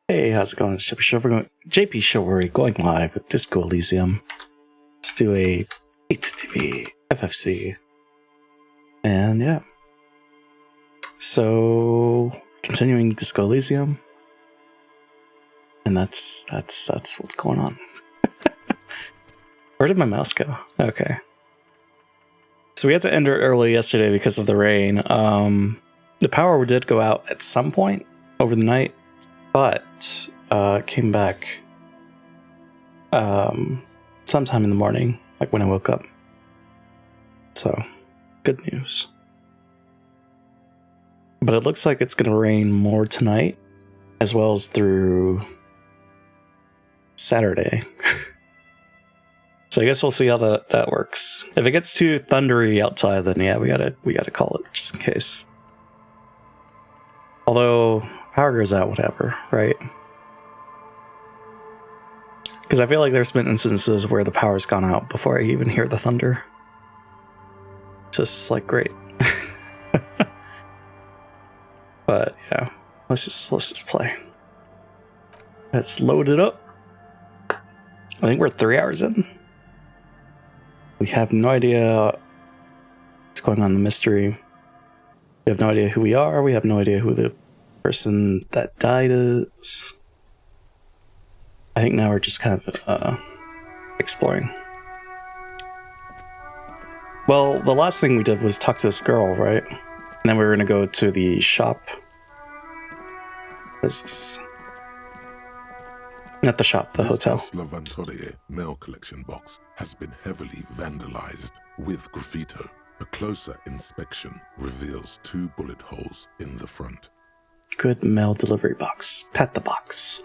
Hey, how's it going? It's JPChivalry going live with Disco Elysium. Let's do a TV FFC. And yeah. So continuing Disco Elysium. And that's what's going on. Where did my mouse go? Okay. So we had to end it early yesterday because of the rain. The power did go out at some point over the night, but came back sometime in the morning, like when I woke up. So, good news. But it looks like it's going to rain more tonight, as well as through Saturday. So I guess we'll see how that works. If it gets too thundery outside, then yeah, we gotta call it just in case. Although power goes out, whatever, right? Because I feel like there's been instances where the power's gone out before I even hear the thunder. So it's just like great. But yeah, let's just play. Let's load it up. I think we're 3 hours in. We have no idea what's going on in the mystery. We have no idea who we are. We have no idea who the person that died is. I think now we're just kind of exploring. Well, the last thing we did was talk to this girl, right? And then we were going to go to the shop. What is this? Not the shop, the hotel. This Lavantorie mail collection box has been heavily vandalized with graffito. A closer inspection reveals 2 bullet holes in the front. Good mail delivery box. Pet the box.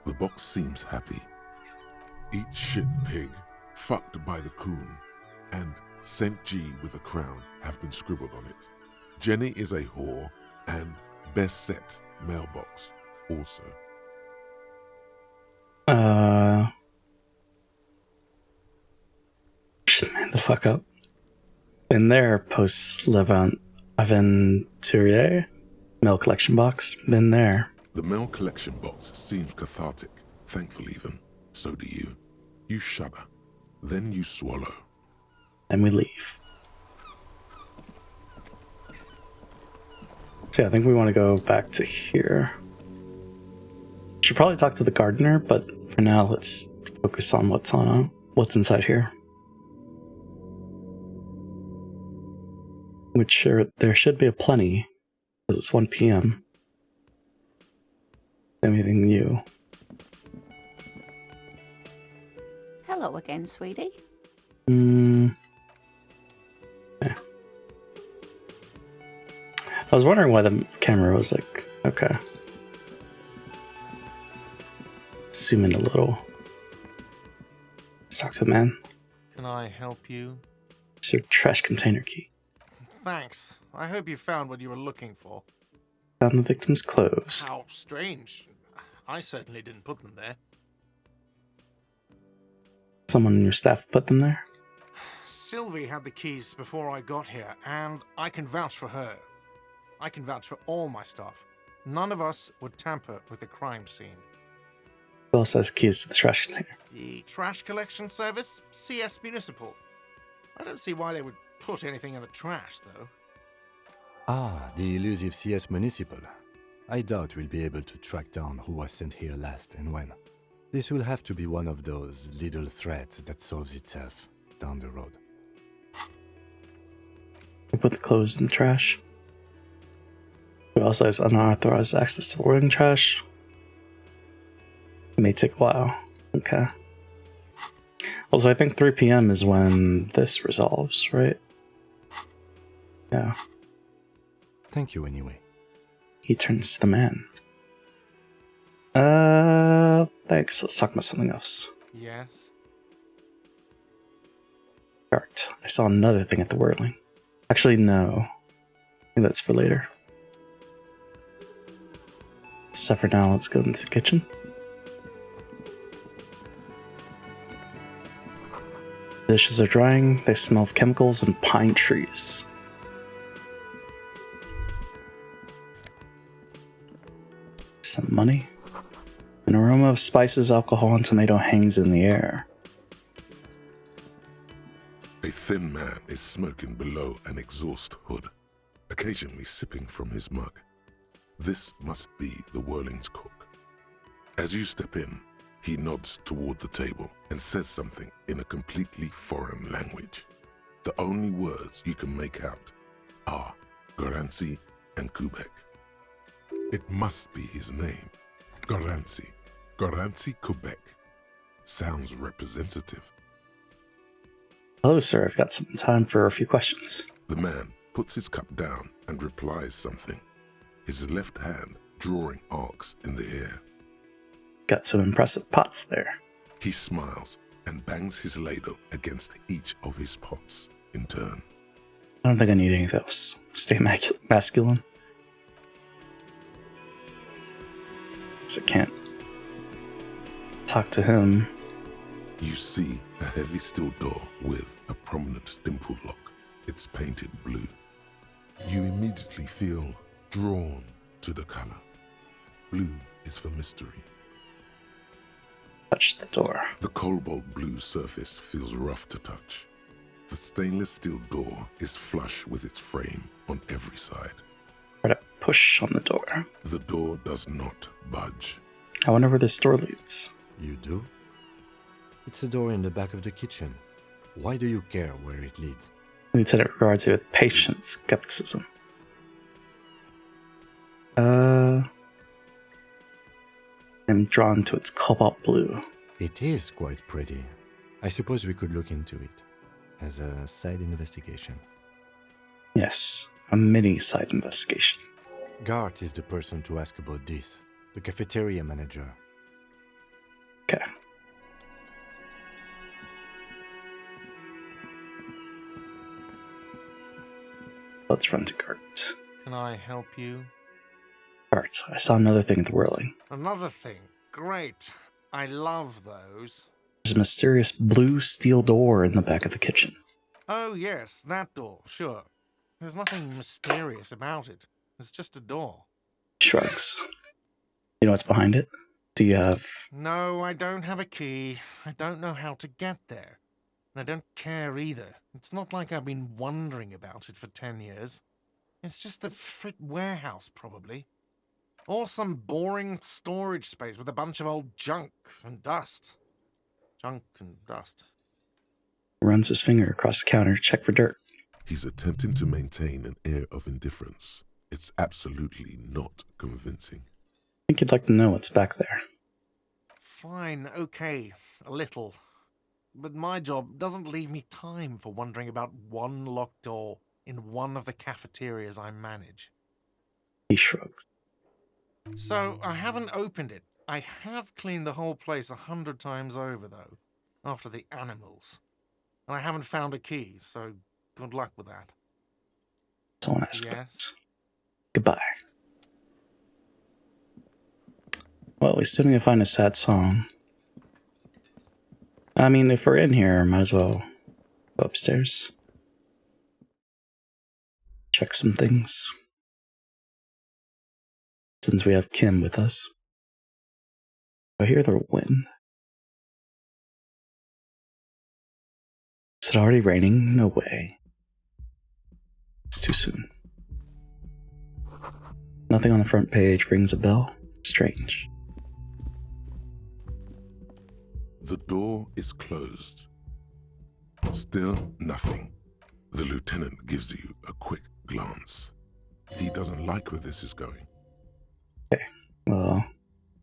The box seems happy. Eat shit pig, fucked by the coon, and St. G with a crown have been scribbled on it. Jenny is a whore, and best set mailbox also. Man the fuck up. In there, post Levant Aventurier mail collection box. Been there. The mail collection box seems cathartic, thankful even. So do you. You shudder, then you swallow. And we leave. So yeah, I think we want to go back to here. Should probably talk to the gardener, but for now, let's focus on what's inside here. Which there should be a plenty, because it's 1 p.m. Anything new? Hello again, sweetie. Yeah. I was wondering why the camera was like, okay. Zoom in a little. Let's talk to the man. Can I help you? It's your trash container key. Thanks. I hope you found what you were looking for. Found the victim's clothes. How strange. I certainly didn't put them there. Someone in your staff put them there? Sylvie had the keys before I got here, and I can vouch for her. I can vouch for all my staff. None of us would tamper with the crime scene. Who else has keys to the trash container? The trash collection service? CS Municipal. I don't see why they would put anything in the trash, though. Ah, the elusive CS Municipal. I doubt we'll be able to track down who was sent here last and when. This will have to be one of those little threats that solves itself down the road. We put the clothes in the trash. Who else has unauthorized access to the working trash? It may take a while. Okay. Also, I think 3 p.m. is when this resolves, right? Yeah. Thank you anyway. He turns to the man. Thanks. Let's talk about something else. Yes? Art. I saw another thing at the whirling. Actually, no. I think that's for later. So for now, let's go into the kitchen. Dishes are drying. They smell of chemicals and pine trees. money. An aroma of spices, alcohol, and tomato hangs in the air. A thin man is smoking below an exhaust hood, occasionally sipping from his mug. This must be the Whirling's cook. As you step in, he nods toward the table and says something in a completely foreign language. The only words you can make out are Garancy and Kubek. It must be his name, Garancy. Garancy Kubek. Sounds representative. Hello, sir. I've got some time for a few questions. The man puts his cup down and replies something, his left hand drawing arcs in the air. Got some impressive pots there. He smiles and bangs his ladle against each of his pots in turn. I don't think I need any of those. Stay masculine. Guess I can't talk to him. You see a heavy steel door with a prominent dimple lock. It's painted blue. You immediately feel drawn to the color. Blue is for mystery. Touch the door. The cobalt blue surface feels rough to touch. The stainless steel door is flush with its frame on every side. Try to push on the door. The door does not budge. I wonder where this door leads. You do? It's a door in the back of the kitchen. Why do you care where it leads? Lieutenant regards it with patient skepticism. I'm drawn to its cobalt blue. It is quite pretty. I suppose we could look into it as a side investigation. Yes, a mini side investigation. Gart is the person to ask about this, the cafeteria manager. Okay. Let's run to Gart. Can I help you? Gart, I saw another thing at the whirling. Another thing. Great. I love those. There's a mysterious blue steel door in the back of the kitchen. Oh, yes, that door, sure. There's nothing mysterious about it. It's just a door. He shrugs. You know what's behind it? Do you have... No, I don't have a key. I don't know how to get there. And I don't care either. It's not like I've been wondering about it for 10 years. It's just a frit warehouse, probably. Or some boring storage space with a bunch of old junk and dust. Junk and dust. Runs his finger across the counter to check for dirt. He's attempting to maintain an air of indifference. It's absolutely not convincing. I think you'd like to know what's back there. Fine, okay, a little. But my job doesn't leave me time for wondering about one locked door in one of the cafeterias I manage. He shrugs. So, I haven't opened it. I have cleaned the whole place 100 times over, though, after the animals. And I haven't found a key, so good luck with that. Someone asks. Yes? Goodbye. Well, we still need to find a sad song. I mean, if we're in here, might as well go upstairs. Check some things. Since we have Kim with us. I hear the wind. Is it already raining? No way. It's too soon. Nothing on the front page rings a bell. Strange. The door is closed. Still nothing. The lieutenant gives you a quick glance. He doesn't like where this is going. Okay, well,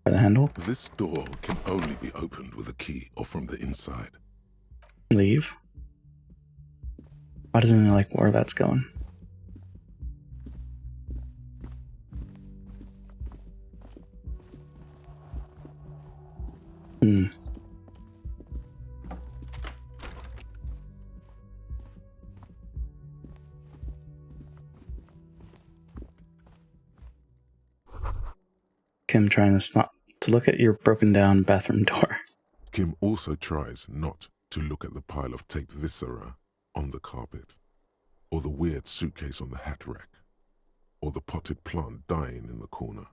by the handle. This door can only be opened with a key or from the inside. Leave. Why doesn't he like where that's going? Kim trying to look at your broken down bathroom door. Kim also tries not to look at the pile of tape viscera on the carpet, or the weird suitcase on the hat rack, or the potted plant dying in the corner.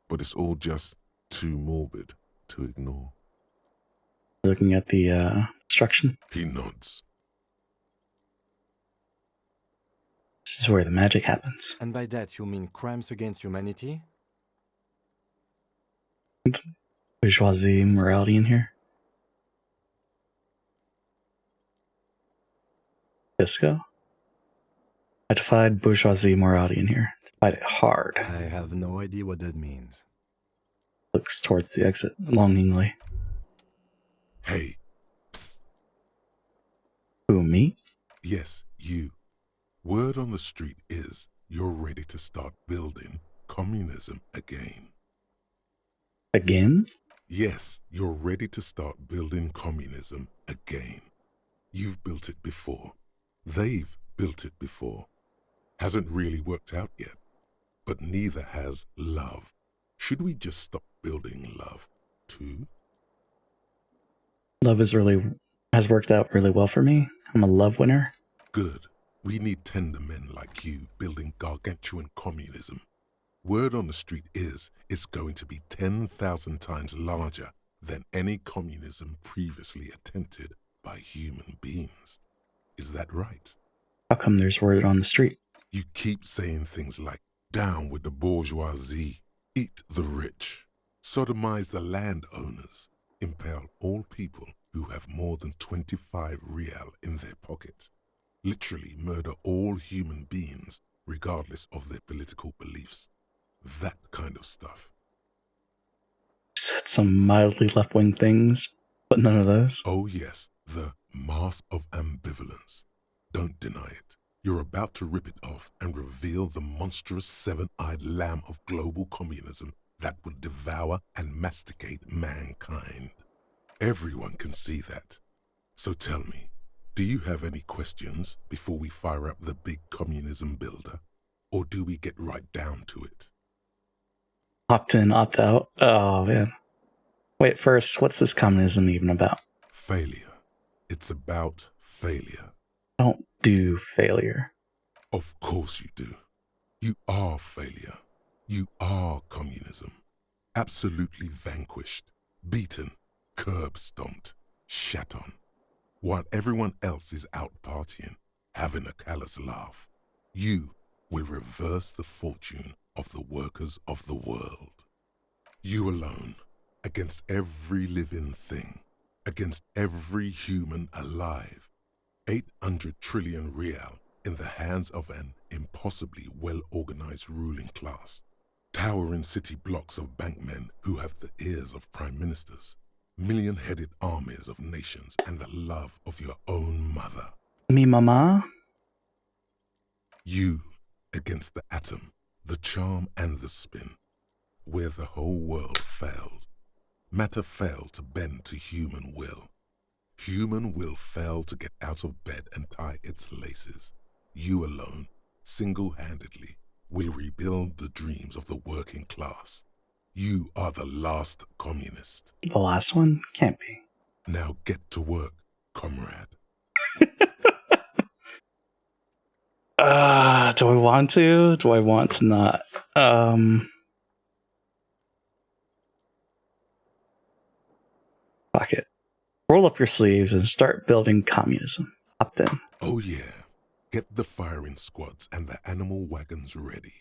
but it's all just too morbid to ignore. Looking at the destruction. He nods. This is where the magic happens. And by that you mean crimes against humanity? Bourgeoisie morality in here. Disco? I defied bourgeoisie morality in here. Defied it hard. I have no idea what that means. Looks towards the exit longingly. Hey, psst. Who, me? Yes, you. Word on the street is you're ready to start building communism again. Again? Yes, you're ready to start building communism again. You've built it before. They've built it before. Hasn't really worked out yet. But neither has love. Should we just stop building love, too? Love has worked out really well for me. I'm a love winner. Good. We need tender men like you building gargantuan communism. Word on the street is it's going to be 10,000 times larger than any communism previously attempted by human beings. Is that right? How come there's word on the street? You keep saying things like, down with the bourgeoisie, eat the rich, sodomize the landowners, impale all people who have more than 25 real in their pocket, literally murder all human beings regardless of their political beliefs. That kind of stuff. Said some mildly left-wing things, but none of those. Oh yes, the mask of ambivalence. Don't deny it. You're about to rip it off and reveal the monstrous seven-eyed lamb of global communism that would devour and masticate mankind. Everyone can see that. So tell me, do you have any questions before we fire up the big communism builder? Or do we get right down to it? Opt in, opt out. Oh, man. Wait, first, what's this communism even about? Failure. It's about failure. Don't do failure. Of course you do. You are failure. You are communism. Absolutely vanquished, beaten, curb-stomped, shat on. While everyone else is out partying, having a callous laugh, you will reverse the fortune of the workers of the world. You alone, against every living thing, against every human alive. 800 trillion real in the hands of an impossibly well-organized ruling class. Towering city blocks of bankmen who have the ears of prime ministers. Million-headed armies of nations and the love of your own mother. Me mama? You against the atom, the charm and the spin, where the whole world failed. Matter failed to bend to human will. Human will failed to get out of bed and tie its laces. You alone, single-handedly, will rebuild the dreams of the working class. You are the last communist. The last one? Can't be. Now get to work, comrade. Do I want to? Do I want to not? Fuck it. Roll up your sleeves and start building communism. Opt in. Oh yeah. Get the firing squads and the animal wagons ready.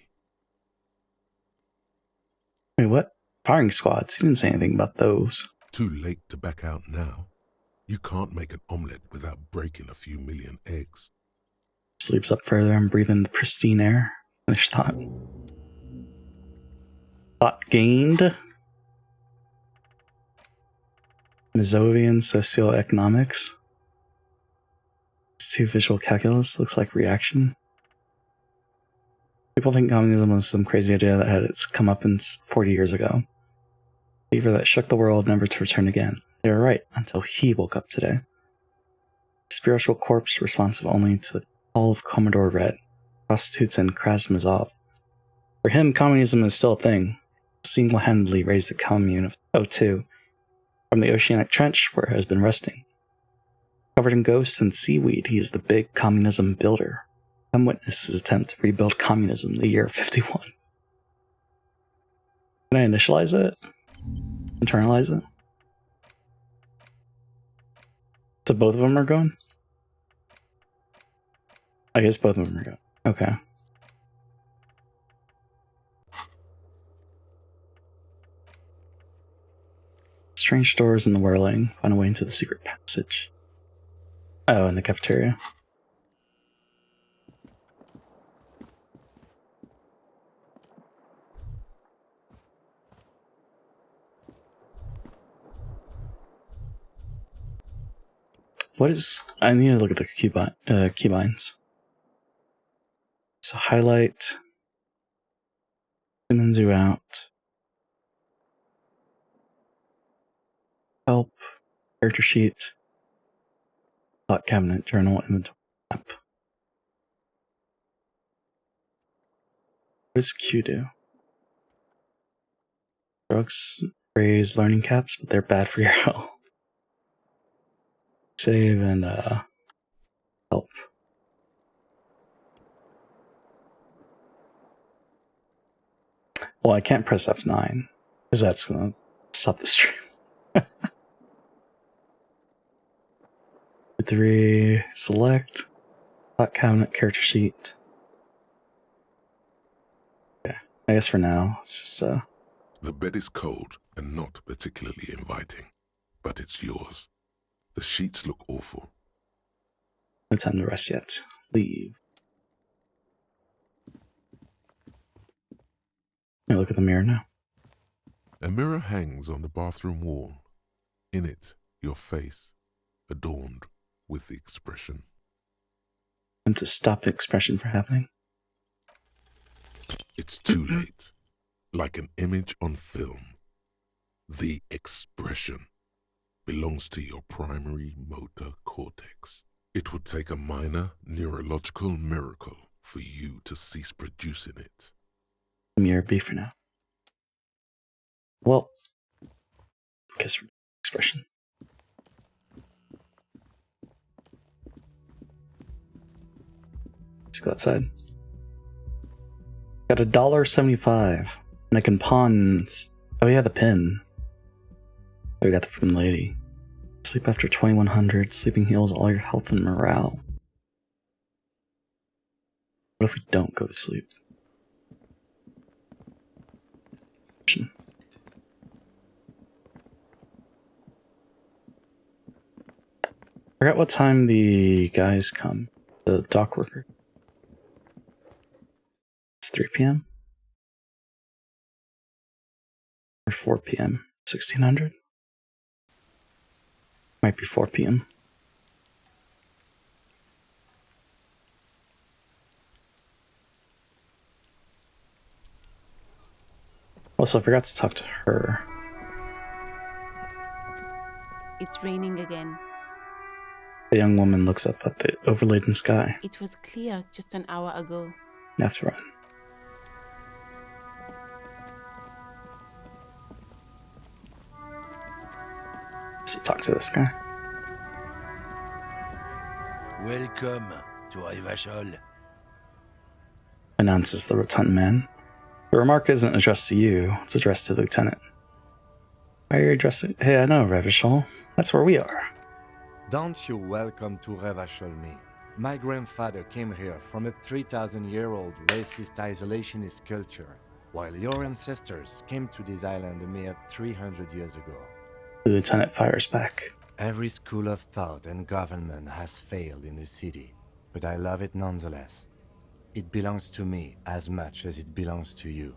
Wait, what? Firing squads? You didn't say anything about those. Too late to back out now. You can't make an omelette without breaking a few million eggs. Sleeps up further and breathe in the pristine air. Finish thought. Thought gained. Mazovian socioeconomics. It's too visual calculus. Looks like reaction. People think communism was some crazy idea that had its comeuppance 40 years ago. A fever that shook the world, never to return again. They were right, until he woke up today. A spiritual corpse responsive only to the call of Commodore Red, prostitutes and Krasmazov. For him, communism is still a thing. Single-handedly raised the commune of O2 from the oceanic trench where it has been resting. Covered in ghosts and seaweed, he is the big communism builder. Come witness his attempt to rebuild communism in the year 51. Can I initialize it? Internalize it? So both of them are going? I guess both of them are going. Okay. Strange doors in the whirling. Find a way into the secret passage. Oh, in the cafeteria. What is... I need to look at the keybinds. So highlight. And then zoom out. Help. Character sheet. Thought cabinet. Journal. Inventory. Map. What does Q do? Drugs raise learning caps, but they're bad for your health. Save and help. Well, I can't press F9 because that's gonna stop the stream. 3 select thought cabinet character sheet. Okay, I guess for now it's just The bed is cold and not particularly inviting, but it's yours. The sheets look awful. no time to rest yet. Leave. Let me look at the mirror now. A mirror hangs on the bathroom wall. In it, your face, adorned with the expression. And to stop the expression from happening. It's too late. Like an image on film. The expression belongs to your primary motor cortex. It would take a minor neurological miracle for you to cease producing it. Mirror B for now. Well, guess expression. Let's go outside. Got $1.75, and I can pawn. Oh yeah, the pin. Oh, we got that from the lady. Sleep after 2100. Sleeping heals all your health and morale. What if we don't go to sleep? Forgot what time the guys come. The dock worker. It's 3 p.m. Or 4 p.m. 1600. Might be 4 p.m. Also, I forgot to talk to her. It's raining again. The young woman looks up at the overladen sky. It was clear just an hour ago. I have to run. So talk to this guy. Welcome to Revachol. Announces the rotund man. The remark isn't addressed to you, it's addressed to the lieutenant. Why are you addressing? Hey, I know, Revachol. That's where we are. Don't you welcome to Revachol me. My grandfather came here from a 3,000-year-old racist isolationist culture, while your ancestors came to this island a mere 300 years ago. The lieutenant fires back. Every school of thought and government has failed in the city, but I love it nonetheless. It belongs to me as much as it belongs to you.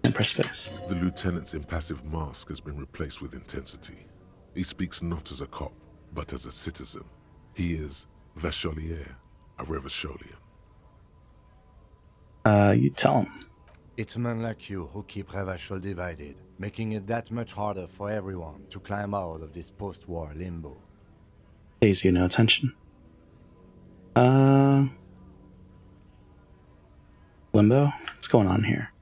Empress space. The lieutenant's impassive mask has been replaced with intensity. He speaks not as a cop, but as a citizen. He is Vacholier, a Revacholian. You tell him. It's men like you who keep Revachol divided, making it that much harder for everyone to climb out of this post-war limbo. Pays you no attention. Limbo? What's going on here?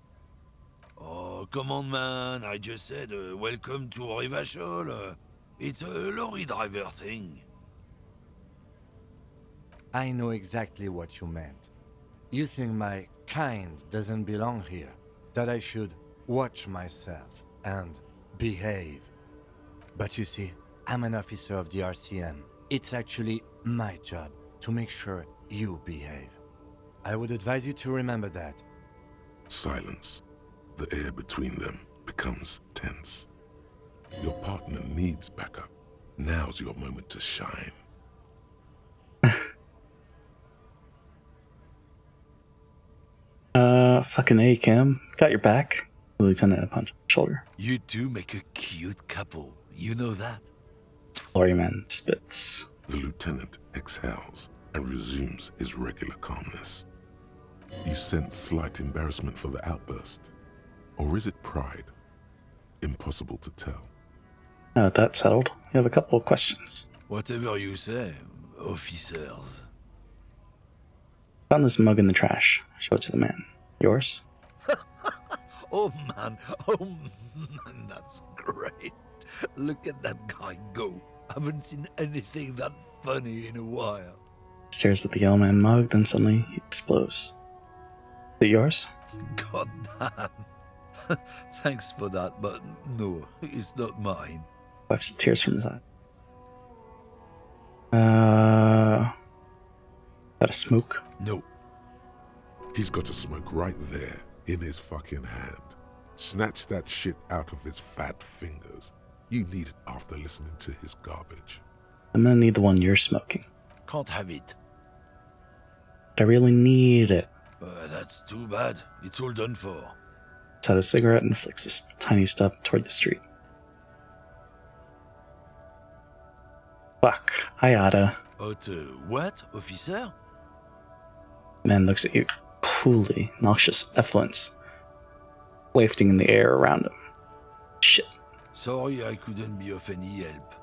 Oh, come on, man. I just said welcome to Revachol. It's a lorry driver thing. I know exactly what you meant. You think my kind doesn't belong here. that I should watch myself and behave. But you see, I'm an officer of the RCM. It's actually my job to make sure you behave. I would advise you to remember that. Silence. The air between them becomes tense. Your partner needs backup. Now's your moment to shine. Fucking A, Cam. Got your back. The lieutenant a punch on the shoulder. You two make a cute couple. You know that? Lorryman spits. The lieutenant exhales and resumes his regular calmness. You sense slight embarrassment for the outburst. Or is it pride? Impossible to tell. Now that that's settled, you have a couple of questions. Whatever you say, officers. Found this mug in the trash. Show it to the man. Yours? Oh man, that's great. Look at that guy go. Haven't seen anything that funny in a while. Stares at the yellow man mug, then suddenly he explodes. Is it yours? God damn. Thanks for that, but no, it's not mine. Wipes the tears from his eye. Got a smoke? No. He's got a smoke right there in his fucking hand. Snatch that shit out of his fat fingers. You need it after listening to his garbage. I'm gonna need the one you're smoking. Can't have it. But I really need it. That's too bad. It's all done for. Takes out a cigarette and flicks this tiny stub toward the street. Fuck, I oughta. What, officer? Man looks at you coolly, noxious effluence wafting in the air around him. Shit. Sorry I couldn't be of any help.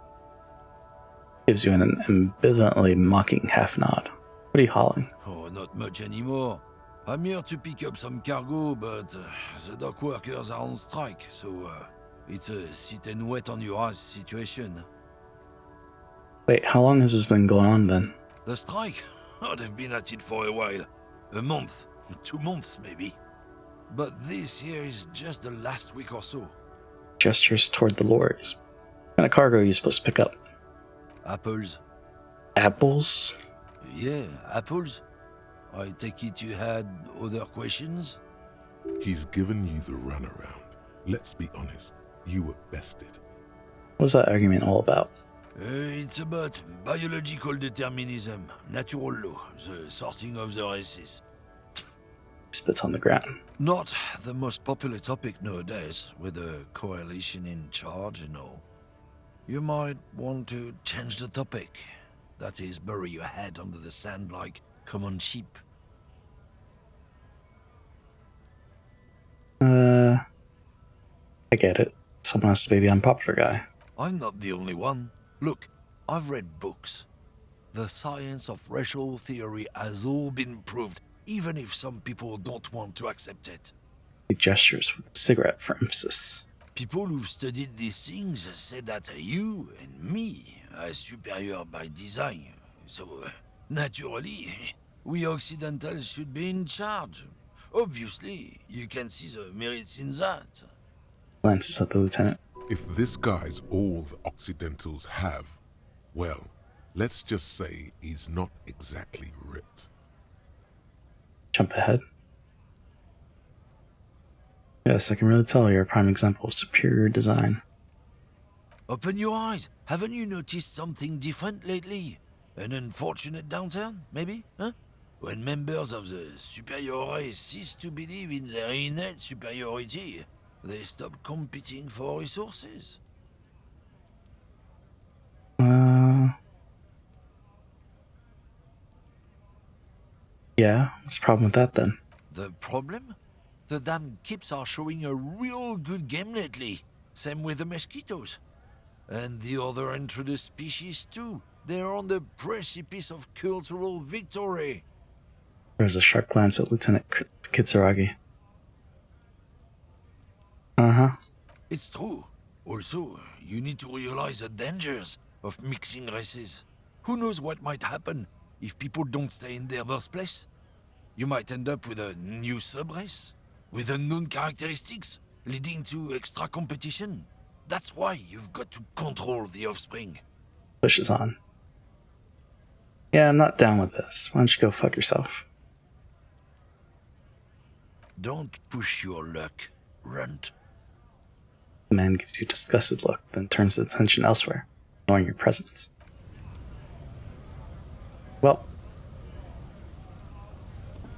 Gives you an ambivalently mocking half nod. What are you hauling? Oh, not much anymore. I'm here to pick up some cargo, but the dock workers are on strike, so it's a sit and wait on your ass situation. Wait, how long has this been going on then? The strike? Oh, they've been at it for a while. A month, 2 months maybe. But this here is just the last week or so. Gestures toward the lorries. What kind of cargo are you supposed to pick up? Apples? Apples? Yeah, apples. I take it you had other questions? He's given you the runaround. Let's be honest, you were bested. What's that argument all about? It's about biological determinism, natural law, the sorting of the races. Spits on the ground. Not the most popular topic nowadays, with the coalition in charge and all. You might want to change the topic. That is, bury your head under the sand like common sheep. I get it. Someone has to be the unpopular guy. I'm not the only one. Look, I've read books. The science of racial theory has all been proved, even if some people don't want to accept it. He gestures with a cigarette for emphasis. People who've studied these things say that you and me are superior by design. So, naturally, we Occidentals should be in charge. Obviously, you can see the merits in that. Glances at the lieutenant. If this guy's all the Occidentals have, well, let's just say he's not exactly ripped. Jump ahead. Yes, I can really tell you're a prime example of superior design. Open your eyes. Haven't you noticed something different lately? An unfortunate downturn, maybe? Huh? When members of the superior race cease to believe in their innate superiority, they stop competing for resources. Yeah, what's the problem with that then? The problem? The damn kips are showing a real good game lately. Same with the mosquitoes. And the other introduced species too. They're on the precipice of cultural victory. There's a sharp glance at Lieutenant Kitsuragi. Uh-huh. It's true. Also, you need to realize the dangers of mixing races. Who knows what might happen if people don't stay in their birthplace? You might end up with a new sub-race. with unknown characteristics, leading to extra competition. That's why you've got to control the offspring. Pushes on. Yeah, I'm not down with this. Why don't you go fuck yourself? Don't push your luck, runt. The man gives you a disgusted look, then turns his attention elsewhere, ignoring your presence. Well,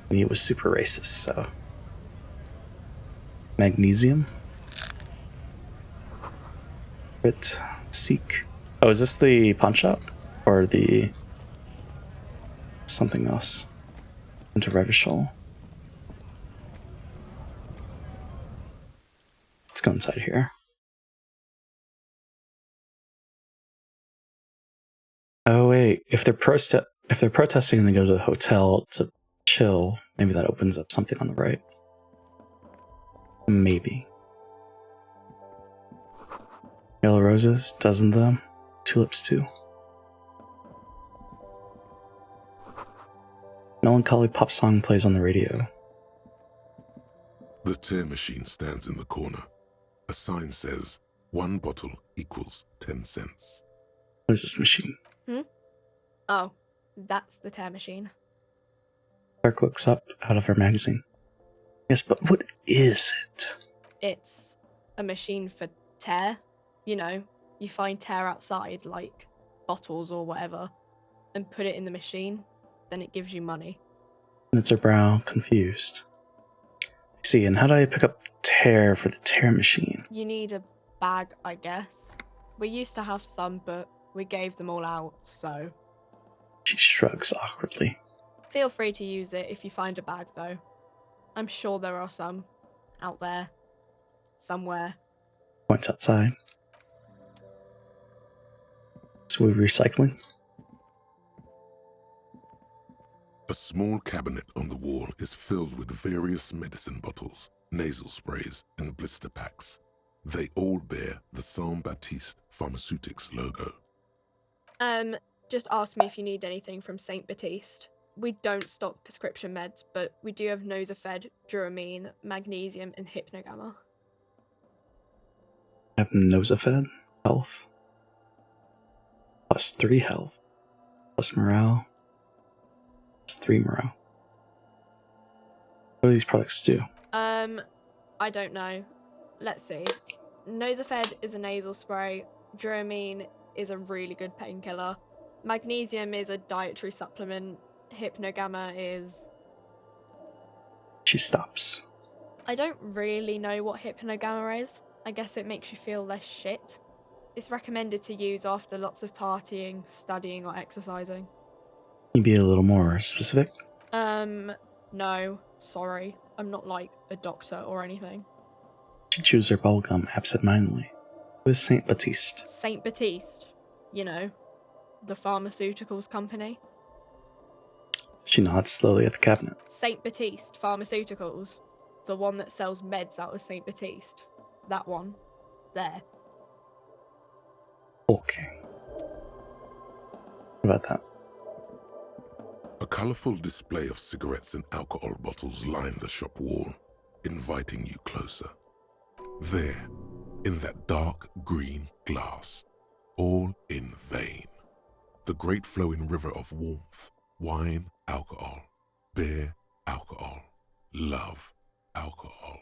he was super racist, so. Magnesium? Crit. Seek. Oh, is this the pawn shop? Or the. Something else? Into Revishal. Let's go inside here. Oh wait, if they're protesting and they go to the hotel to chill, maybe that opens up something on the right. Maybe. Yellow roses, dozen of them. Tulips too. Melancholy pop song plays on the radio. The tear machine stands in the corner. A sign says, 1 bottle equals 10 cents. What is this machine? Oh, that's the tear machine. Clark looks up out of her magazine. Yes, but what is it? It's a machine for tear. You know, you find tear outside, like bottles or whatever, and put it in the machine, then it gives you money. Knits her brow, confused. I see, and how do I pick up tear for the tear machine? You need a bag, I guess. We used to have some, but we gave them all out, so... She shrugs awkwardly. Feel free to use it if you find a bag, though. I'm sure there are some out there. Somewhere. Points outside. So we're recycling? A small cabinet on the wall is filled with various medicine bottles, nasal sprays, and blister packs. They all bear the Saint Baptiste Pharmaceutics logo. Just ask me if you need anything from St. Baptiste. We don't stock prescription meds, but we do have Nosafed, Duramine, Magnesium, and Hypnogamma. I have Nosafed, health. +3 health. Plus morale. +3 morale. What do these products do? I don't know. Let's see. Nosafed is a nasal spray. Duramine is a really good painkiller. Magnesium is a dietary supplement. Hypnogamma is... She stops. I don't really know what Hypnogamma is. I guess it makes you feel less shit. It's recommended to use after lots of partying, studying, or exercising. Can you be a little more specific? No. Sorry. I'm not like a doctor or anything. She chews her bubblegum absentmindedly. What is St. Baptiste? St. Baptiste. You know, the pharmaceuticals company. She nods slowly at the cabinet. St. Baptiste Pharmaceuticals. The one that sells meds out of St. Baptiste. That one. There. Okay. What about that? A colorful display of cigarettes and alcohol bottles line the shop wall, inviting you closer. There, in that dark green glass, all in vain. The great flowing river of warmth, wine, alcohol, beer, alcohol, love, alcohol.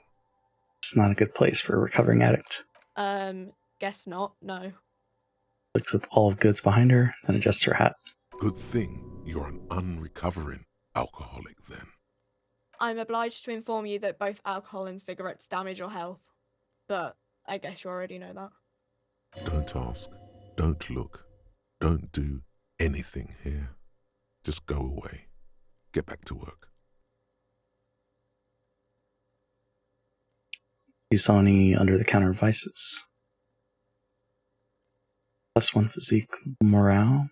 It's not a good place for a recovering addict. Guess not, no. Looks at the wall of goods behind her, then adjusts her hat. Good thing you're an unrecovering alcoholic then. I'm obliged to inform you that both alcohol and cigarettes damage your health. But I guess you already know that. Don't ask, don't look, don't do anything here. Just go away. Get back to work. You saw any under-the-counter vices? +1 physique, morale.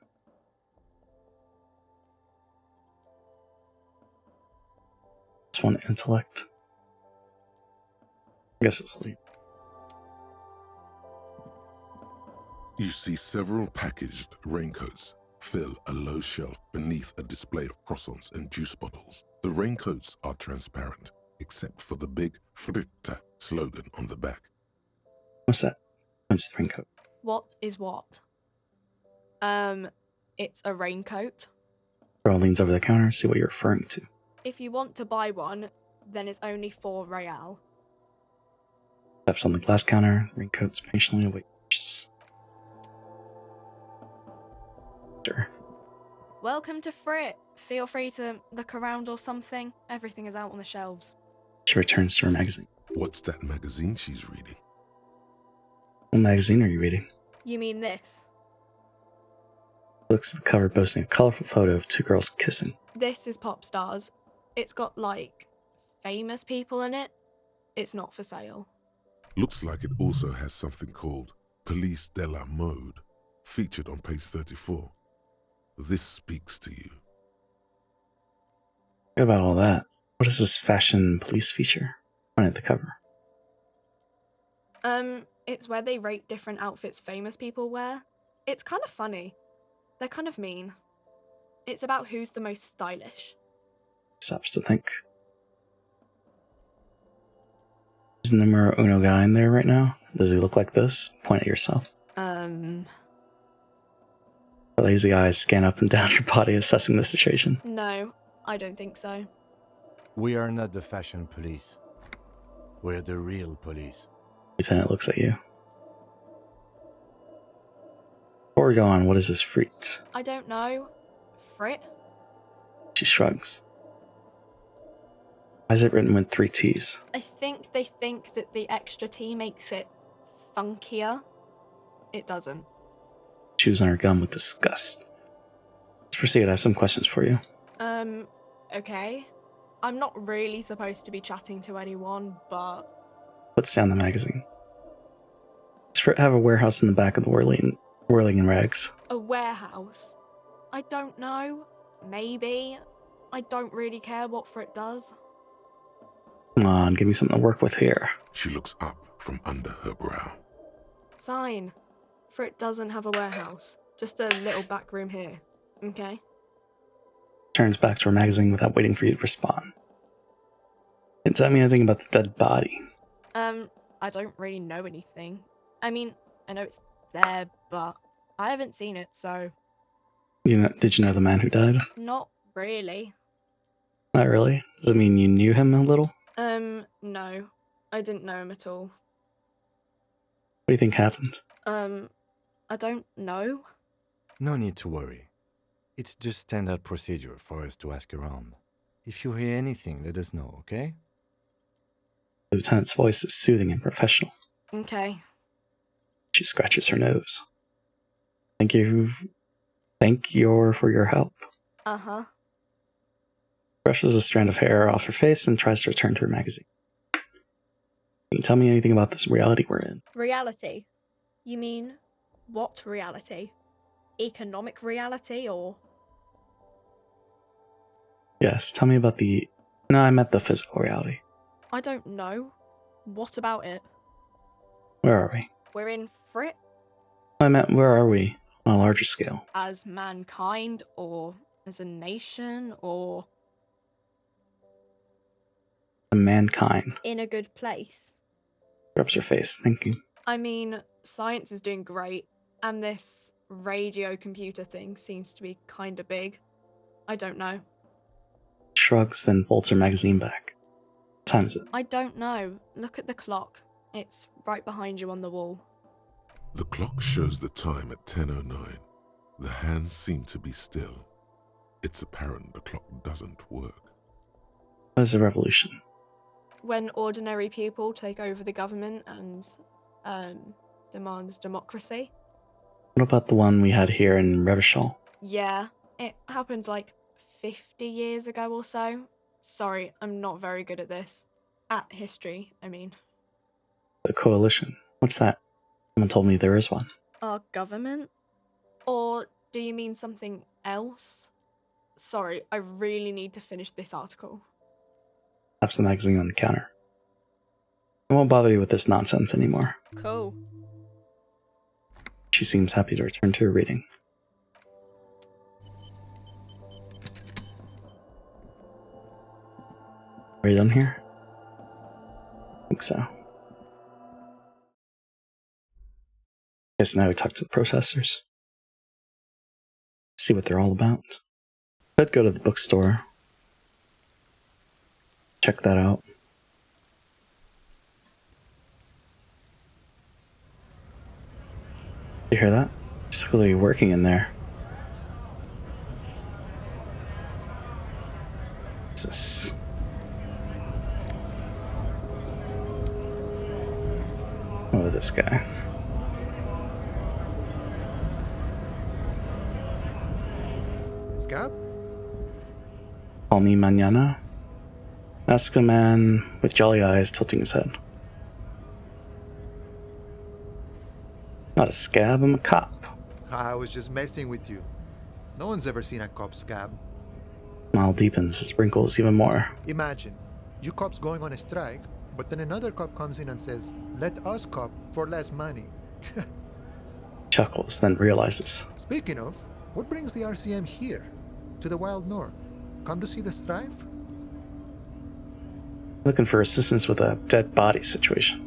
+1 intellect. I guess it's leave. You see several packaged raincoats fill a low shelf beneath a display of croissants and juice bottles. The raincoats are transparent, except for the big Fritta slogan on the back. What's that? It's the raincoat. What is what? It's a raincoat. Girl leans over the counter, see what you're referring to. If you want to buy one, then it's only 4 real. Steps on the glass counter, raincoats patiently awaits. Sure. Welcome to Frit. Feel free to look around or something. Everything is out on the shelves. She returns to her magazine. What's that magazine she's reading? What magazine are you reading? You mean this? Looks at the cover, boasting a colorful photo of 2 girls kissing. This is Pop Stars. It's got, like, famous people in it. It's not for sale. Looks like it also has something called Police de la Mode, featured on page 34. This speaks to you. What about all that? What is this fashion police feature? Point at the cover. It's where they rate different outfits famous people wear. It's kind of funny. They're kind of mean. It's about who's the most stylish. Stops to think. Is the numero uno guy in there right now? Does he look like this? Point at yourself. The lazy eyes scan up and down your body, assessing the situation. No, I don't think so. We are not the fashion police. We're the real police. Lieutenant looks at you. Before we go on, what is this fruit? I don't know. Frit? She shrugs. Why is it written with 3 T's? I think they think that the extra T makes it funkier. It doesn't. Chews on her gum with disgust. Let's proceed. I have some questions for you. Okay. I'm not really supposed to be chatting to anyone, but... Puts down the magazine. Does Frit have a warehouse in the back of the whirling in rags? A warehouse? I don't know. Maybe. I don't really care what Frit does. Come on, give me something to work with here. She looks up from under her brow. Fine. Frit doesn't have a warehouse. Just a little back room here. Okay? Turns back to her magazine without waiting for you to respond. Didn't tell me anything about the dead body. I don't really know anything. I mean, I know it's there, but I haven't seen it, so... Did you know the man who died? Not really. Not really. Does it mean you knew him a little? No. I didn't know him at all. What do you think happened? I don't know. No need to worry. It's just standard procedure for us to ask around. If you hear anything, let us know, okay? The lieutenant's voice is soothing and professional. Okay. She scratches her nose. Thank you for your help. Uh-huh. Brushes a strand of hair off her face and tries to return to her magazine. Can you tell me anything about this reality we're in? Reality? You mean, what reality? Economic reality, or...? Yes, tell me about the... No, I meant the physical reality. I don't know. What about it? Where are we? We're in Frit I meant, where are we on a larger scale? as mankind, or as a nation, or Mankind. in a good place. Rubs her face, thinking. I mean, science is doing great, and this radio computer thing seems to be kinda big. I don't know. Shrugs, then folds her magazine back. What time is it? I don't know. Look at the clock. It's right behind you on the wall. The clock shows the time at 10:09. The hands seem to be still. It's apparent the clock doesn't work. What is a revolution? When ordinary people take over the government and demand democracy. What about the one we had here in Revachol? Yeah, it happened like 50 years ago or so. Sorry, I'm not very good at this. At history, I mean. The coalition. What's that? Someone told me there is one. Our government? Or do you mean something else? Sorry, I really need to finish this article. Taps the magazine on the counter. I won't bother you with this nonsense anymore. Cool. She seems happy to return to her reading. Are you done here? think so. Guess now we talk to the protesters. See what they're all about. Could go to the bookstore. Check that out. You hear that? It's clearly working in there. What's this? Oh, this guy. Scab? Call me mañana? Ask a man with jolly eyes tilting his head. Not a scab, I'm a cop. I was just messing with you. No one's ever seen a cop scab. Smile deepens, his wrinkles even more. Imagine, you cops going on a strike, but then another cop comes in and says, let us cop for less money. Chuckles, then realizes. Speaking of, what brings the RCM here? To the wild north? Come to see the strife? Looking for assistance with a dead body situation.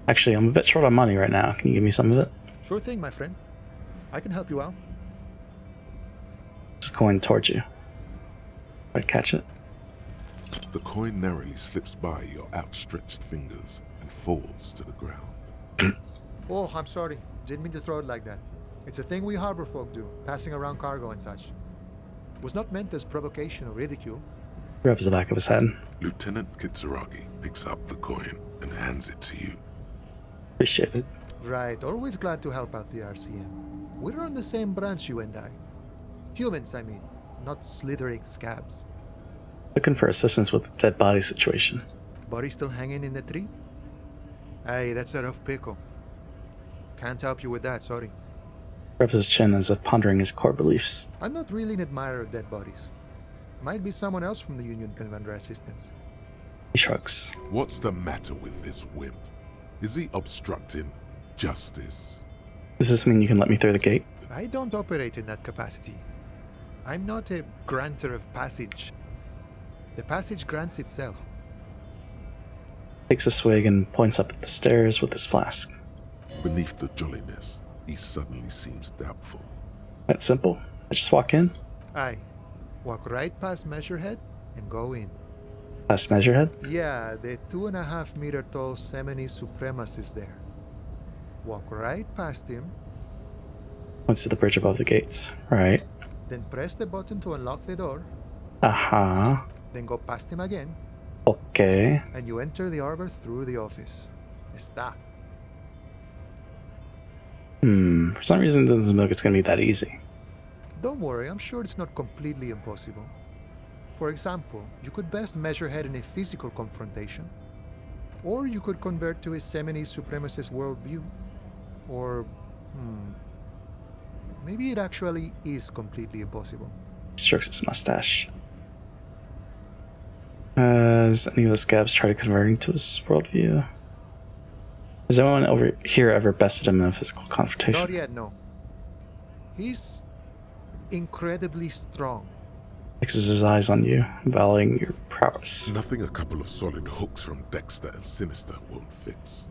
Actually, I'm a bit short on money right now. Can you give me some of it? Sure thing, my friend. I can help you out. Just going towards you. I'd catch it. The coin narrowly slips by your outstretched fingers and falls to the ground. Oh, I'm sorry. Didn't mean to throw it like that. It's a thing we harbor folk do, passing around cargo and such. Was not meant as provocation or ridicule. Rubs the back of his head. Lieutenant Kitsuragi picks up the coin and hands it to you. Appreciate it. Right, always glad to help out the RCM. We're on the same branch, you and I. Humans, I mean, not slithering scabs. Looking for assistance with the dead body situation. Body still hanging in the tree? Hey, that's a rough pickle. Can't help you with that, sorry. Rubs his chin as if pondering his core beliefs. I'm not really an admirer of dead bodies. Might be someone else from the Union can render assistance. He shrugs. What's the matter with this wimp? Is he obstructing justice? Does this mean you can let me through the gate? I don't operate in that capacity. I'm not a granter of passage. The passage grants itself. Takes a swig and points up at the stairs with his flask. Beneath the jolliness, he suddenly seems doubtful. That's simple. I just walk in. Aye. Walk right past Measurehead and go in. Past Measurehead? Yeah, the 2.5 meter tall Semini Supremacist there. Walk right past him, Points to the bridge above the gates. Right. then press the button to unlock the door, Aha. then go past him again, Okay. and you enter the arbor through the office. Está. For some reason it doesn't look like it's gonna be that easy. Don't worry, I'm sure it's not completely impossible. For example, you could best Measurehead in a physical confrontation, or you could convert to a Semini Supremacist worldview, or, maybe it actually is completely impossible. Strokes his mustache. Has any of the scabs tried converting to his worldview? Has anyone over here ever bested him in a physical confrontation? Not yet, no. He's incredibly strong. Fixes his eyes on you, valuing your prowess. Nothing a couple of solid hooks from Dexter and Sinister won't fix.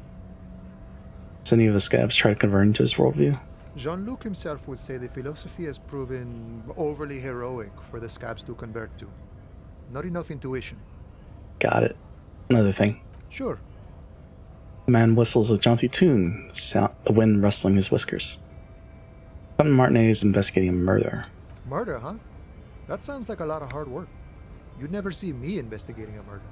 Has any of the scabs tried converting to his worldview? Jean-Luc himself would say the philosophy has proven overly heroic for the scabs to convert to. Not enough intuition. Got it. Another thing. Sure. The man whistles a jaunty tune, the wind rustling his whiskers. Captain Martinet is investigating a murder. Murder, huh? That sounds like a lot of hard work. You'd never see me investigating a murder.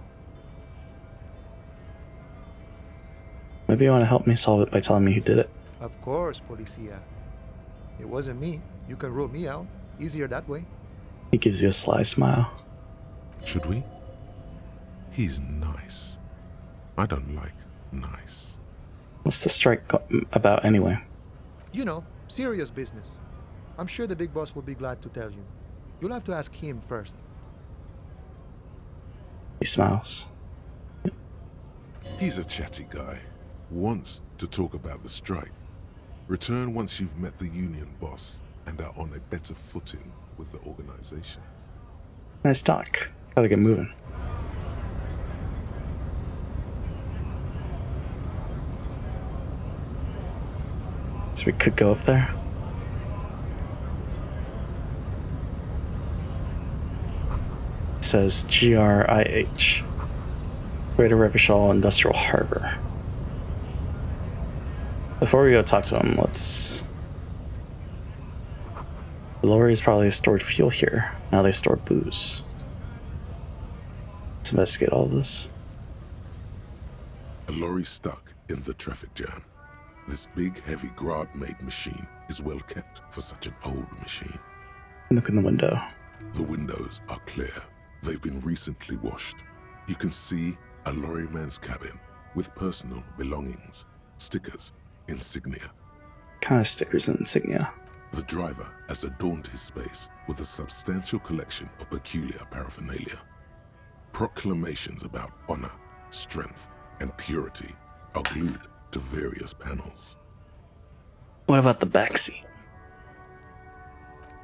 Maybe you want to help me solve it by telling me who did it. Of course, Policia. It wasn't me. You can rule me out. Easier that way. He gives you a sly smile. Should we? He's nice. I don't like nice. What's the strike about anyway? You know, serious business. I'm sure the big boss will be glad to tell you. You'll have to ask him first. He smiles. He's a chatty guy. Wants to talk about the strike. Return once you've met the union boss and are on a better footing with the organization. Nice talk. Gotta get moving. So we could go up there. It says GRIH. Greater Revachol Industrial Harbor. Before we go talk to him, let's... The lorries probably stored fuel here. Now they store booze. Let's investigate all of this. A lorry stuck in the traffic jam. This big, heavy Grad-made machine is well kept for such an old machine. Look in the window. The windows are clear. They've been recently washed. You can see a lorryman's cabin with personal belongings, stickers, insignia. Kind of stickers and insignia. The driver has adorned his space with a substantial collection of peculiar paraphernalia. Proclamations about honor, strength, and purity are glued to various panels. What about the back seat?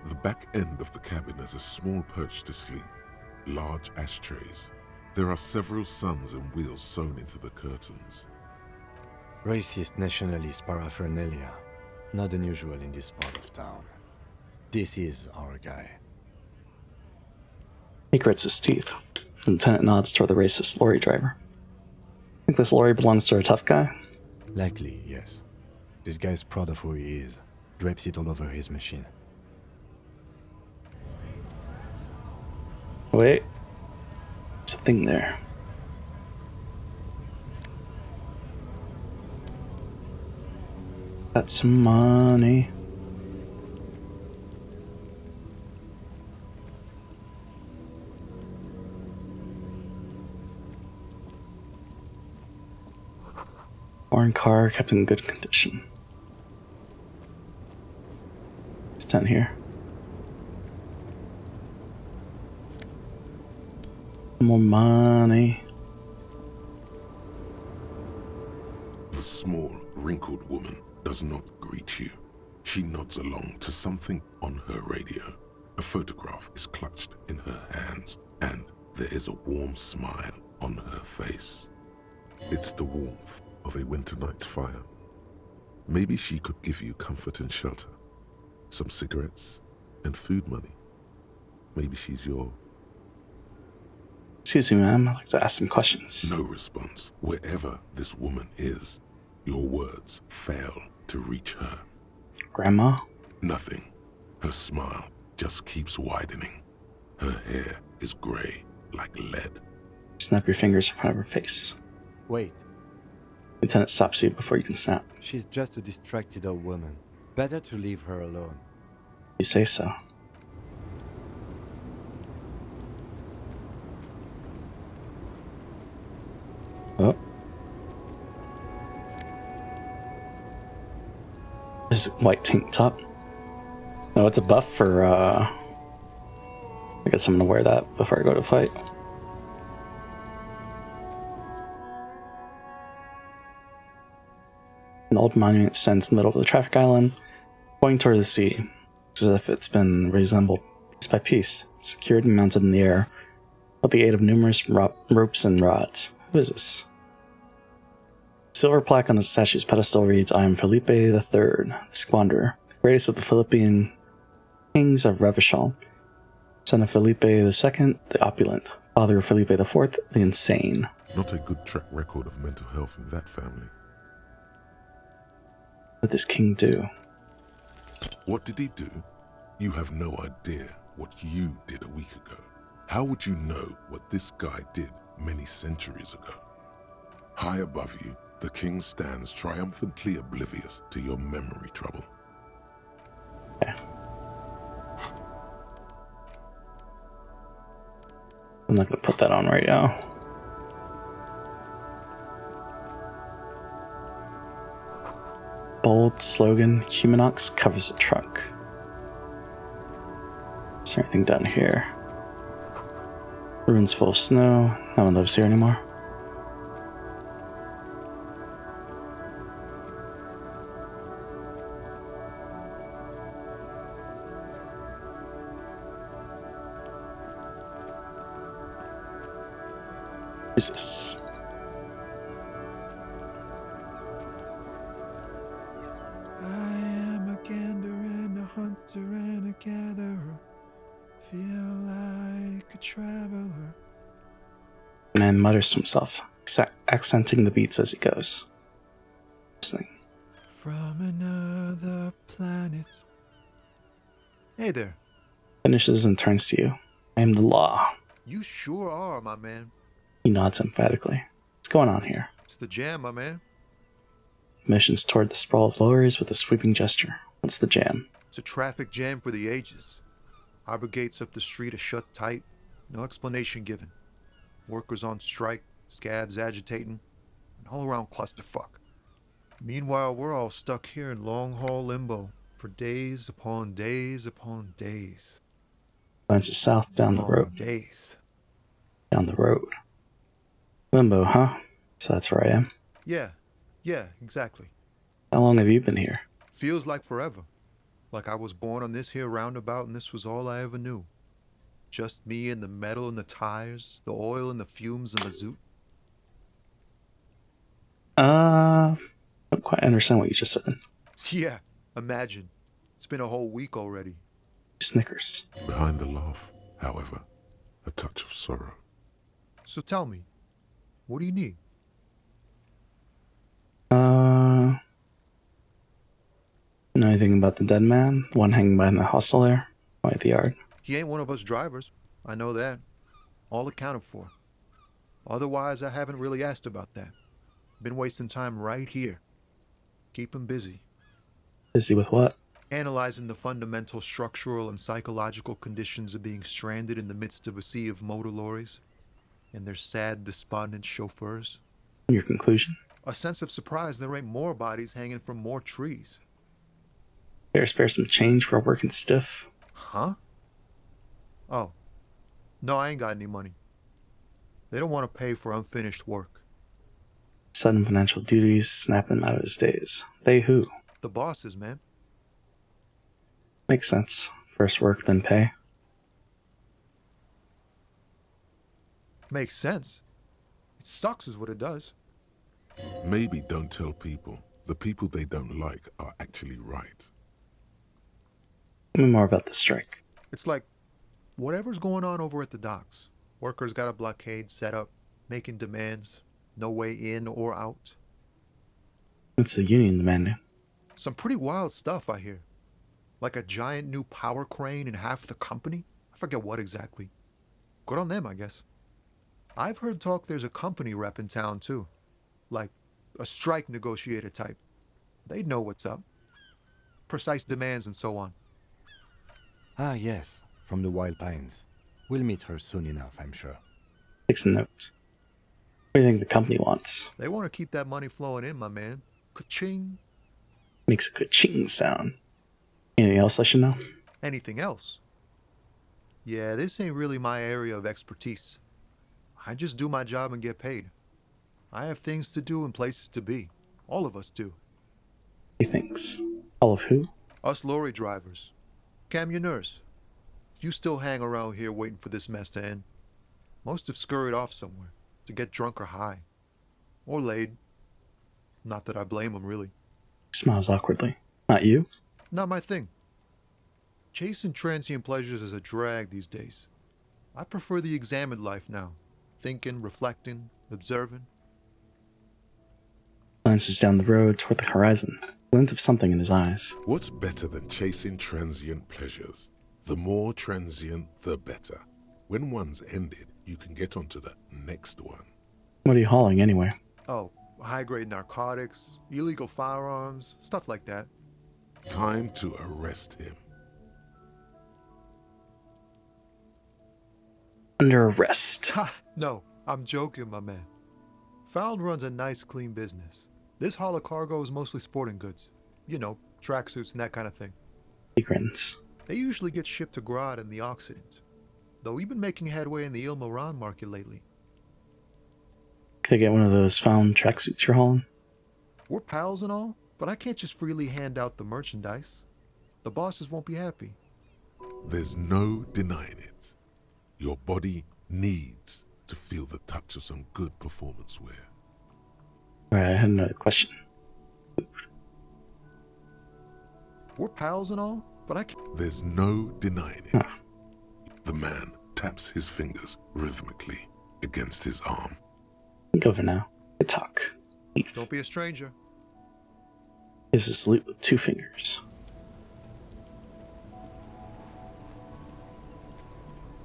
The back end of the cabin has a small perch to sleep, large ashtrays. There are several suns and wheels sewn into the curtains. Racist nationalist paraphernalia. Not unusual in this part of town. This is our guy. He grits his teeth. The lieutenant nods toward the racist lorry driver. Think this lorry belongs to a tough guy? Likely, yes. This guy's proud of who he is. Drapes it all over his machine. Wait. There's a thing there. Got some money. Foreign car kept in good condition. It's 10 here. More money. The small, wrinkled woman does not greet you. She nods along to something on her radio. A photograph is clutched in her hands, and there is a warm smile on her face. It's the warmth of a winter night's fire. Maybe she could give you comfort and shelter, some cigarettes and food money. Maybe she's your... Excuse me, ma'am. I'd like to ask some questions. No response. Wherever this woman is, your words fail to reach her. Grandma? Nothing. Her smile just keeps widening. Her hair is gray like lead. Snap your fingers in front of her face. Wait, Lieutenant stops you before you can snap. she's just a distracted old woman. Better to leave her alone. You say so. Oh. This white tank top. No, it's a buff for, I guess I'm gonna wear that before I go to fight. An old monument stands in the middle of the traffic island, pointing toward the sea, as if it's been reassembled piece by piece, secured and mounted in the air, with the aid of numerous ropes and rods. Who is this? Silver plaque on the statue's pedestal reads, I am Felipe III, the Squanderer, greatest of the Philippine kings of Revachol, son of Felipe II, the opulent, father of Felipe IV, the insane. Not a good track record of mental health in that family. What did this king do? What did he do? You have no idea what you did a week ago. How would you know what this guy did many centuries ago? High above you, the king stands triumphantly oblivious to your memory trouble. Okay. I'm not gonna put that on right now. Bold slogan, Humanox covers the truck. Is there anything down here? Ruins full of snow. No one lives here anymore. Who's this? I hunter and a gatherer, feel like a traveler. The man mutters to himself, accenting the beats as he goes. Listening. From another planet. Hey there. Finishes and turns to you. I am the law. You sure are, my man. He nods emphatically. What's going on here? It's the jam, my man. Motions toward the sprawl of lorries with a sweeping gesture. What's the jam? It's a traffic jam for the ages. Harbor gates up the street are shut tight. No explanation given. Workers on strike, scabs agitating, an all-around clusterfuck. Meanwhile, we're all stuck here in long-haul limbo for days upon days upon days. Glances south down the road. Days. Down the road. Limbo, huh? So that's where I am. Yeah, exactly. How long have you been here? Feels like forever. Like I was born on this here roundabout and this was all I ever knew. Just me and the metal and the tires, the oil and the fumes and the zoot. I don't quite understand what you just said. Yeah, imagine. It's been a whole week already. Snickers. Behind the laugh, however, a touch of sorrow. So tell me, what do you need? Know anything about the dead man? One hanging behind the hostel there? By the yard. He ain't one of us drivers. I know that. All accounted for. Otherwise, I haven't really asked about that. Been wasting time right here. Keep him busy. Busy with what? Analyzing the fundamental structural and psychological conditions of being stranded in the midst of a sea of motor lorries and their sad, despondent chauffeurs. Your conclusion? A sense of surprise there ain't more bodies hanging from more trees. Better spare some change for a working stiff. Huh? Oh. No, I ain't got any money. They don't want to pay for unfinished work. Sudden financial duties snap him out of his days. They who? The bosses, man. Makes sense. First work, then pay. Makes sense. It sucks is what it does. Maybe don't tell people. The people they don't like are actually right. Tell me more about the strike. It's like whatever's going on over at the docks. Workers got a blockade set up, making demands. No way in or out. What's the union demanding? Some pretty wild stuff, I hear. Like a giant new power crane in half the company? I forget what exactly. Good on them, I guess. I've heard talk there's a company rep in town, too. Like a strike negotiator type. They'd know what's up. Precise demands and so on. Ah, yes, from the Wild Pines. We'll meet her soon enough, I'm sure. Take some notes. What do you think the company wants? They want to keep that money flowing in, my man. Ka-ching. Makes a ka-ching sound. Anything else I should know? Anything else? Yeah, this ain't really my area of expertise. I just do my job and get paid. I have things to do and places to be. All of us do. He thinks. All of who? Us lorry drivers. Camionneurs. You still hang around here waiting for this mess to end. Most have scurried off somewhere to get drunk or high. Or laid. Not that I blame them, really. He smiles awkwardly. Not you? Not my thing. Chasing transient pleasures is a drag these days. I prefer the examined life now. Thinking, reflecting, observing. Glances down the road toward the horizon. Glint of something in his eyes. What's better than chasing transient pleasures? The more transient, the better. When one's ended, you can get onto the next one. What are you hauling anyway? Oh, high-grade narcotics, illegal firearms, stuff like that. Time to arrest him. Under arrest. Ha! No, I'm joking, my man. Found runs a nice, clean business. This haul of cargo is mostly sporting goods. You know, tracksuits and that kind of thing. He grins. They usually get shipped to Grad and the Occident. Though we've been making headway in the Il Moran market lately. Could I get one of those found tracksuits you're hauling? We're pals and all, but I can't just freely hand out the merchandise. The bosses won't be happy. There's no denying it. Your body needs to feel the touch of some good performance wear. Alright, I had another question. We're pals and all, but I can't. There's no denying it. The man taps his fingers rhythmically against his arm. Go over now. Good talk. Leave. Don't be a stranger. Gives a salute with 2 fingers.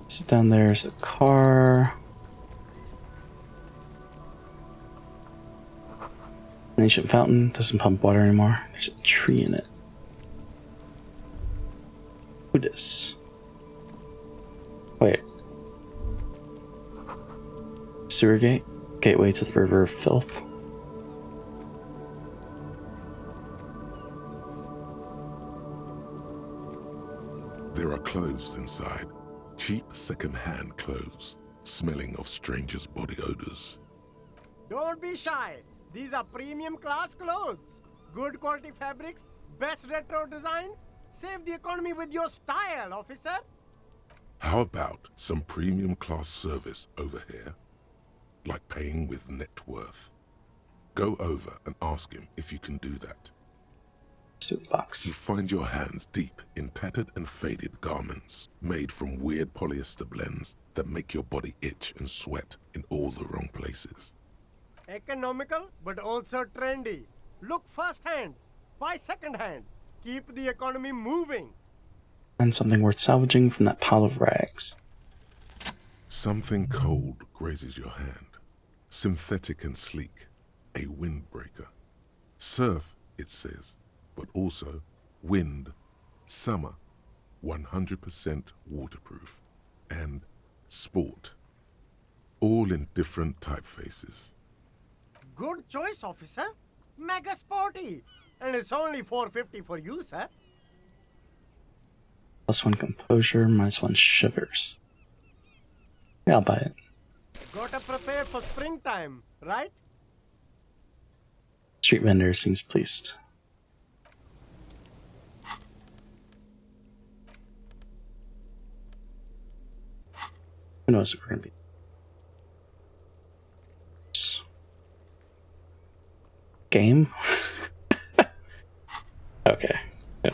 Sit down there's the car. An ancient fountain doesn't pump water anymore. There's a tree in it. Who dis? Wait. Sewer gate? Gateway to the river of filth. There are clothes inside. Cheap second-hand clothes, smelling of strangers' body odors. Don't be shy. These are premium class clothes. Good quality fabrics, best retro design. Save the economy with your style, officer. How about some premium class service over here? Like paying with net worth. Go over and ask him if you can do that. Suit box. You find your hands deep in tattered and faded garments made from weird polyester blends that make your body itch and sweat in all the wrong places. Economical, but also trendy. Look firsthand, buy secondhand. Keep the economy moving. And something worth salvaging from that pile of rags. Something cold grazes your hand. Synthetic and sleek. A windbreaker. Surf, it says, but also wind, summer, 100% waterproof, and sport. All in different typefaces. Good choice, officer. Mega sporty. And it's only $4.50 for you, sir. +1 composure, -1 shivers. Yeah, I'll buy it. Gotta prepare for springtime, right? Street vendor seems pleased. Who knows if we're gonna be. Game? Okay. Good.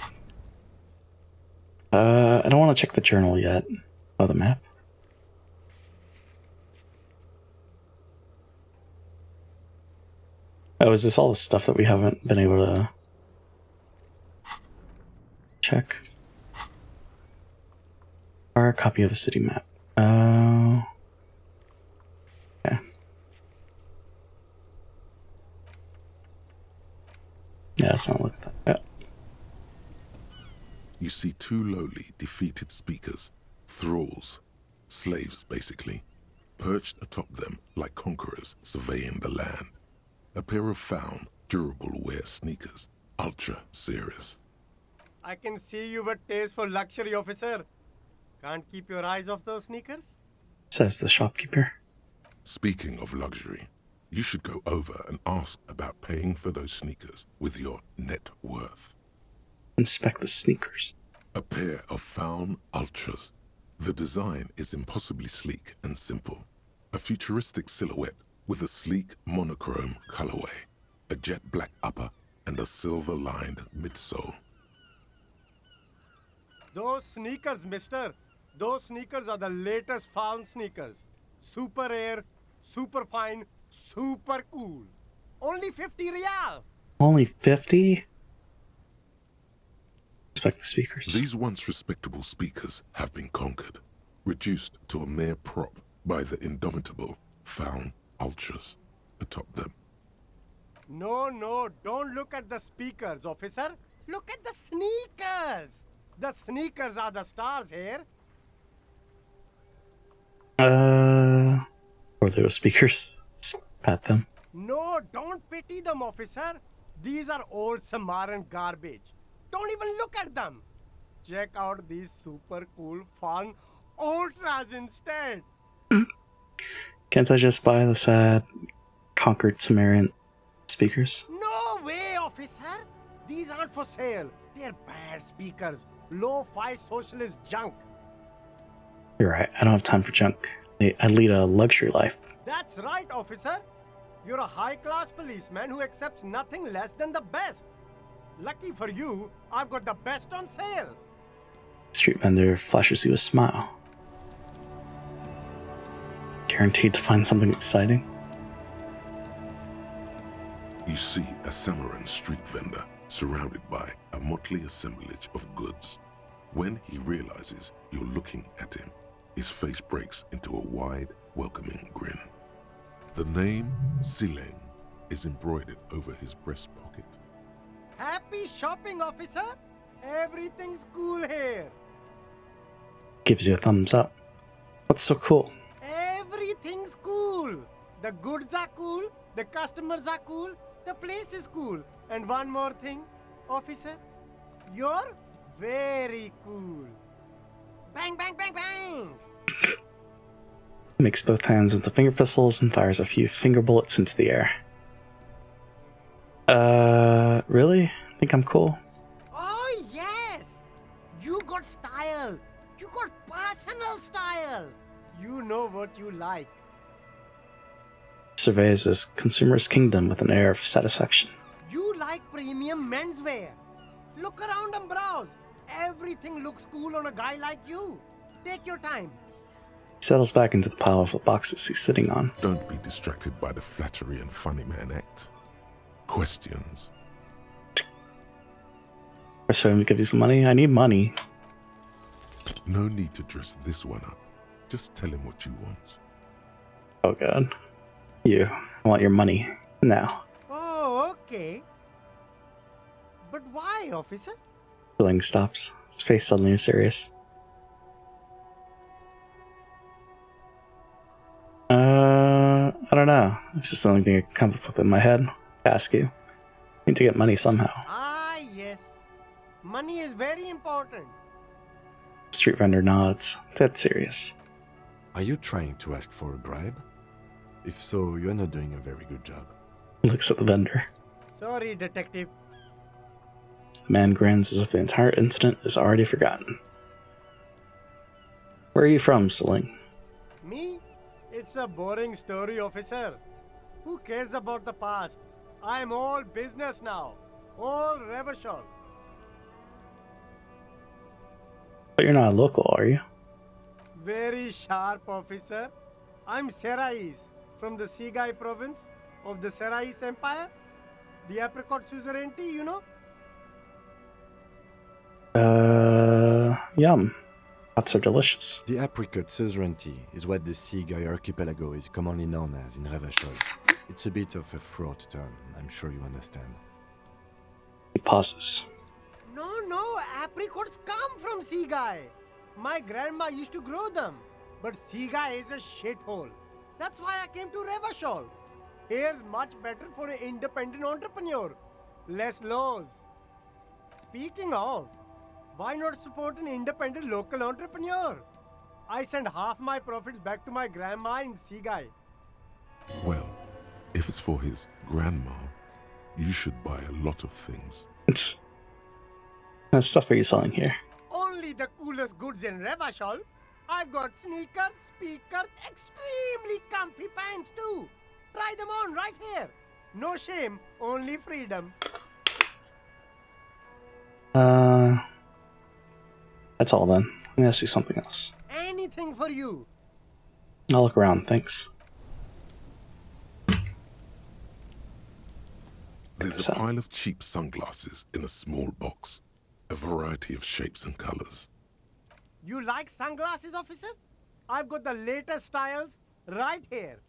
I don't want to check the journal yet. Oh, the map. Oh, is this all the stuff that we haven't been able to check? Or a copy of the city map. Oh. Okay. Yeah, let's not look at that. You see 2 lowly, defeated speakers, thralls, slaves basically, perched atop them like conquerors surveying the land. A pair of found, durable wear sneakers, ultra series. I can see you with taste for luxury, officer. Can't keep your eyes off those sneakers? Says the shopkeeper. Speaking of luxury, you should go over and ask about paying for those sneakers with your net worth. Inspect the sneakers. A pair of found ultras. The design is impossibly sleek and simple. A futuristic silhouette with a sleek monochrome colorway, a jet black upper, and a silver-lined midsole. Those sneakers, mister. Those sneakers are the latest found sneakers. Super air, super fine, super cool. Only 50 real. Only 50? Inspect the speakers. These once respectable speakers have been conquered, reduced to a mere prop by the indomitable found ultras atop them. No, don't look at the speakers, officer. Look at the sneakers. The sneakers are the stars here. Or those speakers. Let's pat them. No, don't pity them, officer. These are old Samaritan garbage. Don't even look at them. Check out these super cool, fun ultras instead. Can't I just buy the sad, conquered Samaritan speakers? No way, officer. These aren't for sale. They're bad speakers. Low-fi socialist junk. You're right, I don't have time for junk. I lead a luxury life. That's right, officer. You're a high-class policeman who accepts nothing less than the best. Lucky for you, I've got the best on sale. Street vendor flashes you a smile. Guaranteed to find something exciting. You see a Samaran street vendor surrounded by a motley assemblage of goods. When he realizes you're looking at him, his face breaks into a wide, welcoming grin. The name Sileng is embroidered over his breast pocket. Happy shopping, officer! Everything's cool here. Gives you a thumbs up. What's so cool? Everything's cool. The goods are cool, the customers are cool, the place is cool. And one more thing, officer, you're very cool. Bang, bang, bang, bang! Makes both hands into finger pistols and fires a few finger bullets into the air. Really? Think I'm cool? Oh, yes! You got style. You got personal style. You know what you like. Surveys his consumer's kingdom with an air of satisfaction. You like premium menswear. Look around and browse. Everything looks cool on a guy like you. Take your time. He settles back into the pile of the boxes he's sitting on. Don't be distracted by the flattery and funny man act. Questions. Press for him to give you some money. I need money. No need to dress this one up. Just tell him what you want. Oh god. You. I want your money. Now. Oh, okay. But why, officer? Billing stops. His face suddenly is serious. I don't know. It's just the only thing I can come up with in my head. To ask you. I need to get money somehow. Ah, yes. Money is very important. Street vendor nods. Dead serious. Are you trying to ask for a bribe? If so, you're not doing a very good job. He looks at the vendor. Sorry, detective. The man grins as if the entire incident is already forgotten. Where are you from, Seling? Me? It's a boring story, officer. Who cares about the past? I'm all business now. All Revachol. But you're not a local, are you? Very sharp, officer. I'm Serais, from the Sigai province of the Serais Empire. The apricot suzerainty, you know? Yum. Pots are delicious. The apricot suzerainty is what the Sigai archipelago is commonly known as in Revachol. It's a bit of a fraught term, I'm sure you understand. He pauses. No, apricots come from Sigai. My grandma used to grow them. But Sigai is a shithole. That's why I came to Revachol. Here's much better for an independent entrepreneur. Less laws. Speaking of, why not support an independent local entrepreneur? I send half my profits back to my grandma in Sigai. Well, if it's for his grandma, you should buy a lot of things. What kind of stuff are you selling here? Only the coolest goods in Revachol. I've got sneakers, speakers, extremely comfy pants too. Try them on right here. No shame, only freedom. That's all then. Let me ask you something else. Anything for you. I'll look around, thanks. There's a pile of cheap sunglasses in a small box. A variety of shapes and colors. You like sunglasses, officer? I've got the latest styles right here.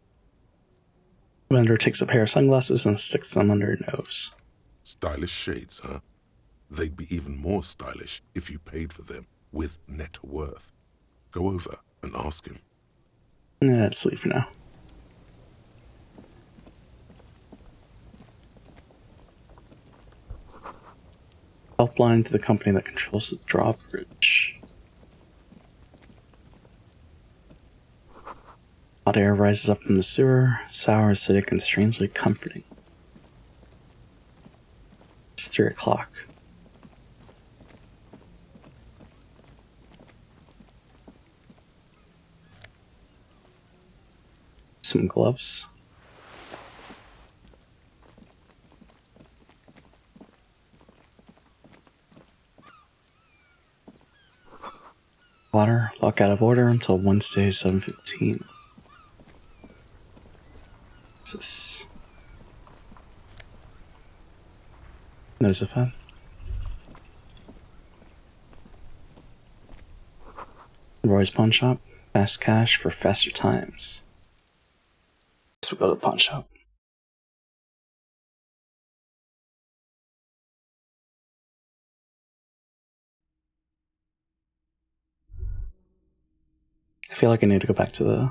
The vendor takes a pair of sunglasses and sticks them under her nose. Stylish shades, huh? They'd be even more stylish if you paid for them with net worth. Go over and ask him. Let's leave for now. Helpline to the company that controls the drawbridge. Hot air rises up from the sewer, sour, acidic, and strangely comforting. It's 3 o'clock. Some gloves. Water, lock out of order until Wednesday, 7:15. What's this? There's a fan. Roy's Pawn Shop. Fast cash for faster times. So we go to the pawn shop. I feel like I need to go back to the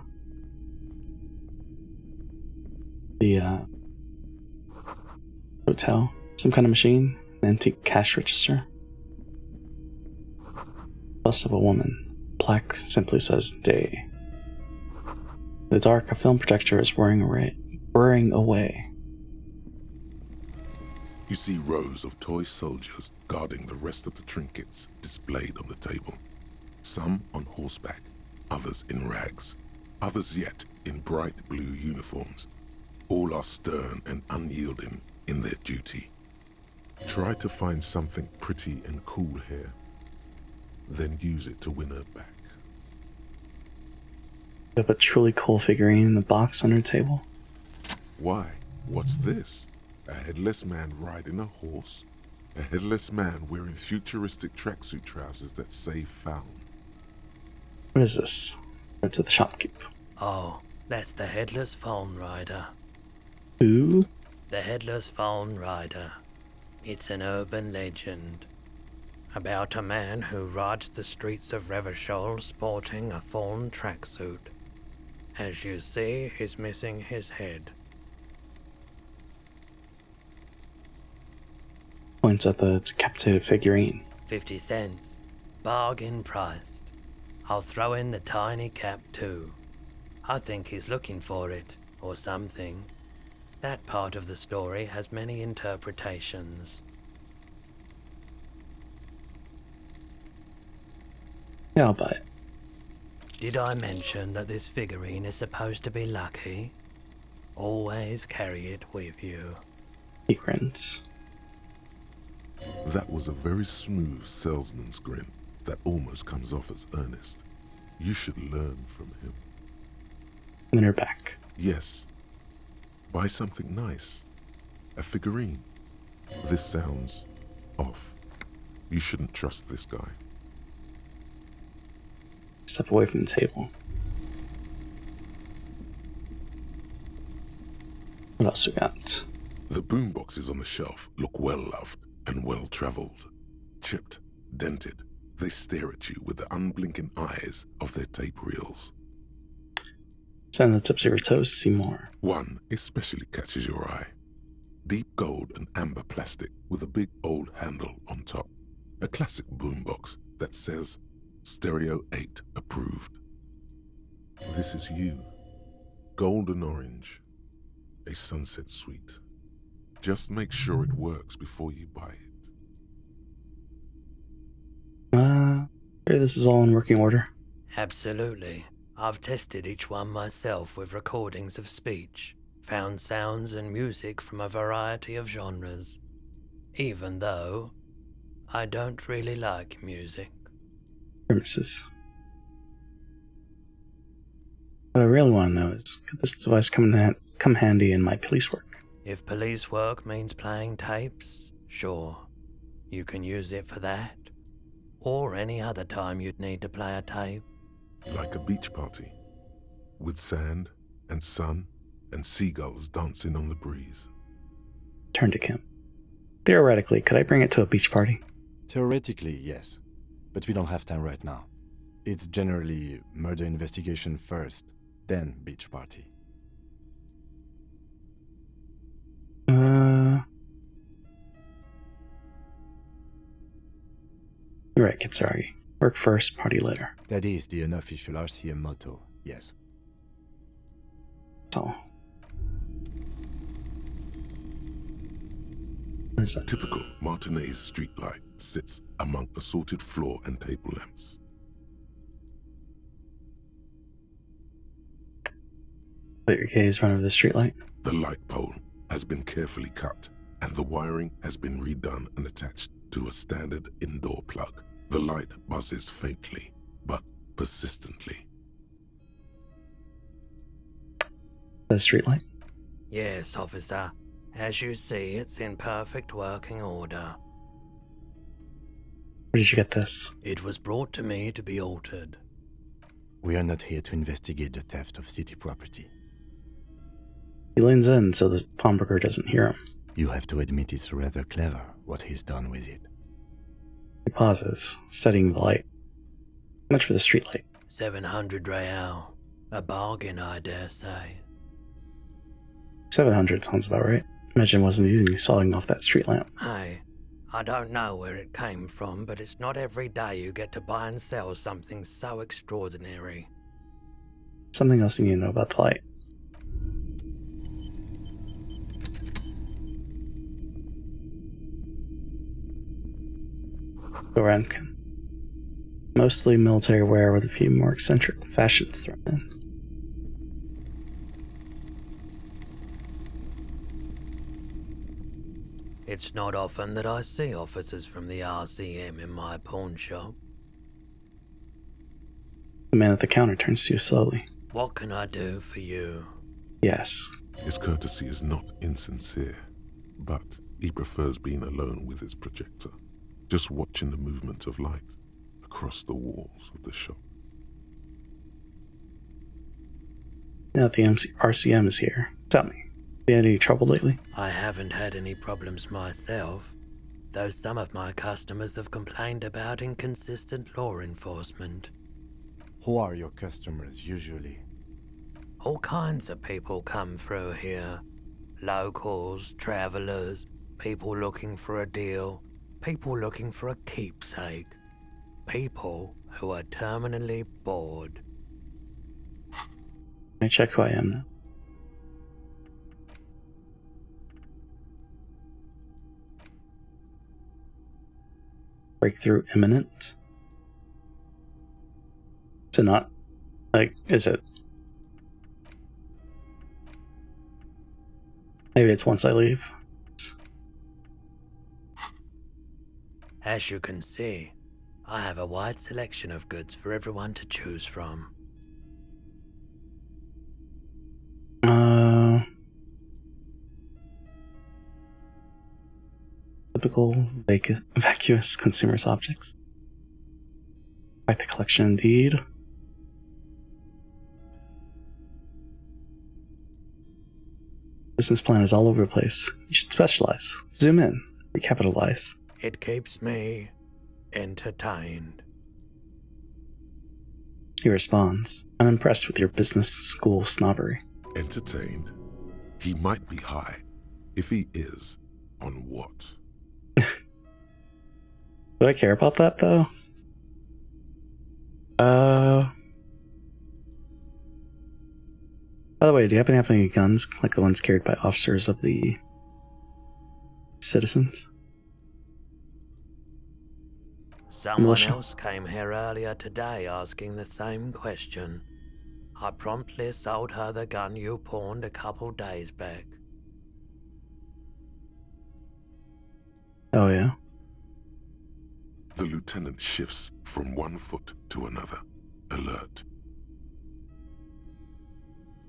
hotel. Some kind of machine. An antique cash register. Bust of a woman. Plaque simply says day. In the dark, a film projector is whirring away. You see rows of toy soldiers guarding the rest of the trinkets displayed on the table. Some on horseback, others in rags, others yet in bright blue uniforms. All are stern and unyielding in their duty. Try to find something pretty and cool here, then use it to win her back. You have a truly cool figurine in the box on your table. Why? What's this? A headless man riding a horse? A headless man wearing futuristic tracksuit trousers that say found. What is this? Go to the shopkeep. Oh, that's the Headless Phone Rider. Who? The Headless Phone Rider. It's an urban legend about a man who rides the streets of Revachol sporting a fawn tracksuit. As you see, he's missing his head. Points at the decapitated figurine. 50 cents. Bargain priced. I'll throw in the tiny cap too. I think he's looking for it, or something. That part of the story has many interpretations. Yeah, I'll buy it. Did I mention that this figurine is supposed to be lucky? Always carry it with you. He grins. That was a very smooth salesman's grin that almost comes off as earnest. You should learn from him. And then you're back. Yes. Buy something nice. A figurine. This sounds off. You shouldn't trust this guy. Step away from the table. What else we got? The boomboxes on the shelf look well-loved and well-traveled. Chipped, dented, they stare at you with the unblinking eyes of their tape reels. Send the tips of your toes to see more. One especially catches your eye. Deep gold and amber plastic with a big old handle on top. A classic boombox that says Stereo 8 approved. This is you. Golden orange. A sunset suite. Just make sure it works before you buy it. Okay, this is all in working order. Absolutely. I've tested each one myself with recordings of speech, found sounds and music from a variety of genres, even though I don't really like music. Premises. What I really want to know is, could this device come handy in my police work? If police work means playing tapes, sure. You can use it for that, or any other time you'd need to play a tape. Like a beach party, with sand and sun and seagulls dancing on the breeze. Turn to Kim. Theoretically, could I bring it to a beach party? Theoretically, yes. But we don't have time right now. It's generally murder investigation first, then beach party. You're right, Kitsaragi. Work first, party later. That is the unofficial RCM motto, yes. So. What is that? Typical Martinez streetlight sits among assorted floor and table lamps. Let your gaze run over the streetlight. The light pole has been carefully cut, and the wiring has been redone and attached to a standard indoor plug. The light buzzes faintly, but persistently. The streetlight. Yes, officer. As you see, it's in perfect working order. Where did you get this? It was brought to me to be altered. We are not here to investigate the theft of city property. He leans in so the pawnbroker doesn't hear him. You have to admit it's rather clever what he's done with it. He pauses, studying the light. How much for the streetlight? 700 real. A bargain, I dare say. 700 sounds about right. Imagine wasn't even sawing off that street lamp. Hey, I don't know where it came from, but it's not every day you get to buy and sell something so extraordinary. Something else you need to know about the light. Gorankin. Mostly military wear with a few more eccentric fashions thrown in. It's not often that I see officers from the RCM in my pawn shop. The man at the counter turns to you slowly. What can I do for you? Yes. His courtesy is not insincere, but he prefers being alone with his projector, just watching the movement of light across the walls of the shop. Now that the RCM is here, tell me, have you had any trouble lately? I haven't had any problems myself, though some of my customers have complained about inconsistent law enforcement. Who are your customers usually? All kinds of people come through here. Locals, travelers, people looking for a deal, people looking for a keepsake, people who are terminally bored. Let me check who I am now. Breakthrough imminent? Is it not? Like, is it? Maybe it's once I leave. As you can see, I have a wide selection of goods for everyone to choose from. Typical vacuous consumer's objects. Quite the collection indeed. Business plan is all over the place. You should specialize. Zoom in. Recapitalize. It keeps me entertained. He responds, unimpressed with your business school snobbery. Entertained? He might be high. If he is, on what? Do I care about that, though? By the way, do you happen to have any guns, like the ones carried by officers of the citizens? Someone Militia. else came here earlier today asking the same question. I promptly sold her the gun you pawned a couple days back. Oh, yeah? The lieutenant shifts from one foot to another, alert.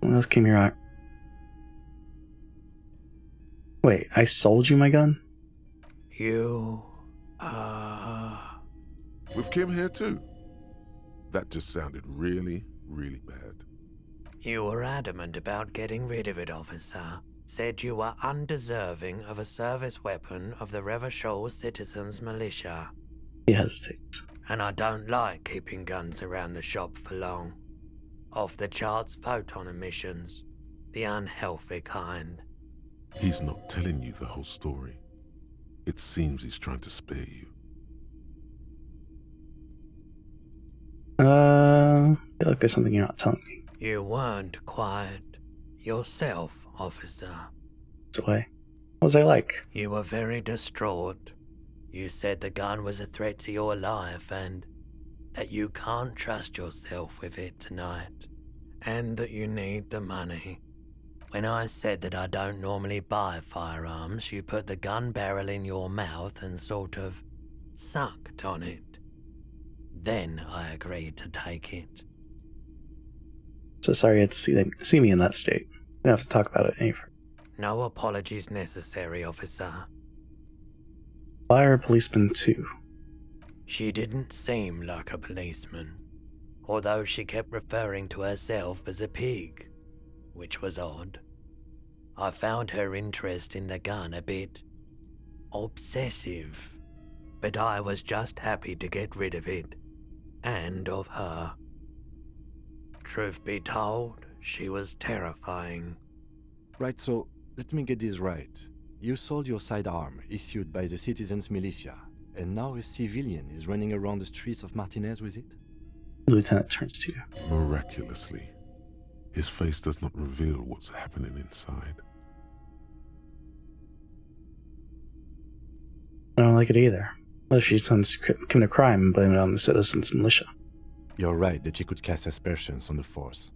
Someone else came here out. Wait, I sold you my gun? You, With Kim here too? That just sounded really, really bad. You were adamant about getting rid of it, officer. Said you were undeserving of a service weapon of the Revachol Citizens Militia. He hesitates. And I don't like keeping guns around the shop for long. Off the charts photon emissions. The unhealthy kind. He's not telling you the whole story. It seems he's trying to spare you. I feel like there's something you're not telling me. You weren't quiet yourself, officer. It's away. What was I like? You were very distraught. You said the gun was a threat to your life and that you can't trust yourself with it tonight, and that you need the money. When I said that I don't normally buy firearms, you put the gun barrel in your mouth and sort of sucked on it. Then I agreed to take it. So sorry you had to see me in that state. You don't have to talk about it any further. No apologies necessary, officer. Why are policemen too? She didn't seem like a policeman, although she kept referring to herself as a pig, which was odd. I found her interest in the gun a bit obsessive, but I was just happy to get rid of it, and of her. Truth be told, she was terrifying. Right, so let me get this right. You sold your sidearm, issued by the citizens' militia, and now a civilian is running around the streets of Martinez with it? The lieutenant turns to you. Miraculously, his face does not reveal what's happening inside. I don't like it either. What if she's committed a crime and blame it on the citizens' militia? You're right that she could cast aspersions on the force.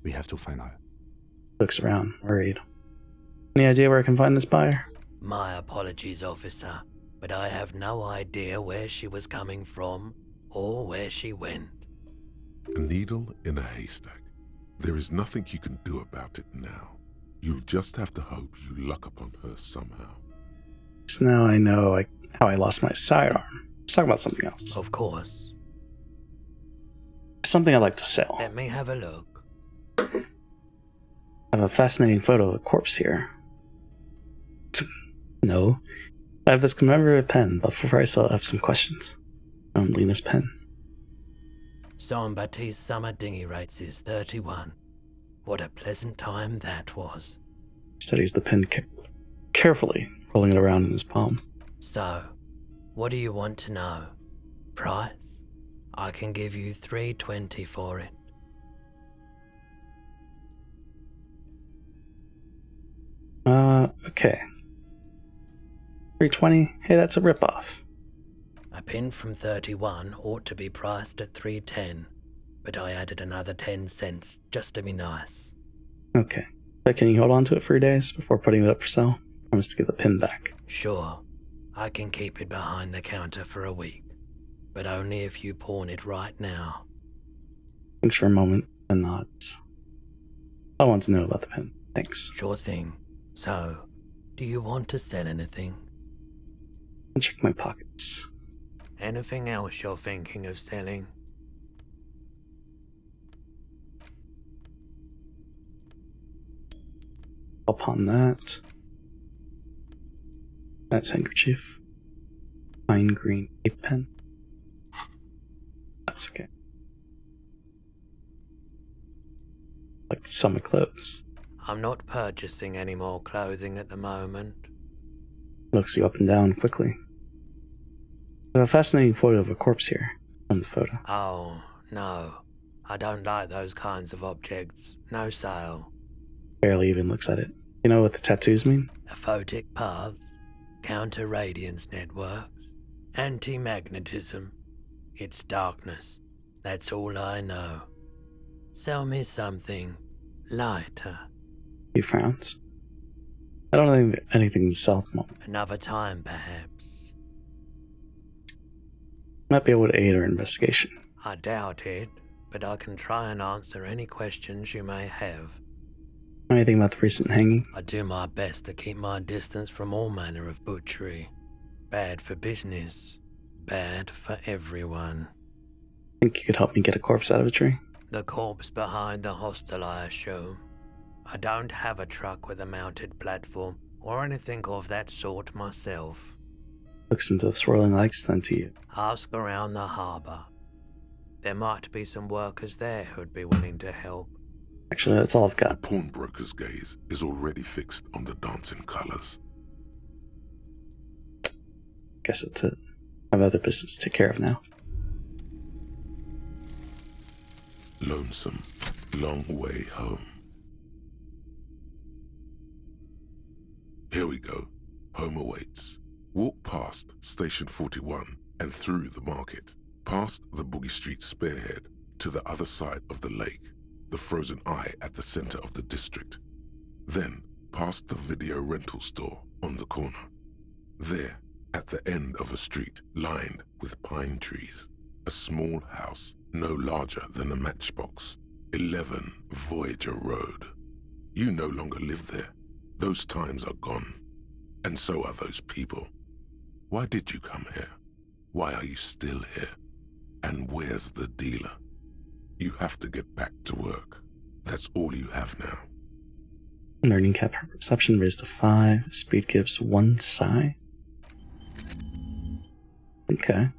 We have to find her. Looks around, worried. Any idea where I can find this buyer? My apologies, officer, but I have no idea where she was coming from or where she went. A needle in a haystack. There is nothing you can do about it now. You'll just have to hope you luck upon her somehow. So now I know how I lost my sidearm. Let's talk about something else. Of course. Something I'd like to sell. Let me have a look. I have a fascinating photo of a corpse here. No. I have this commemorative pen, but before I sell it, I have some questions. Lena's pen. Jean-Baptiste summer dinghy rates is 31. What a pleasant time that was. He studies the pen carefully, rolling it around in his palm. So, what do you want to know? Price? I can give you $3.20 for it. Okay. $3.20? Hey, that's a ripoff. A pin from 31 ought to be priced at $3.10, but I added another 10 cents just to be nice. Okay. But can you hold on to it for days before putting it up for sale? Promise to give the pin back. Sure. I can keep it behind the counter for a week, but only if you pawn it right now. Thanks for a moment, and nods. I want to know about the pin. Thanks. Sure thing. So, do you want to sell anything? I'll check my pockets. Anything else you're thinking of selling? Upon that. That's handkerchief. Fine green tape pen. That's okay. Like summer clothes. I'm not purchasing any more clothing at the moment. Looks you up and down quickly. I have a fascinating photo of a corpse here. On the photo. Oh, no. I don't like those kinds of objects. No sale. Barely even looks at it. You know what the tattoos mean? Aphotic paths, counter-radiance networks, anti-magnetism. It's darkness. That's all I know. Sell me something lighter. He frowns. I don't think anything to sell at the moment. Another time, perhaps. Might be able to aid our investigation. I doubt it, but I can try and answer any questions you may have. Anything about the recent hanging? I do my best to keep my distance from all manner of butchery. Bad for business. Bad for everyone. Think you could help me get a corpse out of a tree? The corpse behind the hostel, I assume. I don't have a truck with a mounted platform or anything of that sort myself. Looks into the swirling lights, then to you. Ask around the harbour. There might be some workers there who'd be willing to help. Actually, that's all I've The got. pawnbroker's gaze is already fixed on the dancing colors. Guess that's it. I have other business to take care of now. Lonesome, long way home. Here we go. Home awaits. Walk past Station 41 and through the market, past the Boogie Street spearhead to the other side of the lake, the frozen eye at the center of the district. Then past the video rental store on the corner. There, at the end of a street lined with pine trees, A small house, no larger than a matchbox. 11 Voyager Road. You no longer live there. Those times are gone. And so are those people. Why did you come here? Why are you still here? And where's the dealer? You have to get back to work. That's all you have now. Learning cap perception raised to 5. Speed gives 1 psi. Okay.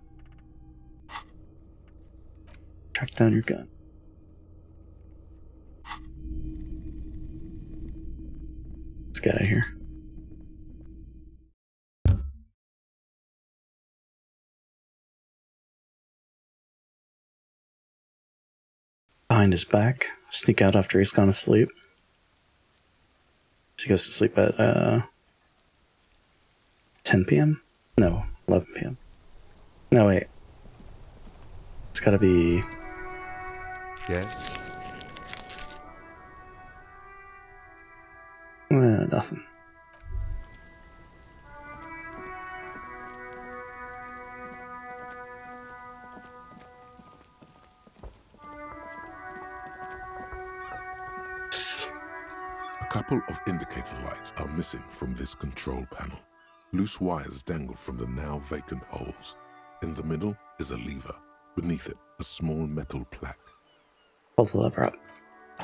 Track down your gun. Let's get out of here. Behind his back. Sneak out after he's gone to sleep. He goes to sleep at 10 p.m.? No, 11 p.m. No, wait. It's gotta be... Yes? Nothing. A couple of indicator lights are missing from this control panel. Loose wires dangle from the now vacant holes. In the middle is a lever. Beneath it, a small metal plaque. Pull the lever up.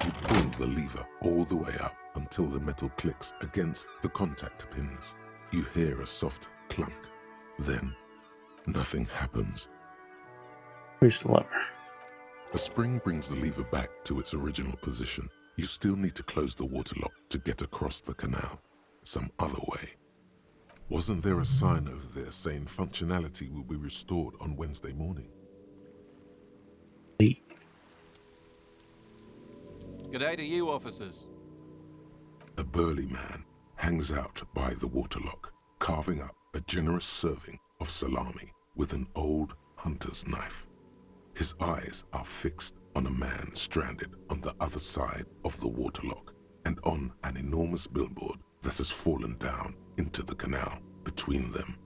You pull the lever all the way up until the metal clicks against the contact pins. You hear a soft clunk. Then, nothing happens. Release the lever. A spring brings the lever back to its original position. You still need to close the waterlock to get across the canal. Some other way. Wasn't there a sign over there saying functionality will be restored on Wednesday morning? G'day to you, officers. A burly man hangs out by the waterlock, carving up a generous serving of salami with an old hunter's knife. His eyes are fixed on a man stranded on the other side of the waterlock and on an enormous billboard that has fallen down into the canal between them.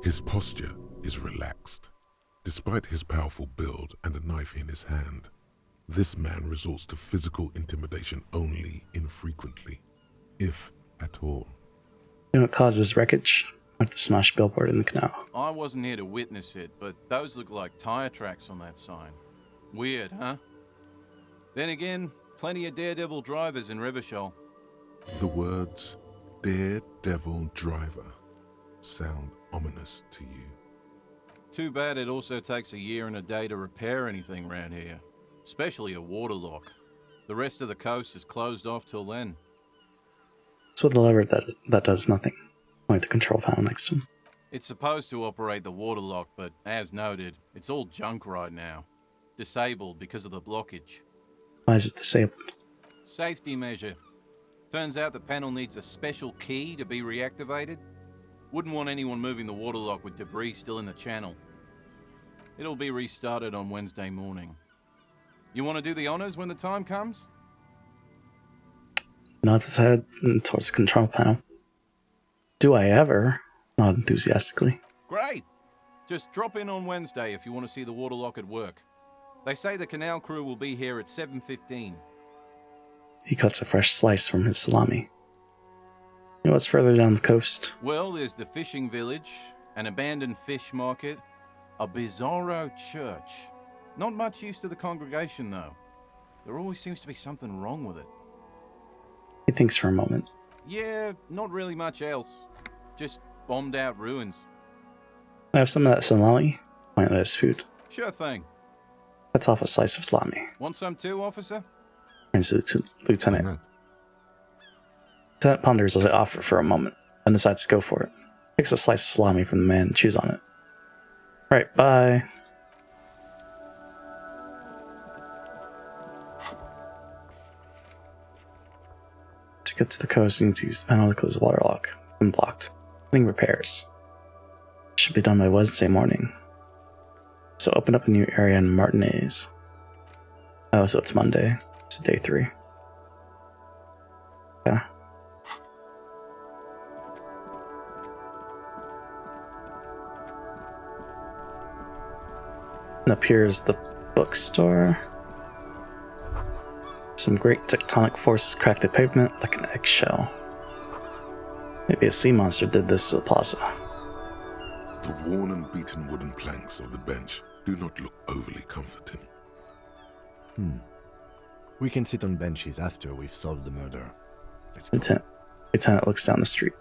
His posture is relaxed. Despite his powerful build and a knife in his hand, this man resorts to physical intimidation only infrequently, if at all. You know what causes wreckage? Like the smashed billboard in the canal. I wasn't here to witness it, but those look like tire tracks on that sign. Weird, huh? Then again, plenty of daredevil drivers in Revachol. The words daredevil driver sound ominous to you. Too bad it also takes a year and a day to repair anything around here. Especially a waterlock. The rest of the coast is closed off till then. It's with the lever that does nothing. Like the control panel next to him. It's supposed to operate the waterlock, but as noted, it's all junk right now. Disabled because of the blockage. Why is it disabled? Safety measure. Turns out the panel needs a special key to be reactivated. Wouldn't want anyone moving the waterlock with debris still in the channel. It'll be restarted on Wednesday morning. You want to do the honors when the time comes? Nods his head towards the control panel. Do I ever? Not enthusiastically. Great! Just drop in on Wednesday if you want to see the waterlock at work. They say the canal crew will be here at 7:15. He cuts a fresh slice from his salami. You know what's further down the coast? Well, there's the fishing village, an abandoned fish market, a bizarro church. Not much use to the congregation, though. There always seems to be something wrong with it. He thinks for a moment. Yeah, not really much else. Just bombed out ruins. I have some of that salami. Point at his food. Sure thing. Cuts off a slice of salami. Want some too, officer? Turns to Lieutenant. Lieutenant ponders the offer for a moment, then decides to go for it. Takes a slice of salami from the man and chews on it. Right, bye. To get to the coast, you need to use the panel to close the water lock. It's been blocked. Getting repairs. Should be done by Wednesday morning. So open up a new area in Martinez. Oh, so it's Monday. So day 3. Yeah. And up here is the bookstore. Some great tectonic forces cracked the pavement like an eggshell. Maybe a sea monster did this to the plaza. The worn and beaten wooden planks of the bench do not look overly comforting. We can sit on benches after we've solved the murder. Let's go. Lieutenant looks down the street.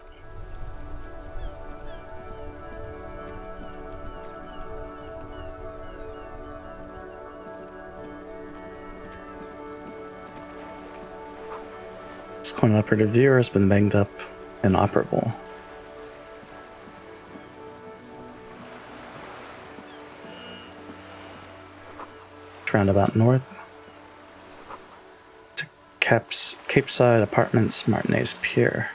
This coin operative viewer has been banged up and operable. Roundabout north to Cape Side Apartments, Martinez Pier.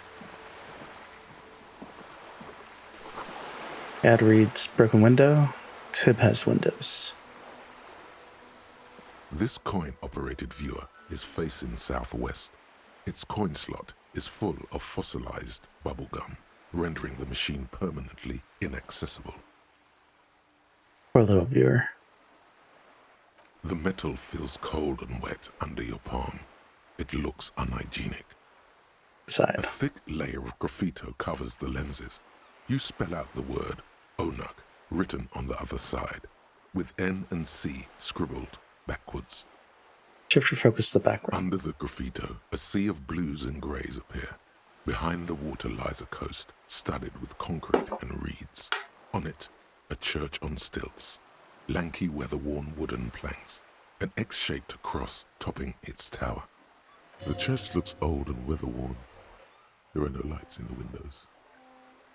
Ad reads broken window. Tib has windows. This coin-operated viewer is facing southwest. Its coin slot is full of fossilized bubblegum, rendering the machine permanently inaccessible. Poor little viewer. The metal feels cold and wet under your palm. It looks unhygienic. Side. A thick layer of graffito covers the lenses. You spell out the word Onuk written on the other side, with N and C scribbled backwards. Shift your focus to the background. Under the graffito, a sea of blues and greys appear. Behind the water lies a coast studded with concrete and reeds. On it, a church on stilts. Lanky, weather-worn wooden planks, an X-shaped cross topping its tower. The church looks old and weather-worn. There are no lights in the windows.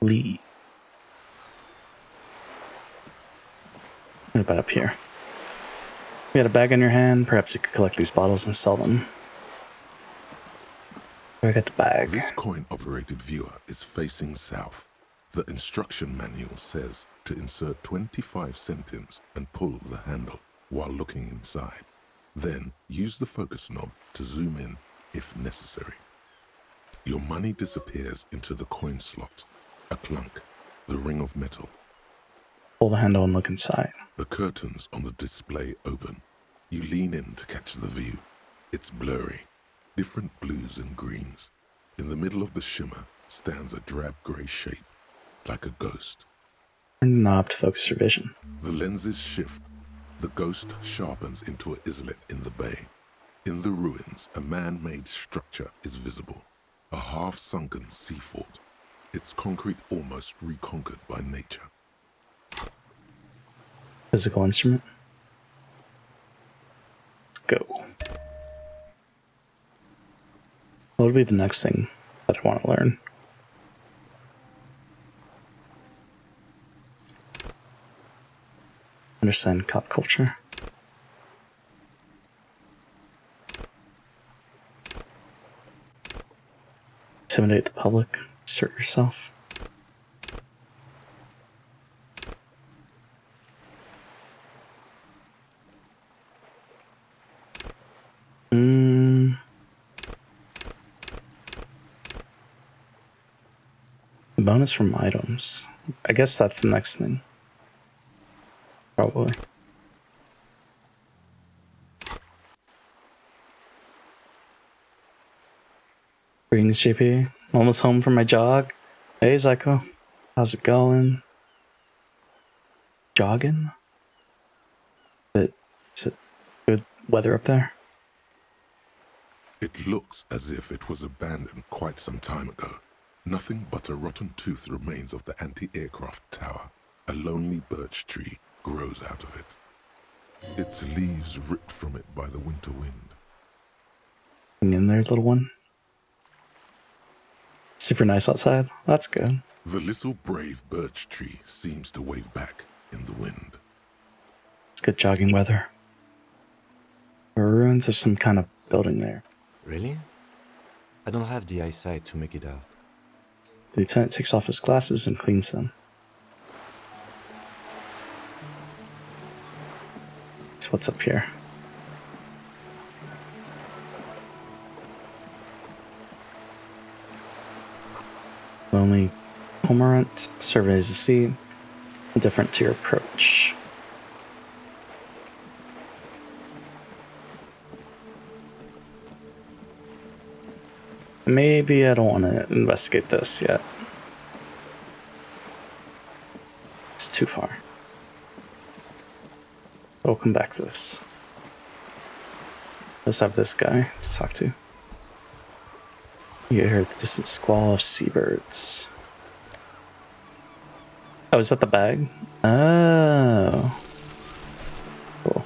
Lee. What about up here? You had a bag in your hand. Perhaps you could collect these bottles and sell them. Where I got the bag? This coin-operated viewer is facing south. The instruction manual says to insert 25 centimes and pull the handle while looking inside. Then use the focus knob to zoom in if necessary. Your money disappears into the coin slot. A clunk, the ring of metal. Pull the handle and look inside. The curtains on the display open. You lean in to catch the view. It's blurry, different blues and greens. In the middle of the shimmer stands a drab grey shape, like a ghost. Turn the knob to focus your vision. The lenses shift. The ghost sharpens into an islet in the bay. In the ruins, a man-made structure is visible. A half-sunken sea fort. Its concrete almost reconquered by nature. Physical instrument. Let's go. What would be the next thing that I want to learn? Understand cop culture. Intimidate the public. Assert yourself. Bonus from items. I guess that's the next thing. Probably. Greetings, JP. Almost home from my jog. Hey, Zyko. How's it going? Jogging? Is it good weather up there? It looks as if it was abandoned quite some time ago. Nothing but a rotten tooth remains of the anti-aircraft tower. A lonely birch tree grows out of it. Its leaves ripped from it by the winter wind. Hang in there, little one. Super nice outside. That's good. The little brave birch tree seems to wave back in the wind. It's good jogging weather. There are ruins of some kind of building there. Really? I don't have the eyesight to make it out. The lieutenant takes off his glasses and cleans them. So what's up here? Lonely cormorant surveys the sea, indifferent to your approach. Maybe I don't want to investigate this yet. It's too far. We'll come back to this. Let's have this guy to talk to. You hear the distant squall of seabirds. Oh, is that the bag? Oh. Cool.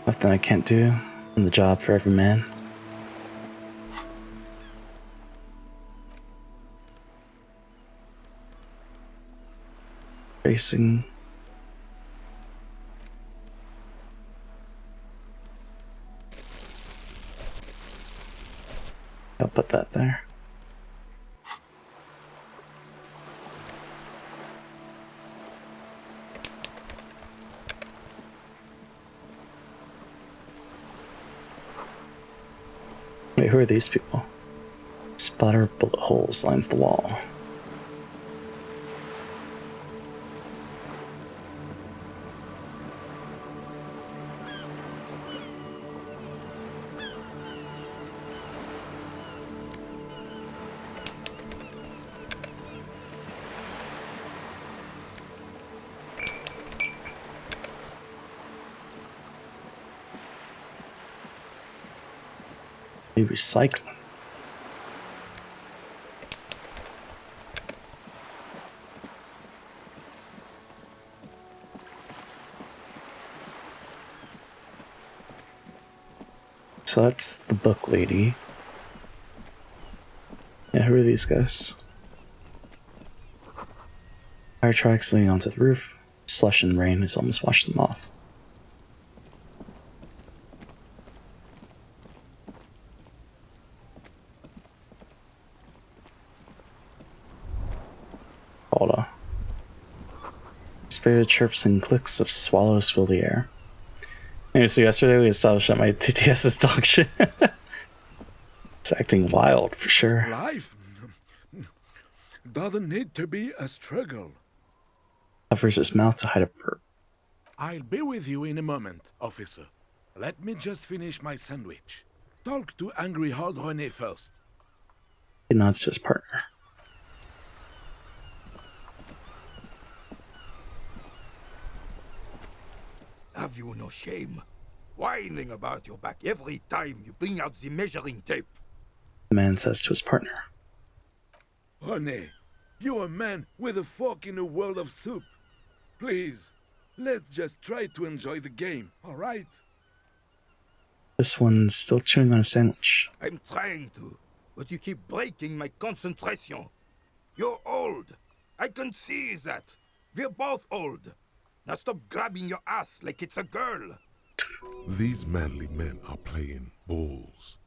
Nothing I can't do. I'm the job for every man. Racing. I'll put that there. Wait, who are these people? Spotter bullet holes lines the wall. Recycling. So that's the book lady. Yeah, who are these guys? Fire tracks leading onto the roof. Slush and rain has almost washed them off. Hold on. Spirited chirps and clicks of swallows fill the air. Anyway, so yesterday we established that my TTS is dog shit. It's acting wild for sure. Life doesn't need to be a struggle. Covers his mouth to hide a burp. I'll be with you in a moment, officer. Let me just finish my sandwich. Talk to Angry Hard René first. He nods to his partner. Have you no shame? Whining about your back every time you bring out the measuring tape. The man says to his partner. René, you're a man with a fork in a world of soup. Please, let's just try to enjoy the game, alright? This one's still chewing on a sandwich. I'm trying to, but you keep breaking my concentration. You're old. I can see that. We're both old. Now stop grabbing your ass like it's a girl. These manly men are playing balls.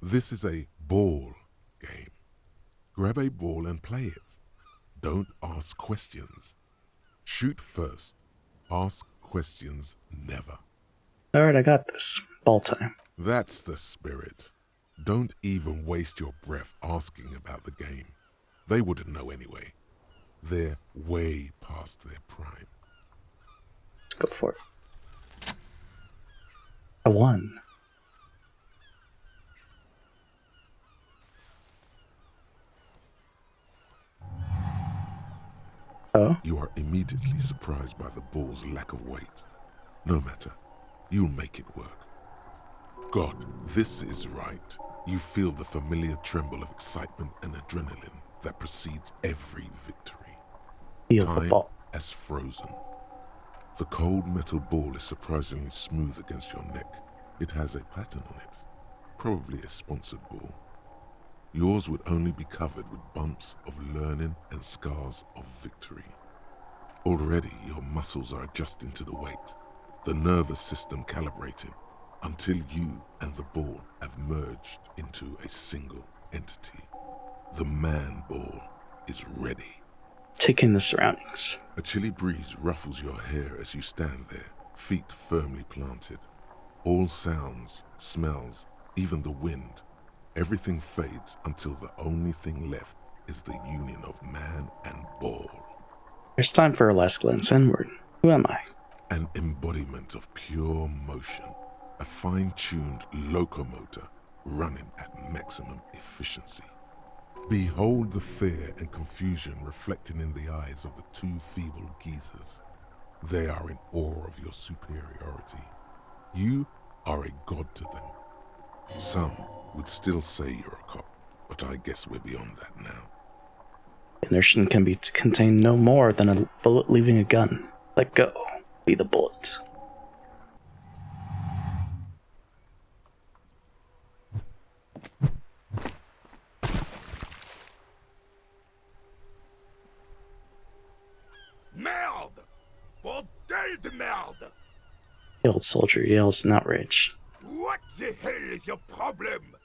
This is a ball game. Grab a ball and play it. Don't ask questions. Shoot first. Ask questions never. Alright, I got this. Ball time. That's the spirit. Don't even waste your breath asking about the game. They wouldn't know anyway. They're way past their prime. Let's go for it. I won. Oh? You are immediately surprised by the ball's lack of weight. No matter. You'll make it work. God, this is right. You feel the familiar tremble of excitement and adrenaline that precedes every victory. Feel the Time ball. as frozen. The cold metal ball is surprisingly smooth against your neck. It has a pattern on it. Probably a sponsored ball. Yours would only be covered with bumps of learning and scars of victory. Already your muscles are adjusting to the weight, the nervous system calibrating, until you and the ball have merged into a single entity. The man ball is ready. Take in the surroundings. A chilly breeze ruffles your hair as you stand there, feet firmly planted. All sounds, smells, even the wind, everything fades until the only thing left is the union of man and ball. There's time for a last glance inward. Who am I? An embodiment of pure motion, a fine-tuned locomotor running at maximum efficiency. Behold the fear and confusion reflecting in the eyes of the two feeble geezers. They are in awe of your superiority. You are a god to them. Some would still say you're a cop, but I guess we're beyond that now. Inertia can be contain no more than a bullet leaving a gun. Let go. Be the bullet. Merde! Bordel de merde! The old soldier yells in outrage. What the hell is your problem?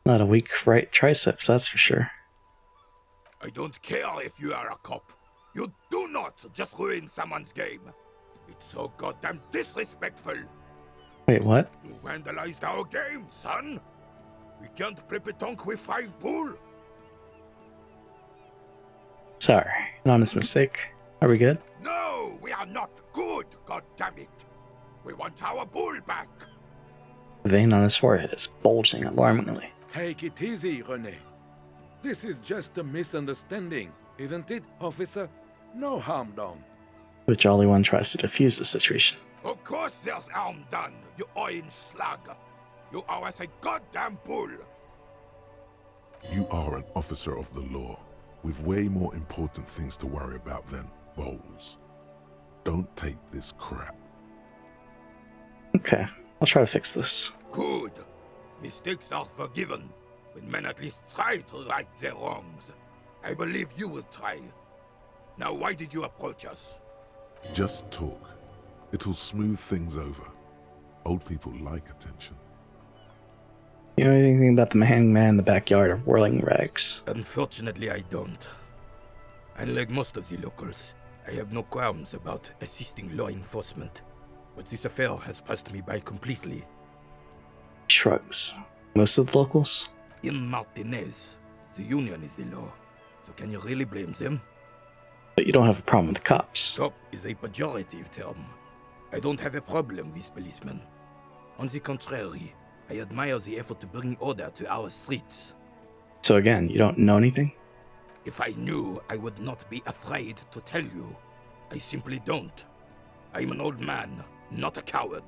Not a weak right triceps, that's for sure. I don't care if you are a cop. You do not just ruin someone's game. It's so goddamn disrespectful. Wait, what? You vandalized our game, son. We can't play pétanque with 5 bull. Sorry, an honest mistake. Are we good? No, we are not good, goddammit. We want our bull back. The vein on his forehead is bulging alarmingly. Take it easy, René. This is just a misunderstanding, isn't it, officer? No harm done. The Jolly One tries to defuse the situation. Of course there's harm done, you orange slug. You owe us a goddamn bull. You are an officer of the law, with way more important things to worry about than bowls. Don't take this crap. Okay, I'll try to fix this. Good. Mistakes are forgiven when men at least try to right their wrongs. I believe you will try. Now, why did you approach us? Just talk. It'll smooth things over. Old people like attention. You know anything about the hangman in the backyard of Whirling Rags? Unfortunately, I don't. Unlike most of the locals, I have no qualms about assisting law enforcement. But this affair has passed me by completely. He shrugs. Most of the locals? In Martinez, the union is the law. So can you really blame them? But you don't have a problem with the cops. Cop is a pejorative term. I don't have a problem with policemen. On the contrary, I admire the effort to bring order to our streets. So again, you don't know anything? If I knew, I would not be afraid to tell you. I simply don't. I'm an old man, not a coward.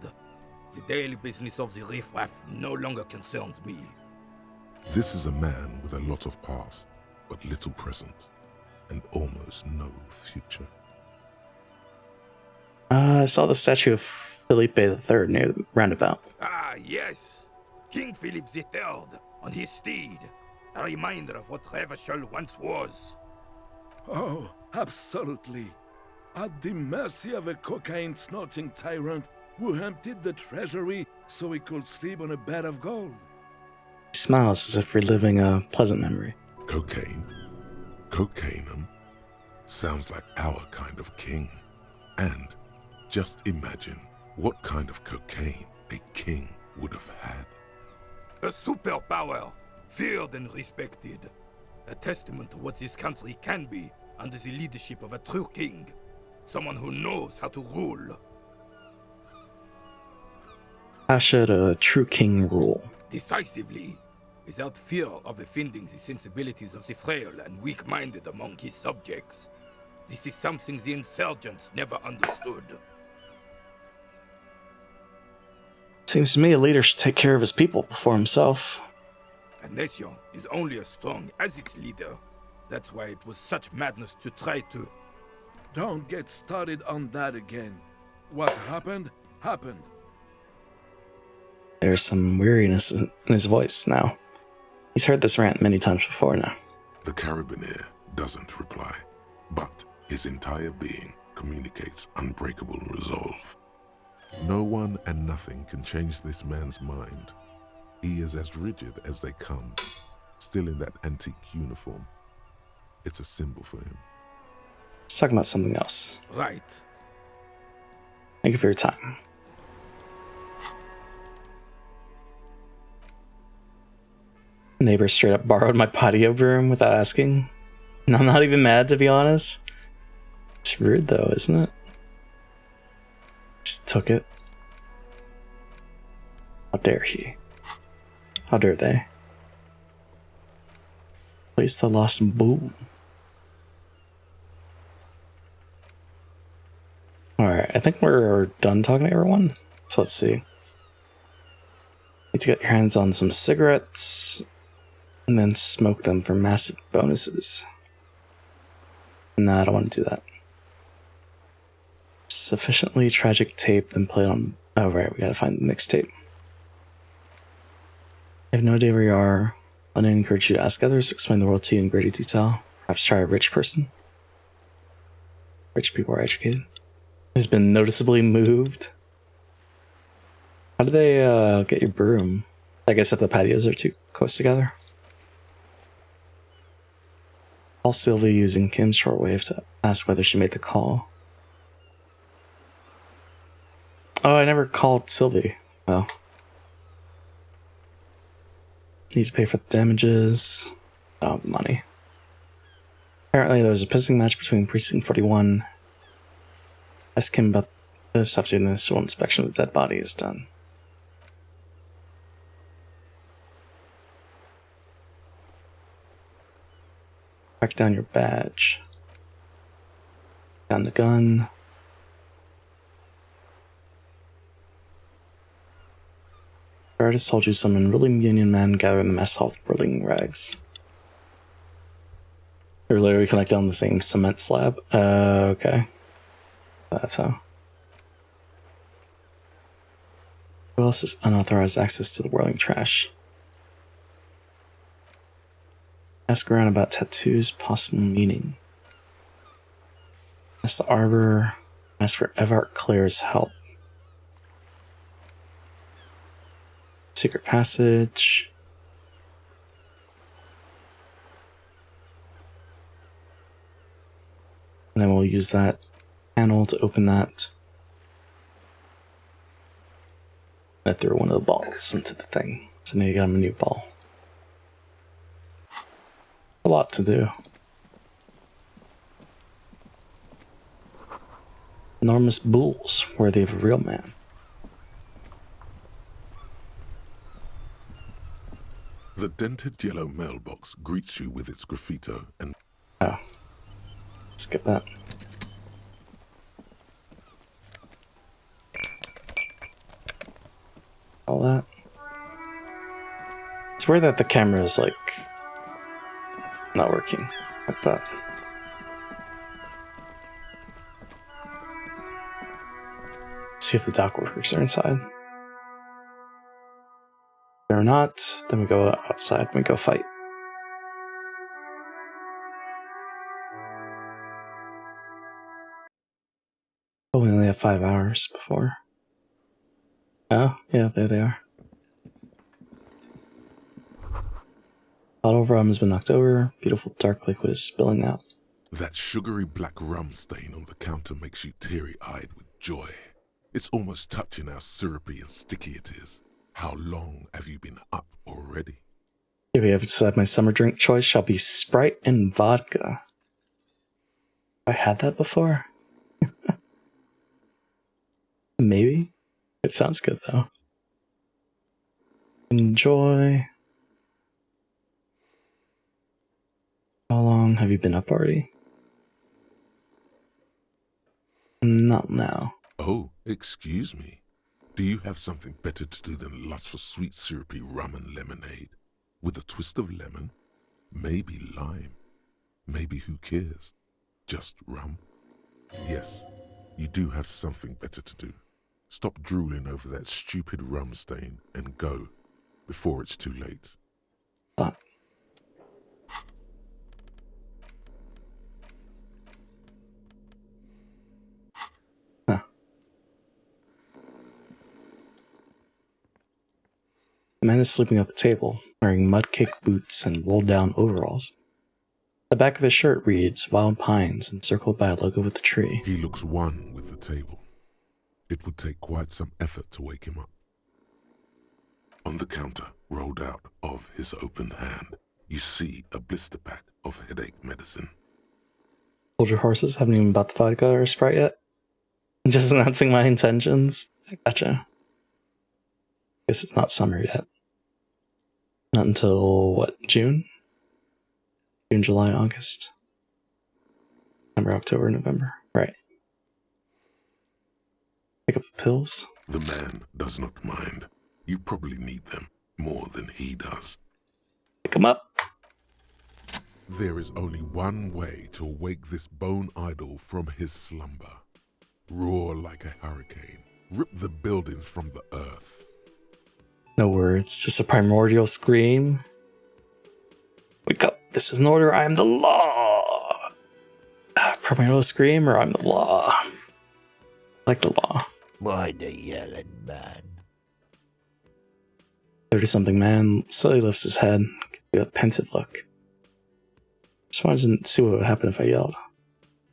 The daily business of the riffraff no longer concerns me. This is a man with a lot of past, but little present, and almost no future. I saw the statue of Felipe III near the roundabout. Ah, yes. King Philip III, on his steed. A reminder of what Revachol once was. Oh, absolutely. At the mercy of a cocaine-snorting tyrant who emptied the treasury so he could sleep on a bed of gold. He smiles as if reliving a pleasant memory. Cocaine? Cocainum? Sounds like our kind of king. And just imagine what kind of cocaine a king would have had. A superpower, feared and respected. A testament to what this country can be under the leadership of a true king. Someone who knows how to rule. How should a true king rule? Decisively, without fear of offending the sensibilities of the frail and weak-minded among his subjects. This is something the insurgents never understood. Seems to me a leader should take care of his people before himself. A nation is only as strong as its leader. That's why it was such madness to try to... Don't get started on that again. What happened, happened. There's some weariness in his voice now. He's heard this rant many times before now. The Carabiner doesn't reply, but his entire being communicates unbreakable resolve. No one and nothing can change this man's mind. He is as rigid as they come, still in that antique uniform. It's a symbol for him. Let's talk about something else. Right. Thank you for your time. Neighbor straight up borrowed my patio broom without asking. And I'm not even mad, to be honest. It's rude though, isn't it? Just took it. How dare he? How dare they? Place the lost bull. Alright, I think we're done talking to everyone. So let's see. Need to get your hands on some cigarettes and then smoke them for massive bonuses. Nah, I don't want to do that. Sufficiently tragic tape, then play it on. Oh, right, we gotta find the mixtape. I have no idea where you are. Let me encourage you to ask others to explain the world to you in greater detail. Perhaps try a rich person. Rich people are educated. Has been noticeably moved. How do they get your broom? I guess if the patios are too close together. Call Sylvie using Kim's shortwave to ask whether she made the call. Oh, I never called Sylvie. Well. Need to pay for the damages. Oh, money. Apparently there was a pissing match between Precinct 41. Ask him about the stuff doing this while inspection of the dead body is done. Track down your badge. Down the gun. The artist told you some unruly union men gather in the mess hall with whirling rags. They're literally connected on the same cement slab. Okay. That's how. Who else has unauthorized access to the whirling trash? Ask around about tattoos' possible meaning. Ask the arbor. Ask for Evart Clare's help. Secret passage. And then we'll use that panel to open that. I threw one of the balls into the thing. So now you got him a new ball. A lot to do. Enormous bulls worthy of a real man. The dented yellow mailbox greets you with its graffito and... Oh. Skip that. All that. It's weird that the camera is like not working like that. See if the dock workers are inside. If they're not, then we go outside and we go fight. Oh, we only have 5 hours before. Oh, yeah, there they are. Bottle of rum has been knocked over. Beautiful dark liquid is spilling out. That sugary black rum stain on the counter makes you teary-eyed with joy. It's almost touching how syrupy and sticky it is. How long have you been up already? Here we have decided my summer drink choice shall be Sprite and vodka. I had that before? Maybe? It sounds good though. Enjoy. How long have you been up already? Not now. Oh, excuse me. Do you have something better to do than lust for sweet syrupy rum and lemonade? With a twist of lemon? Maybe lime? Maybe who cares? Just rum? Yes, you do have something better to do. Stop drooling over that stupid rum stain and go before it's too late. But the man is sleeping at the table, wearing mud-caked boots and rolled-down overalls. The back of his shirt reads Wild Pines, encircled by a logo with a tree. He looks one with the table. It would take quite some effort to wake him up. On the counter, rolled out of his open hand, you see a blister pack of headache medicine. Hold your horses, haven't even bought the vodka or Sprite yet? I'm just announcing my intentions. I gotcha. Guess it's not summer yet. Not until, what, June? June, July, August. September, October, November. Right. Pick up the pills. The man does not mind. You probably need them more than he does. Pick them up. There is only one way to wake this bone idol from his slumber. Roar like a hurricane. Rip the buildings from the earth. No words, just a primordial scream. Wake up, this is an order, I am the law. Primordial scream or I'm the law. I like the law. Why the yelling, man? 30-something man slowly lifts his head, gives you a pensive look. Just wanted to see what would happen if I yelled. I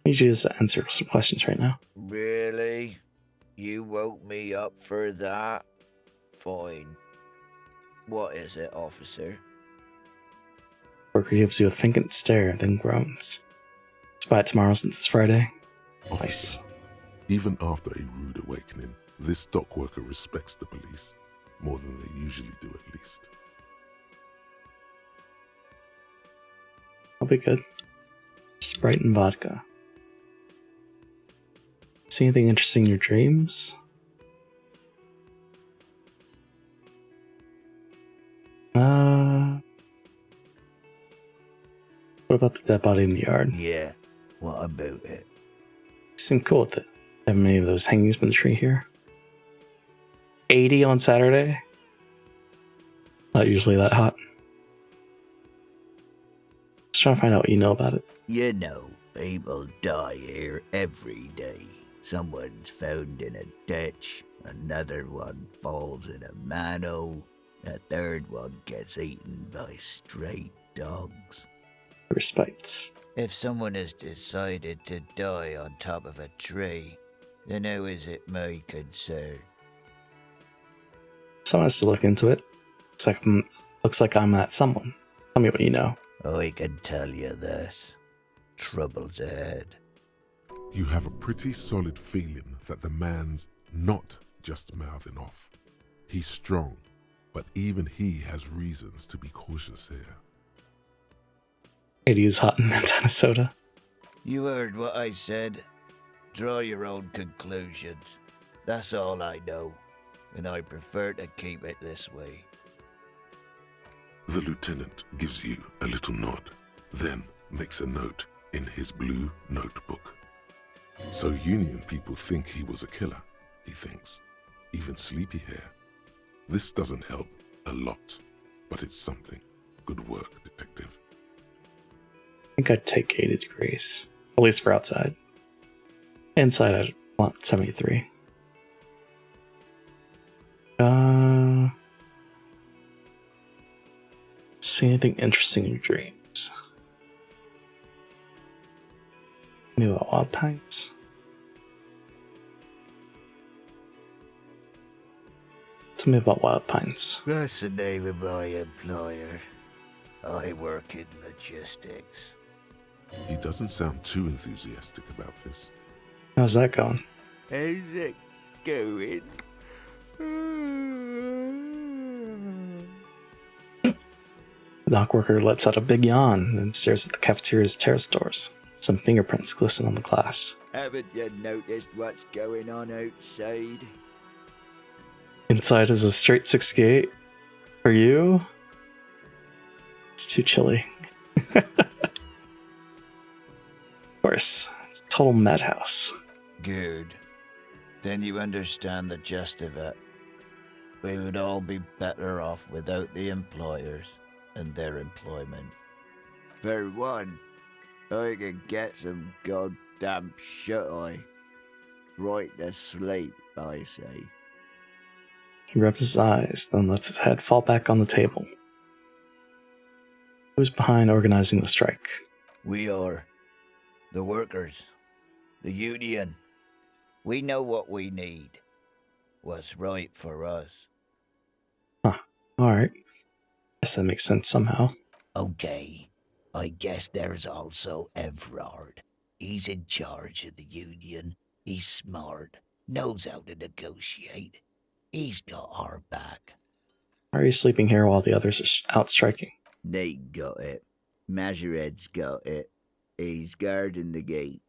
need you to answer some questions right now. Really? You woke me up for that? Fine. What is it, officer? Worker gives you a vacant stare, then groans. It's by tomorrow since it's Friday. Officer, even after a rude awakening, this dock worker respects the police more than they usually do, at least. I'll be good. Sprite and vodka. See anything interesting in your dreams? What about the dead body in the yard? Yeah, what about it? You seem cool with it. Have many of those hangings from the tree here? 80 on Saturday? Not usually that hot. Just trying to find out what you know about it. You know, people die here every day. Someone's found in a ditch, another one falls in a manhole, a third one gets eaten by stray dogs. Respects. If someone has decided to die on top of a tree, then how is it my concern? Someone has to look into it. Looks like I'm that someone. Tell me what you know. I can tell you this. Trouble's ahead. You have a pretty solid feeling that the man's not just mouthing off. He's strong, but even he has reasons to be cautious here. 80 is hot in Montana soda. You heard what I said. Draw your own conclusions. That's all I know, and I prefer to keep it this way. The lieutenant gives you a little nod, then makes a note in his blue notebook. So Union people think he was a killer, he thinks. Even sleepy hair. This doesn't help a lot, but it's something. Good work, detective. I think I'd take 80 degrees. At least for outside. Inside I'd want 73. See anything interesting in your dreams? Maybe about wild pines? Tell me about wild pines. That's the name of my employer. I work in logistics. He doesn't sound too enthusiastic about this. How's that going? How's it going? The dock worker lets out a big yawn and stares at the cafeteria's terrace doors. Some fingerprints glisten on the glass. Haven't you noticed what's going on outside? Inside is a straight 68. For you? It's too chilly. Of course, it's a total madhouse. Good. Then you understand the gist of it. We would all be better off without the employers and their employment. For one, I can get some goddamn shut-eye. Right to sleep, I say. He rubs his eyes, then lets his head fall back on the table. Who's behind organizing the strike? We are. The workers. The union. We know what we need. What's right for us. Huh. Alright. Guess that makes sense somehow. Okay. I guess there's also Everard. He's in charge of the union. He's smart. Knows how to negotiate. He's got our back. Why are you sleeping here while the others are out striking? They got it. Majorette's got it. He's guarding the gate.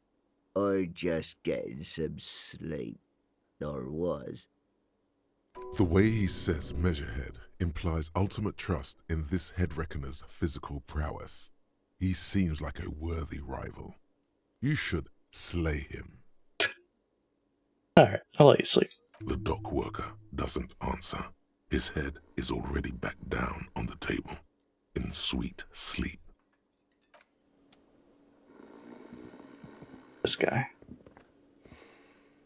Or just getting some sleep. Or was. The way he says Measurehead implies ultimate trust in this head reckoner's physical prowess. He seems like a worthy rival. You should slay him. Alright, I'll let you sleep. The dock worker doesn't answer. His head is already back down on the table, in sweet sleep. This guy.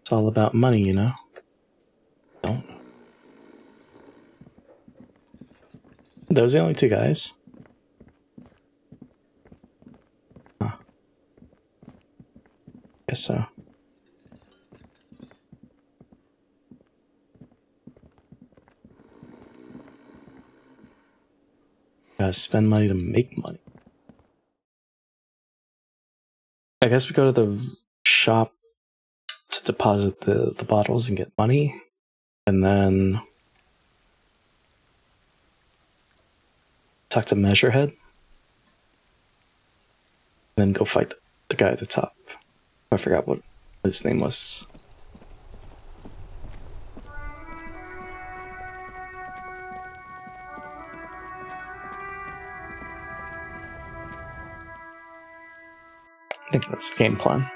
It's all about money, you know? Don't know. Those are the only two guys? Huh. Guess so. Gotta spend money to make money. I guess we go to the shop to deposit the bottles and get money. And then talk to Measurehead. Then go fight the guy at the top. I forgot what his name was. I think that's the game plan.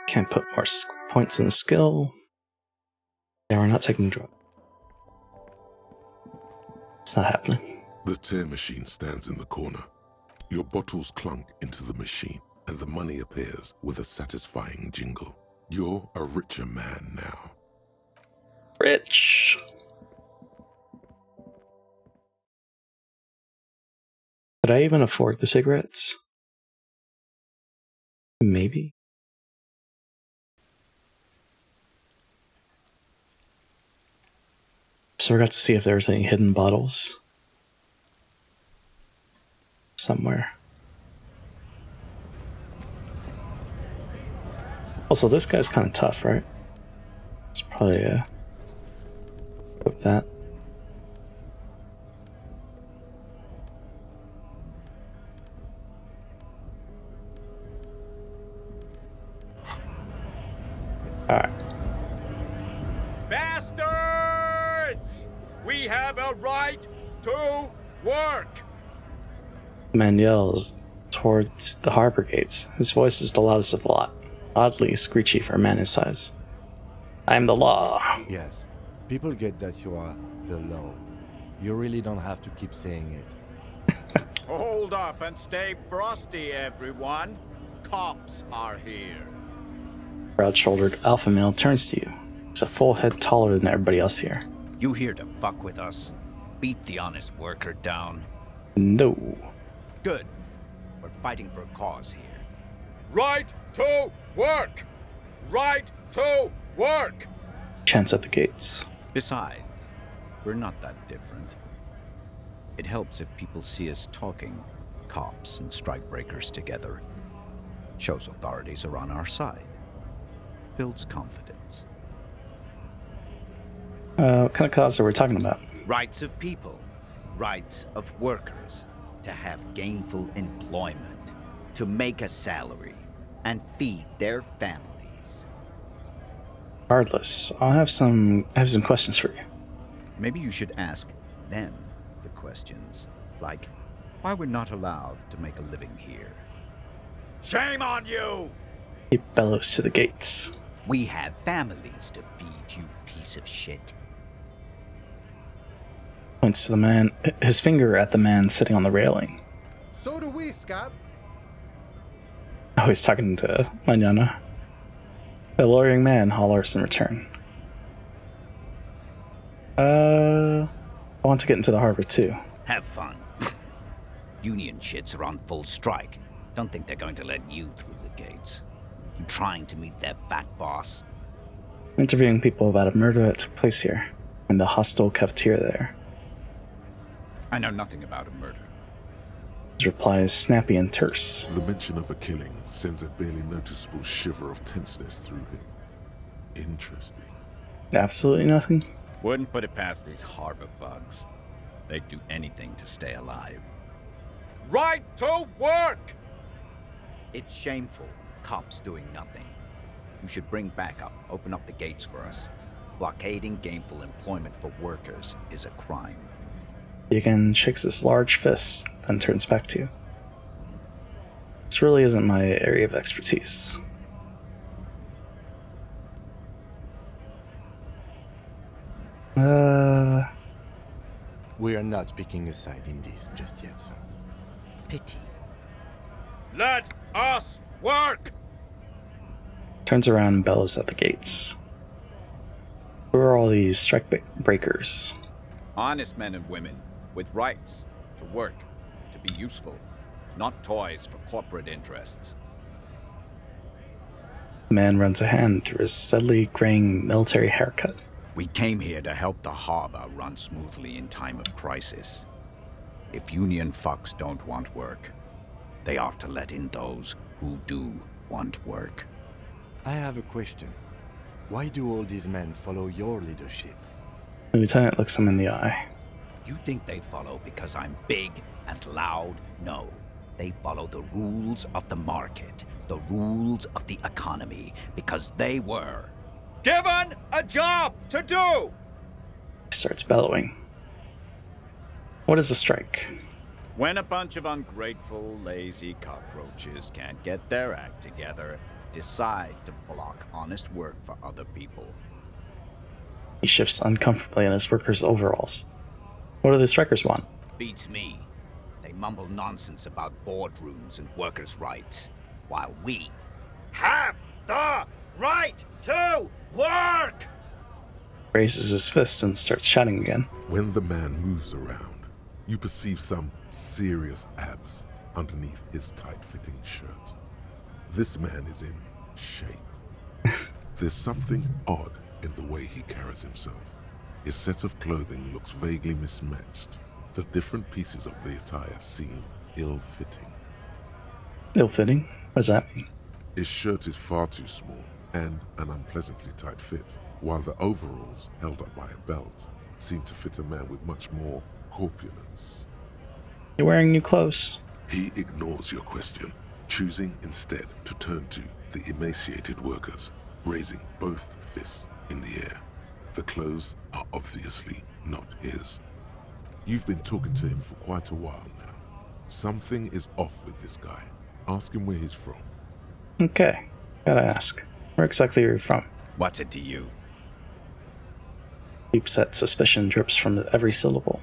Can't put more points in skill. Yeah, we're not taking drugs. It's not happening. The tear machine stands in the corner. Your bottles clunk into the machine, and the money appears with a satisfying jingle. You're a richer man now. Rich! Could I even afford the cigarettes? Maybe. So we got to see if there was any hidden bottles somewhere. Also, this guy's kind of tough, right? It's probably equip that. Alright. Bastards! We have a right to work! The man yells towards the harbor gates. His voice is the loudest of the lot, oddly screechy for a man his size. I am the law. Yes, people get that you are the law. You really don't have to keep saying it. Hold up and stay frosty, everyone. Cops are here. Broad-shouldered alpha male turns to you. He's a full head taller than everybody else here. You here to fuck with us? Beat the honest worker down? No. Good. We're fighting for a cause here. Right to work! Right to work! Chants at the gates. Besides, we're not that different. It helps if people see us talking, cops and strikebreakers together. Shows authorities are on our side. Builds confidence. What kind of cause are we talking about? Rights of people. Rights of workers. To have gainful employment. To make a salary. And feed their families. Regardless, I have some questions for you. Maybe you should ask them the questions. Like, why we're not allowed to make a living here. Shame on you! He bellows to the gates. We have families to feed, you piece of shit. Points to the man, his finger at the man sitting on the railing. So do we, Scab. Oh, he's talking to Manana. The loitering man hollers in return. I want to get into the harbor too. Have fun. Union shits are on full strike. Don't think they're going to let you through the gates. You trying to meet their fat boss? Interviewing people about a murder that took place here, and the hostile cafeteria there. I know nothing about a murder. His reply is snappy and terse. The mention of a killing sends a barely noticeable shiver of tenseness through him. Interesting. Absolutely nothing? Wouldn't put it past these harbor bugs. They'd do anything to stay alive. Right to work! It's shameful. Cops doing nothing. You should bring backup, open up the gates for us. Blockading gainful employment for workers is a crime. He again shakes his large fist, then turns back to you. This really isn't my area of expertise. We are not picking a side in this just yet, sir. Pity. Let us work! Turns around and bellows at the gates. Who are all these strike breakers? Honest men and women, with rights, to work, to be useful, not toys for corporate interests. The man runs a hand through his steadily graying military haircut. We came here to help the harbor run smoothly in time of crisis. If union fucks don't want work, they ought to let in those who do want work. I have a question. Why do all these men follow your leadership? The lieutenant looks him in the eye. You think they follow because I'm big and loud? No. They follow the rules of the market, the rules of the economy, because they were given a job to do! He starts bellowing. What is a strike? When a bunch of ungrateful, lazy cockroaches can't get their act together, decide to block honest work for other people. He shifts uncomfortably in his workers' overalls. What do the strikers want? Beats me. They mumble nonsense about boardrooms and workers' rights, while we have the right to work! Raises his fist and starts shouting again. When the man moves around, you perceive some serious abs underneath his tight-fitting shirt. This man is in shape. There's something odd in the way he carries himself. His set of clothing looks vaguely mismatched. The different pieces of the attire seem ill-fitting. Ill-fitting? What does that mean? His shirt is far too small and an unpleasantly tight fit, while the overalls, held up by a belt, seem to fit a man with much more corpulence. You're wearing new clothes. He ignores your question, choosing instead to turn to the emaciated workers, raising both fists in the air. The clothes are obviously not his. You've been talking to him for quite a while now. Something is off with this guy. Ask him where he's from. Okay, gotta ask. Where exactly are you from? What's it to you? Deep-set suspicion drips from every syllable.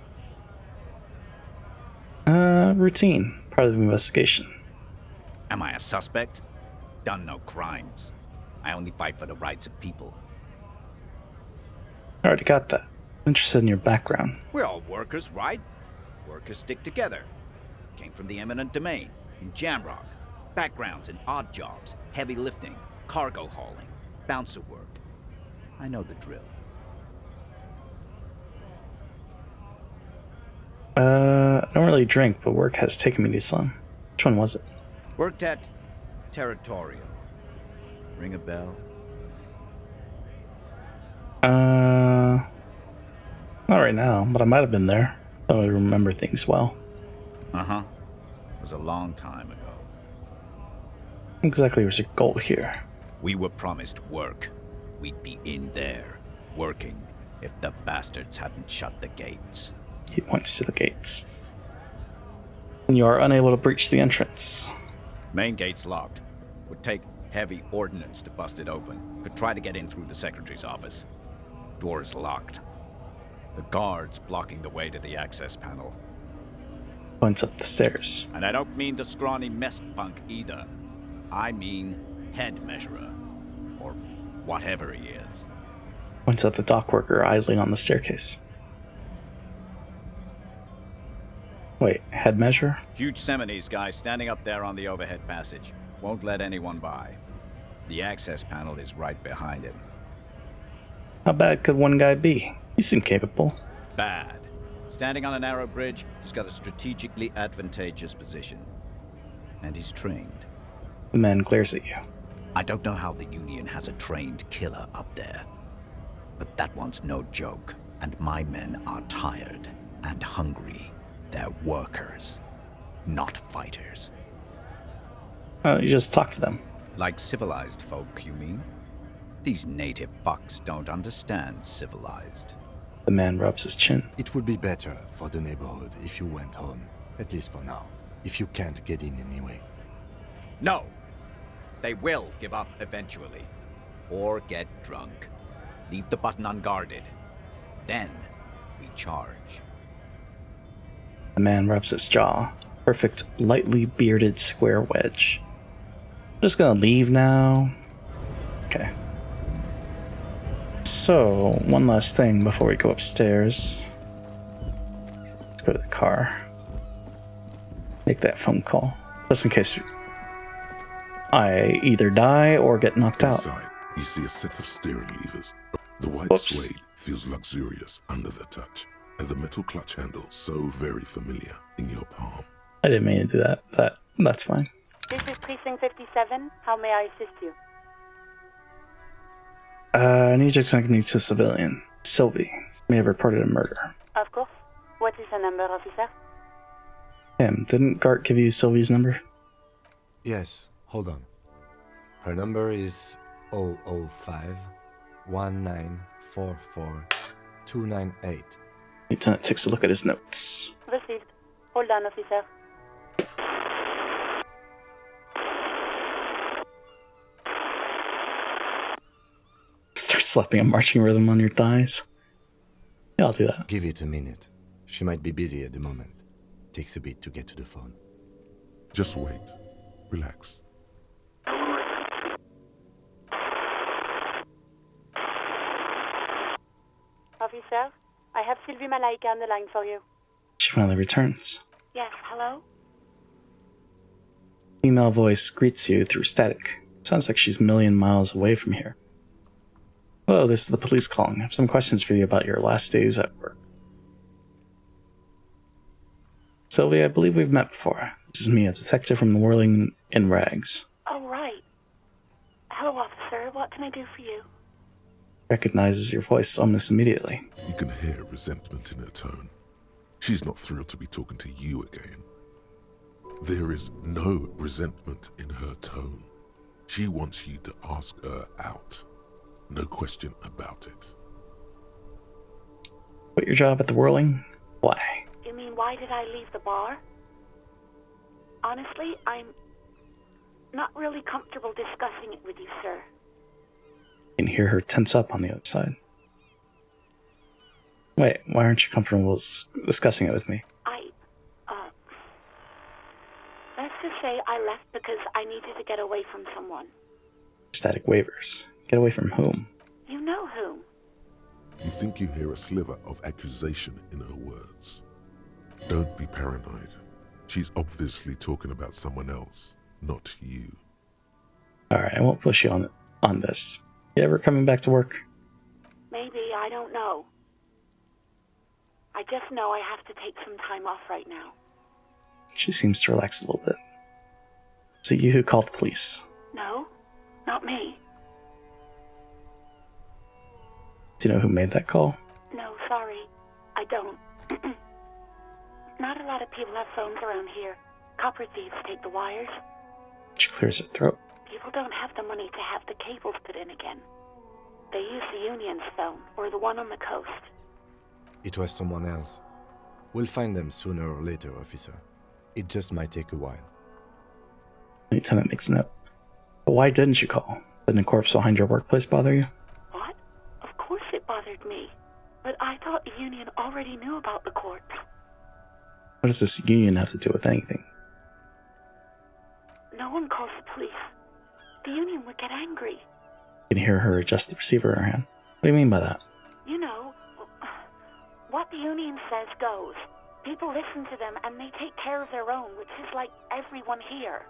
Routine. Part of the investigation. Am I a suspect? Done no crimes. I only fight for the rights of people. I already got that. I'm interested in your background. We're all workers, right? Workers stick together. Came from the eminent domain, in Jamrock. Backgrounds in odd jobs, heavy lifting, cargo hauling, bouncer work. I know the drill. I don't really drink, but work has taken me to some. Which one was it? Worked at Territorial. Ring a bell? Not right now, but I might have been there. I remember things well. Uh-huh. It was a long time ago. What exactly was your goal here? We were promised work. We'd be in there, working, if the bastards hadn't shut the gates. He points to the gates. And you are unable to breach the entrance. Main gate's locked. Would take heavy ordnance to bust it open. Could try to get in through the secretary's office. Door's locked. The guard's blocking the way to the access panel. Points up the stairs. And I don't mean the scrawny mess punk either. I mean head measurer. Or whatever he is. Points at the dock worker idling on the staircase. Wait, head measure? Huge Seminese guy standing up there on the overhead passage. Won't let anyone by. The access panel is right behind him. How bad could one guy be? He seemed capable. Bad. Standing on a narrow bridge, he's got a strategically advantageous position. And he's trained. The man glares at you. I don't know how the Union has a trained killer up there. But that one's no joke, and my men are tired and hungry. They're workers, not fighters. You just talk to them. Like civilized folk, you mean? These native fucks don't understand civilized. The man rubs his chin. It would be better for the neighborhood if you went home, at least for now, if you can't get in anyway. No! They will give up eventually. Or get drunk. Leave the button unguarded. Then we charge. The man rubs his jaw. Perfect, lightly bearded square wedge. I'm just gonna leave now. Okay. So, one last thing before we go upstairs. Let's go to the car. Make that phone call. Just in case I either die or get knocked out. Inside, you see a set of steering levers. The white Whoops. suede feels luxurious under the touch, and the metal clutch handle so very familiar in your palm. I didn't mean to do that, but that's fine. This is Precinct 57. How may I assist you? I need you to connect me to a civilian. Sylvie may have reported a murder. Of course. What is the number, officer? Tim, didn't Gart give you Sylvie's number? Yes, hold on. Her number is 005 1944 298. Lieutenant takes a look at his notes. Received. Hold on, officer. Start slapping a marching rhythm on your thighs. Yeah, I'll do that. Give it a minute. She might be busy at the moment. Takes a bit to get to the phone. Just wait. Relax. Officer, I have Sylvie Malaika on the line for you. She finally returns. Yes, hello? Female voice greets you through static. Sounds like she's a million miles away from here. Hello, this is the police calling. I have some questions for you about your last days at work. Sylvie, I believe we've met before. This is me, a detective from the Whirling in Rags. Oh, right. Hello, officer. What can I do for you? Recognizes your voice almost immediately. You can hear resentment in her tone. She's not thrilled to be talking to you again. There is no resentment in her tone. She wants you to ask her out. No question about it. Quit your job at the Whirling? Why? You mean, why did I leave the bar? Honestly, I'm not really comfortable discussing it with you, sir. You can hear her tense up on the other side. Wait, why aren't you comfortable discussing it with me? Let's just say I left because I needed to get away from someone. Static wavers. Get away from whom? You know whom. You think you hear a sliver of accusation in her words. Don't be paranoid. She's obviously talking about someone else, not you. Alright, I won't push you on this. You ever coming back to work? Maybe, I don't know. I just know I have to take some time off right now. She seems to relax a little bit. Is it you who called the police? No, not me. Do you know who made that call? No, sorry. I don't. Not a lot of people have phones around here. Copper thieves take the wires. She clears her throat. People don't have the money to have the cables put in again. They use the Union's phone, or the one on the coast. It was someone else. We'll find them sooner or later, officer. It just might take a while. Lieutenant makes a note. But why didn't you call? Didn't a corpse behind your workplace bother you? What? Of course it bothered me. But I thought the Union already knew about the corpse. What does this Union have to do with anything? No one calls the police. The Union would get angry. You can hear her adjust the receiver in her hand. What do you mean by that? You know, what the Union says goes. People listen to them and they take care of their own, which is like everyone here.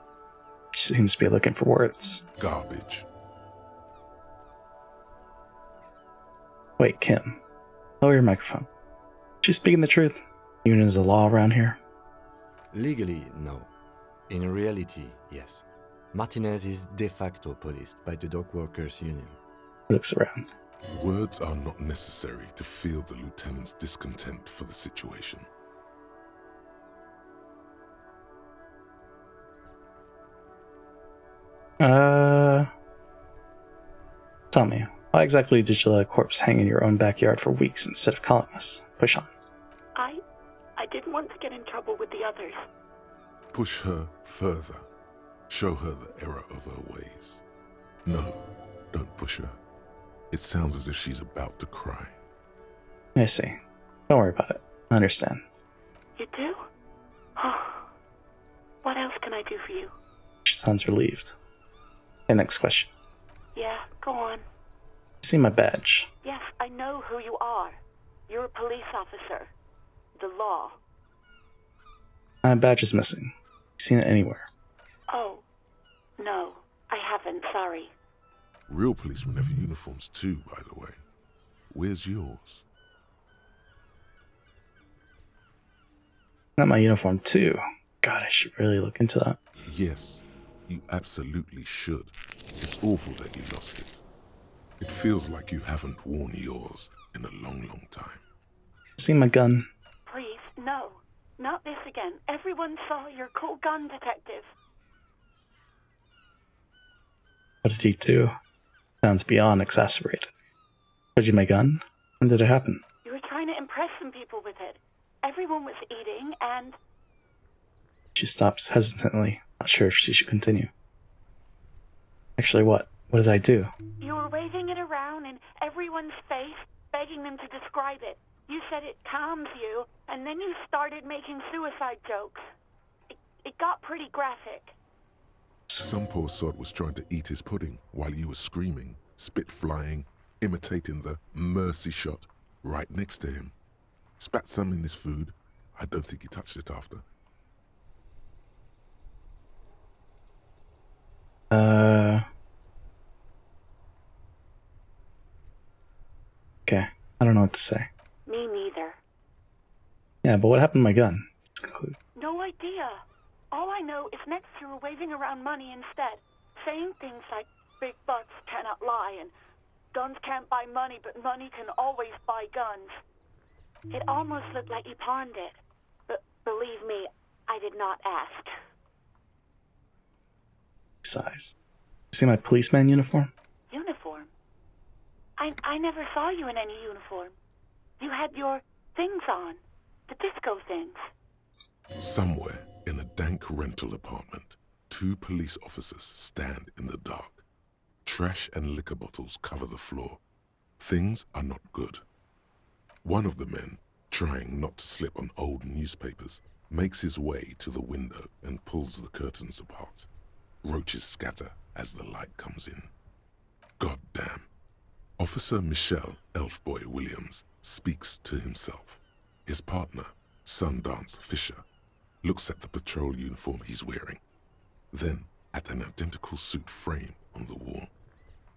She seems to be looking for words. Garbage. Wait, Kim. Lower your microphone. She's speaking the truth. Union is the law around here? Legally, no. In reality, yes. Martinez is de facto policed by the Dock Workers Union. Looks around. Words are not necessary to feel the lieutenant's discontent for the situation. Tell me, why exactly did you let a corpse hang in your own backyard for weeks instead of calling us? Push on. I didn't want to get in trouble with the others. Push her further. Show her the error of her ways. No, don't push her. It sounds as if she's about to cry. I see. Don't worry about it. I understand. You do? What else can I do for you? She sounds relieved. Okay, next question. Yeah, go on. See my badge. Yes, I know who you are. You're a police officer. The law. My badge is missing. Seen it anywhere? Oh, no, I haven't, sorry. Real policemen have uniforms too, by the way. Where's yours? Not my uniform too. God, I should really look into that. Yes, you absolutely should. It's awful that you lost it. It feels like you haven't worn yours in a long, long time. See my gun? Please, no. Not this again. Everyone saw your cool gun, detective. What did he do? Sounds beyond exasperated. Showed you my gun? When did it happen? You were trying to impress some people with it. Everyone was eating, and... She stops hesitantly, not sure if she should continue. Actually, what? What did I do? You were waving it around in everyone's face, begging them to describe it. You said it calms you, and then you started making suicide jokes. It got pretty graphic. Some poor sod was trying to eat his pudding while you were screaming, spit flying, imitating the mercy shot right next to him. Spat some in his food. I don't think he touched it after. Okay, I don't know what to say. Me neither. Yeah, but what happened to my gun? No idea. All I know is next you were waving around money instead, saying things like, big bucks cannot lie, and guns can't buy money, but money can always buy guns. It almost looked like you pawned it, but believe me, I did not ask. Size. See my policeman uniform? Uniform? I never saw you in any uniform. You had your things on, the disco things. Somewhere in a dank rental apartment, 2 police officers stand in the dark. Trash and liquor bottles cover the floor. Things are not good. One of the men, trying not to slip on old newspapers, makes his way to the window and pulls the curtains apart. Roaches scatter as the light comes in. God damn. Officer Michelle Elfboy Williams speaks to himself. His partner, Sundance Fisher, looks at the patrol uniform he's wearing, then at an identical suit frame on the wall.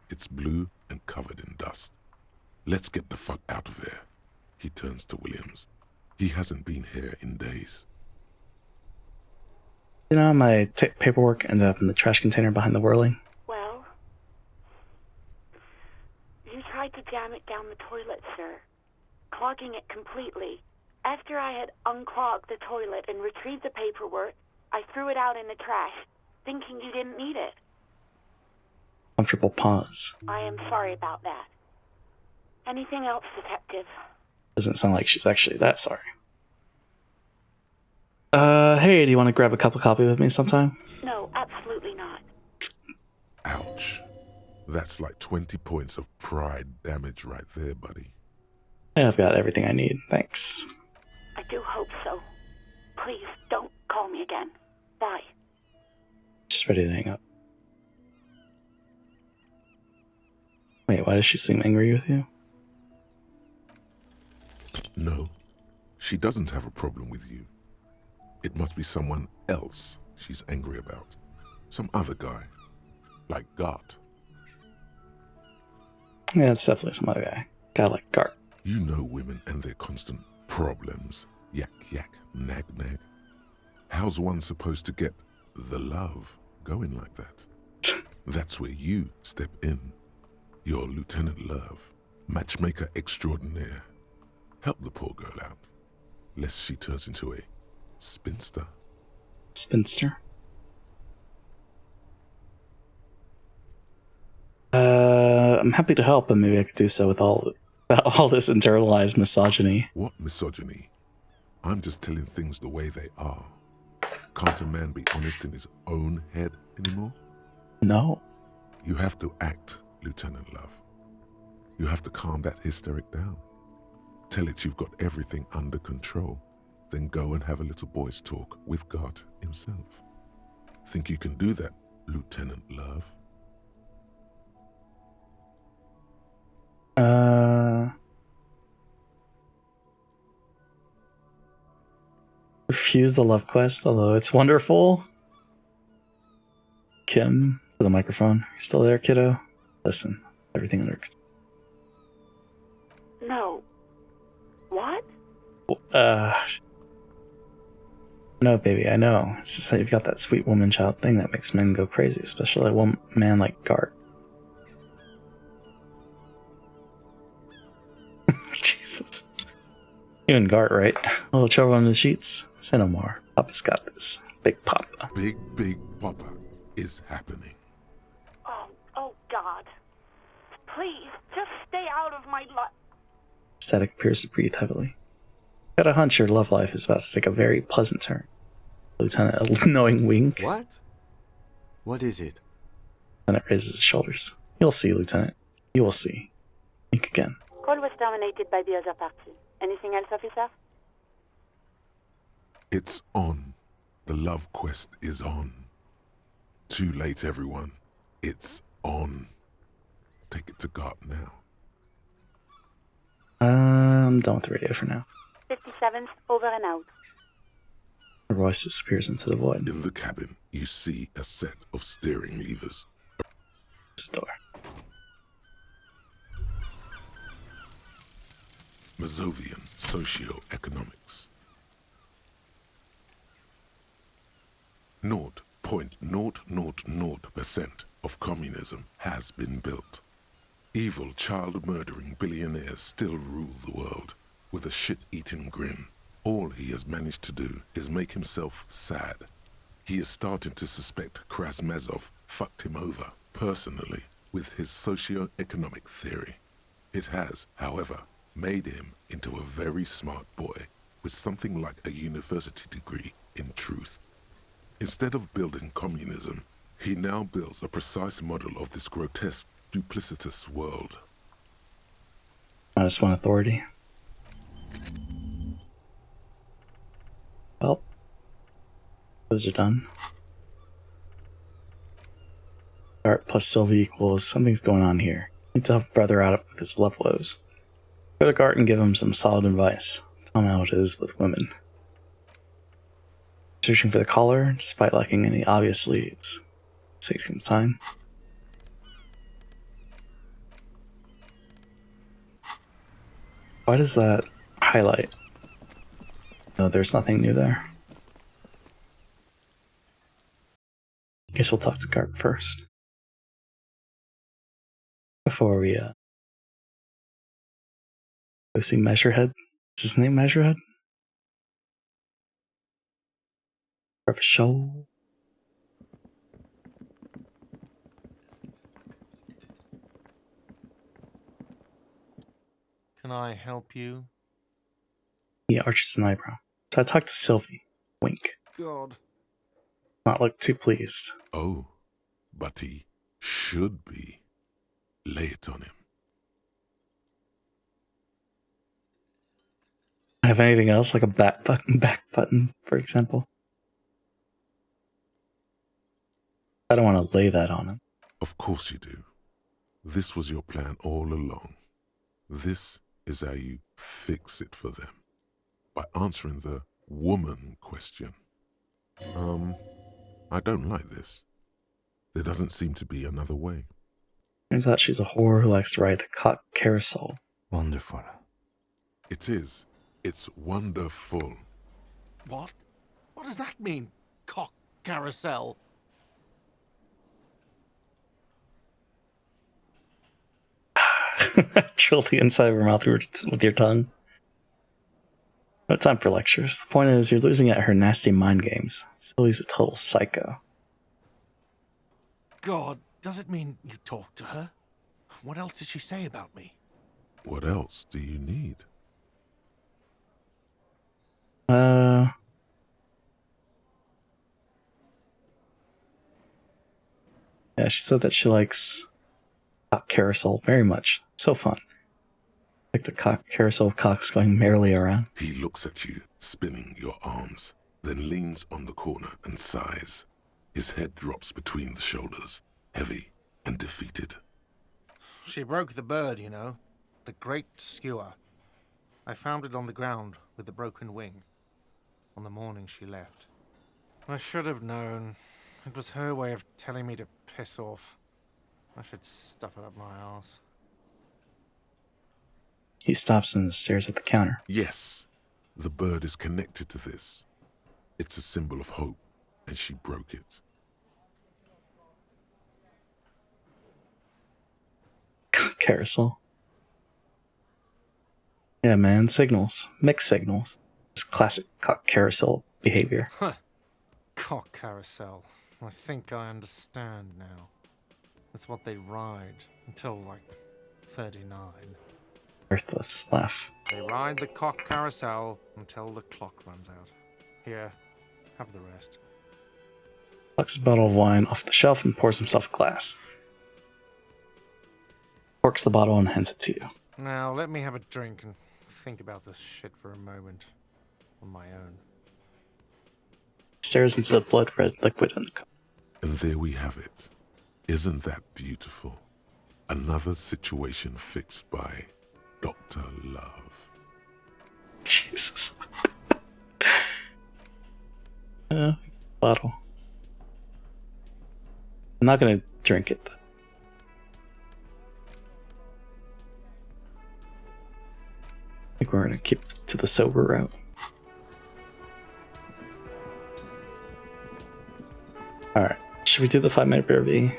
It's blue and covered in dust. Let's get the fuck out of there. He turns to Williams. He hasn't been here in days. You know, my paperwork ended up in the trash container behind the whirling. Well, you tried to jam it down the toilet, sir, clogging it completely. After I had unclogged the toilet and retrieved the paperwork, I threw it out in the trash, thinking you didn't need it. Comfortable pause. I am sorry about that. Anything else, detective? Doesn't sound like she's actually that sorry. Hey, do you want to grab a cup of coffee with me sometime? No, absolutely not. Ouch. That's like 20 points of pride damage right there, buddy. Yeah, I've got everything I need, thanks. I do hope so. Please, don't call me again. Bye. She's ready to hang up. Wait, why does she seem angry with you? No, she doesn't have a problem with you. It must be someone else she's angry about. Some other guy. Like Gart. Yeah, it's definitely some other guy. Guy like Gart. You know women and their constant problems. Yak yak, nag nag. How's one supposed to get the love going like that? That's where you step in. You're Lieutenant Love, matchmaker extraordinaire. Help the poor girl out, lest she turns into a spinster. Spinster? I'm happy to help, but maybe I could do so without all this internalized misogyny. What misogyny? I'm just telling things the way they are. Can't a man be honest in his own head anymore? No. You have to act, Lieutenant Love. You have to calm that hysteric down. Tell it you've got everything under control. Then go and have a little boy's talk with God himself. Think you can do that, Lieutenant Love? Refuse the love quest, although it's wonderful. Kim, to the microphone. You still there, kiddo? Listen, everything under control. No. What? No, baby, I know. It's just that you've got that sweet woman child thing that makes men go crazy, especially one man like Gart. Jesus. You and Gart, right? A little trouble on the sheets? Say no more. Papa's got this. Big Papa. Big Papa is happening. Oh God. Please, just stay out of my life. Static appears to breathe heavily. Got a hunch your love life is about to take a very pleasant turn. Lieutenant, a knowing wink. What? What is it? Lieutenant raises his shoulders. You'll see, Lieutenant. You will see. Wink again. Call was terminated by the other party. Anything else, officer? It's on. The love quest is on. Too late, everyone. It's on. Take it to Gart now. I'm done with the radio for now. 57th, over and out. The voice disappears into the void. In the cabin, you see a set of steering levers. Door. Mazovian socio-economics. 0.000% of communism has been built. Evil, child-murdering billionaires still rule the world with a shit-eating grin. All he has managed to do is make himself sad. He is starting to suspect Krasmazov fucked him over, personally, with his socio-economic theory. It has, however, made him into a very smart boy with something like a university degree in truth. Instead of building communism, he now builds a precise model of this grotesque, duplicitous world. -1 authority. Well, those are done. Gart plus Sylvie equals something's going on here. Need to help brother out with his love woes. Go to Gart and give him some solid advice. Tell him how it is with women. Searching for the collar, despite lacking any obvious leads. It takes him time. Why does that highlight? No, there's nothing new there. Guess we'll talk to Gart first. Before we go see Measurehead. Is his name Measurehead? Of a show. Can I help you? He arches an eyebrow. So I talked to Sylvie. Wink. God. Not look too pleased. Oh, but he should be. Lay it on him. Have anything else, like a back button, for example? I don't want to lay that on him. Of course you do. This was your plan all along. This is how you fix it for them. By answering the woman question. I don't like this. There doesn't seem to be another way. Turns out she's a whore who likes to ride the cock carousel. Wonderful. It is. It's wonderful. What? What does that mean? Cock carousel? Drill the inside of her mouth with your tongue. No time for lectures. The point is, you're losing at her nasty mind games. Silly's a total psycho. God, does it mean you talked to her? What else did she say about me? What else do you need? Yeah, she said that she likes cock carousel very much. So fun. Like the cock carousel of cocks going merrily around. He looks at you, spinning your arms, then leans on the corner and sighs. His head drops between the shoulders, heavy and defeated. She broke the bird, you know. The great skewer. I found it on the ground with the broken wing. On the morning she left. I should have known. It was her way of telling me to piss off. I should stuff it up my arse. He stops and stares at the counter. Yes, the bird is connected to this. It's a symbol of hope, and she broke it. Carousel. Yeah, man, signals. Mixed signals. It's classic cock carousel behavior. Huh. Cock carousel. I think I understand now. That's what they ride until, like, 39. Worthless laugh. They ride the cock carousel until the clock runs out. Here, have the rest. Plucks a bottle of wine off the shelf and pours himself a glass. Corks the bottle and hands it to you. Now, let me have a drink and think about this shit for a moment. On my own. Stares into the blood-red liquid in the cup. And there we have it. Isn't that beautiful? Another situation fixed by Dr. Love. Jesus. Bottle. I'm not gonna drink it. I think we're gonna keep to the sober route. Alright, should we do the 5-minute BRB?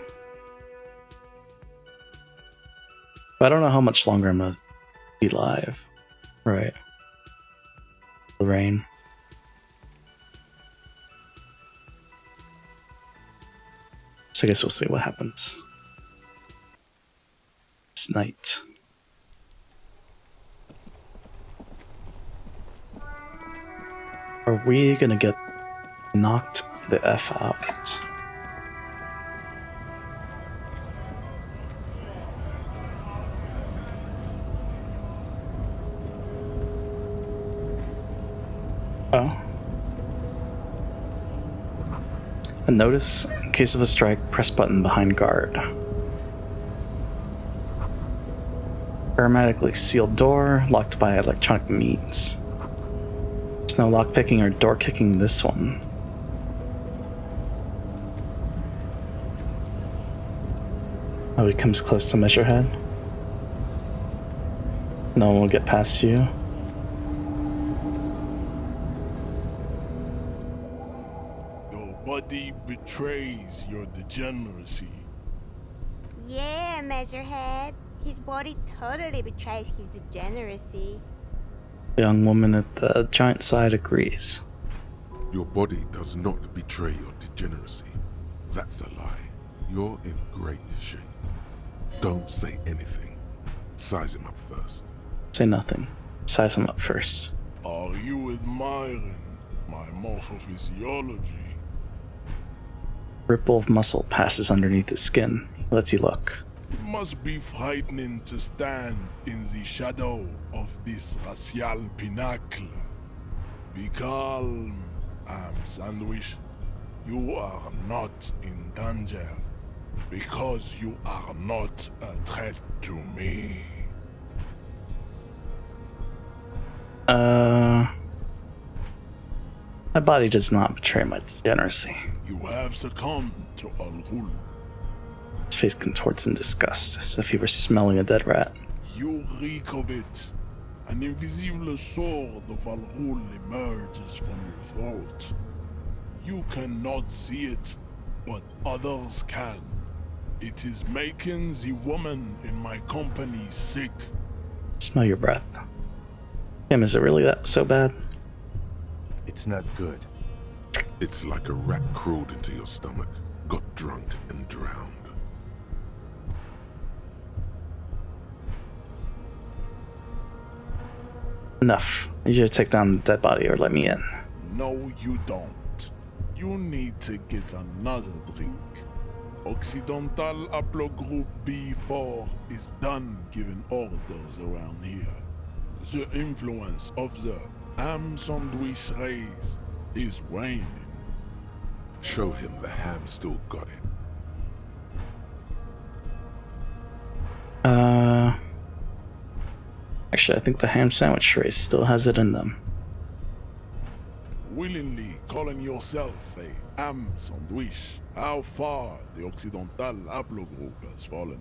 I don't know how much longer I'm gonna be live. Right. The rain. So I guess we'll see what happens. This night. Are we gonna get knocked the F out? Oh. A notice: in case of a strike, press button behind guard. Hermetically sealed door, locked by electronic means. There's no lockpicking or door kicking this one. Oh, he comes close to Measurehead. No one will get past you. Your body betrays your degeneracy. Yeah, Measurehead. His body totally betrays his degeneracy. The young woman at the giant side agrees. Your body does not betray your degeneracy. That's a lie. You're in great shape. Don't say anything. Size him up first. Say nothing. Size him up first. Are you admiring my morphophysiology? Ripple of muscle passes underneath his skin. He lets you look. It must be frightening to stand in the shadow of this racial pinnacle. Be calm, Sandwich. You are not in danger, because you are not a threat to me. My body does not betray my degeneracy. You have succumbed to Al-Ghul. His face contorts in disgust, as if he were smelling a dead rat. You reek of it, An invisible sword of Al-Ghul emerges from your throat. You cannot see it, but others can. It is making the woman in my company sick. Smell your breath. Damn, is it really that so bad? It's not good. It's like a rat crawled into your stomach, got drunk and drowned. Enough. I need you to take down the dead body or let me in. No, you don't. You need to get another drink. Occidental Haplogroup B4 is done giving orders around here. The influence of the ham sandwich race is waning. Show him the ham still got it. Actually, I think the ham sandwich race still has it in them. Willingly calling yourself a ham sandwich, how far the Occidental Haplogroup has fallen.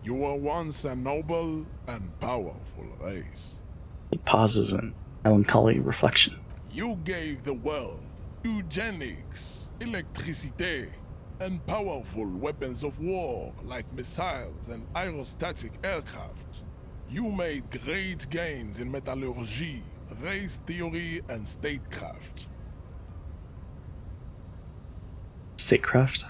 You were once a noble and powerful race. He pauses in melancholy reflection. You gave the world eugenics, electricity, and powerful weapons of war like missiles and aerostatic aircraft. You made great gains in metallurgy, race theory, and statecraft. Statecraft?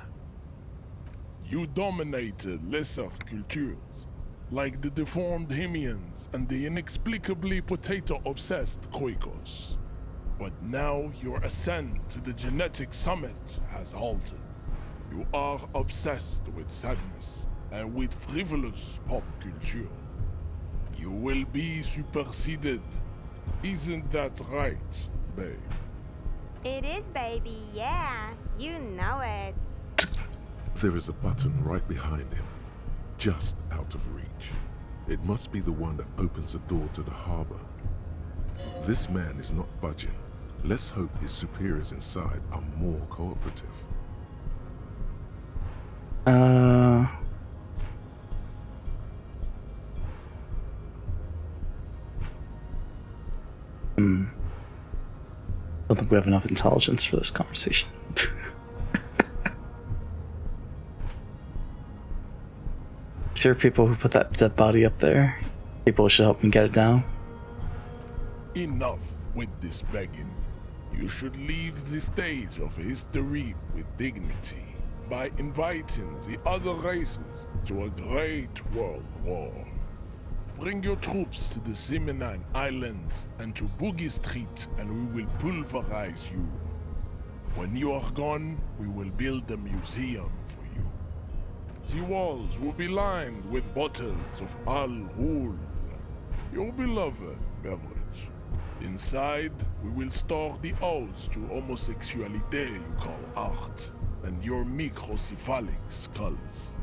You dominated lesser cultures, like the deformed Hemians and the inexplicably potato-obsessed Quakers. But now your ascent to the genetic summit has halted. You are obsessed with sadness and with frivolous pop culture. You will be superseded. Isn't that right, babe? It is, baby, yeah. You know it. There is a button right behind him, just out of reach. It must be the one that opens the door to the harbor. This man is not budging. Let's hope his superiors inside are more cooperative. Don't think we have enough intelligence for this conversation. Is there people who put that dead body up there? People who should help me get it down? Enough with this begging. You should leave the stage of history with dignity by inviting the other races to a great world war. Bring your troops to the Simonine Islands and to Boogie Street, and we will pulverize you. When you are gone, we will build a museum for you. The walls will be lined with bottles of Al-Ghul, your beloved beverage. Inside, we will store the odes to homosexuality you call art, and your microcephalic skulls.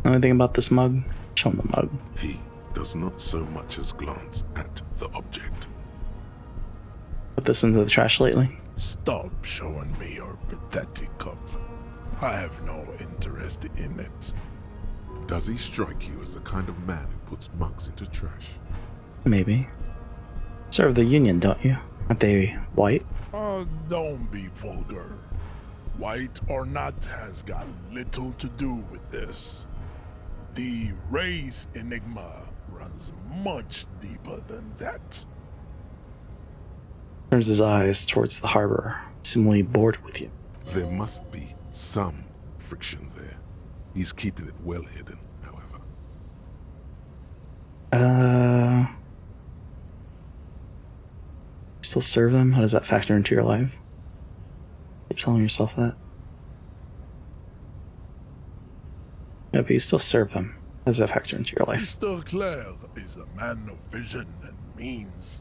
Know anything about this mug? Show him the mug. He does not so much as glance at the object. Put this into the trash lately? Stop showing me your pathetic cup. I have no interest in it. Does he strike you as the kind of man who puts mugs into trash? Maybe. Serve the Union, don't you? Aren't they white? Don't be vulgar. White or not has got little to do with this. The race enigma runs much deeper than that. Turns his eyes towards the harbor, seemingly bored with you. There must be some friction there. He's keeping it well hidden, however. Still serve them? How does that factor into your life? Keep telling yourself that. Yeah, but you still serve them. How does that factor into your life? Mr. Clare is a man of vision and means.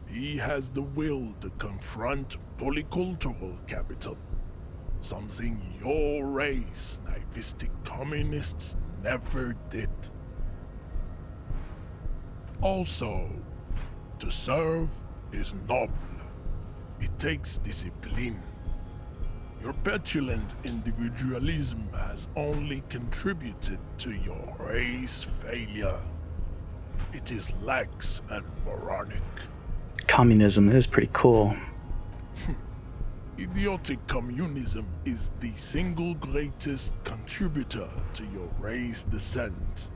He has the will to confront polycultural capital. Something your race, naivistic communists, never did. Also, to serve is noble. It takes discipline. Your petulant individualism has only contributed to your race failure. It is lax and moronic. Communism is pretty cool. Idiotic communism is the single greatest contributor to your race descent.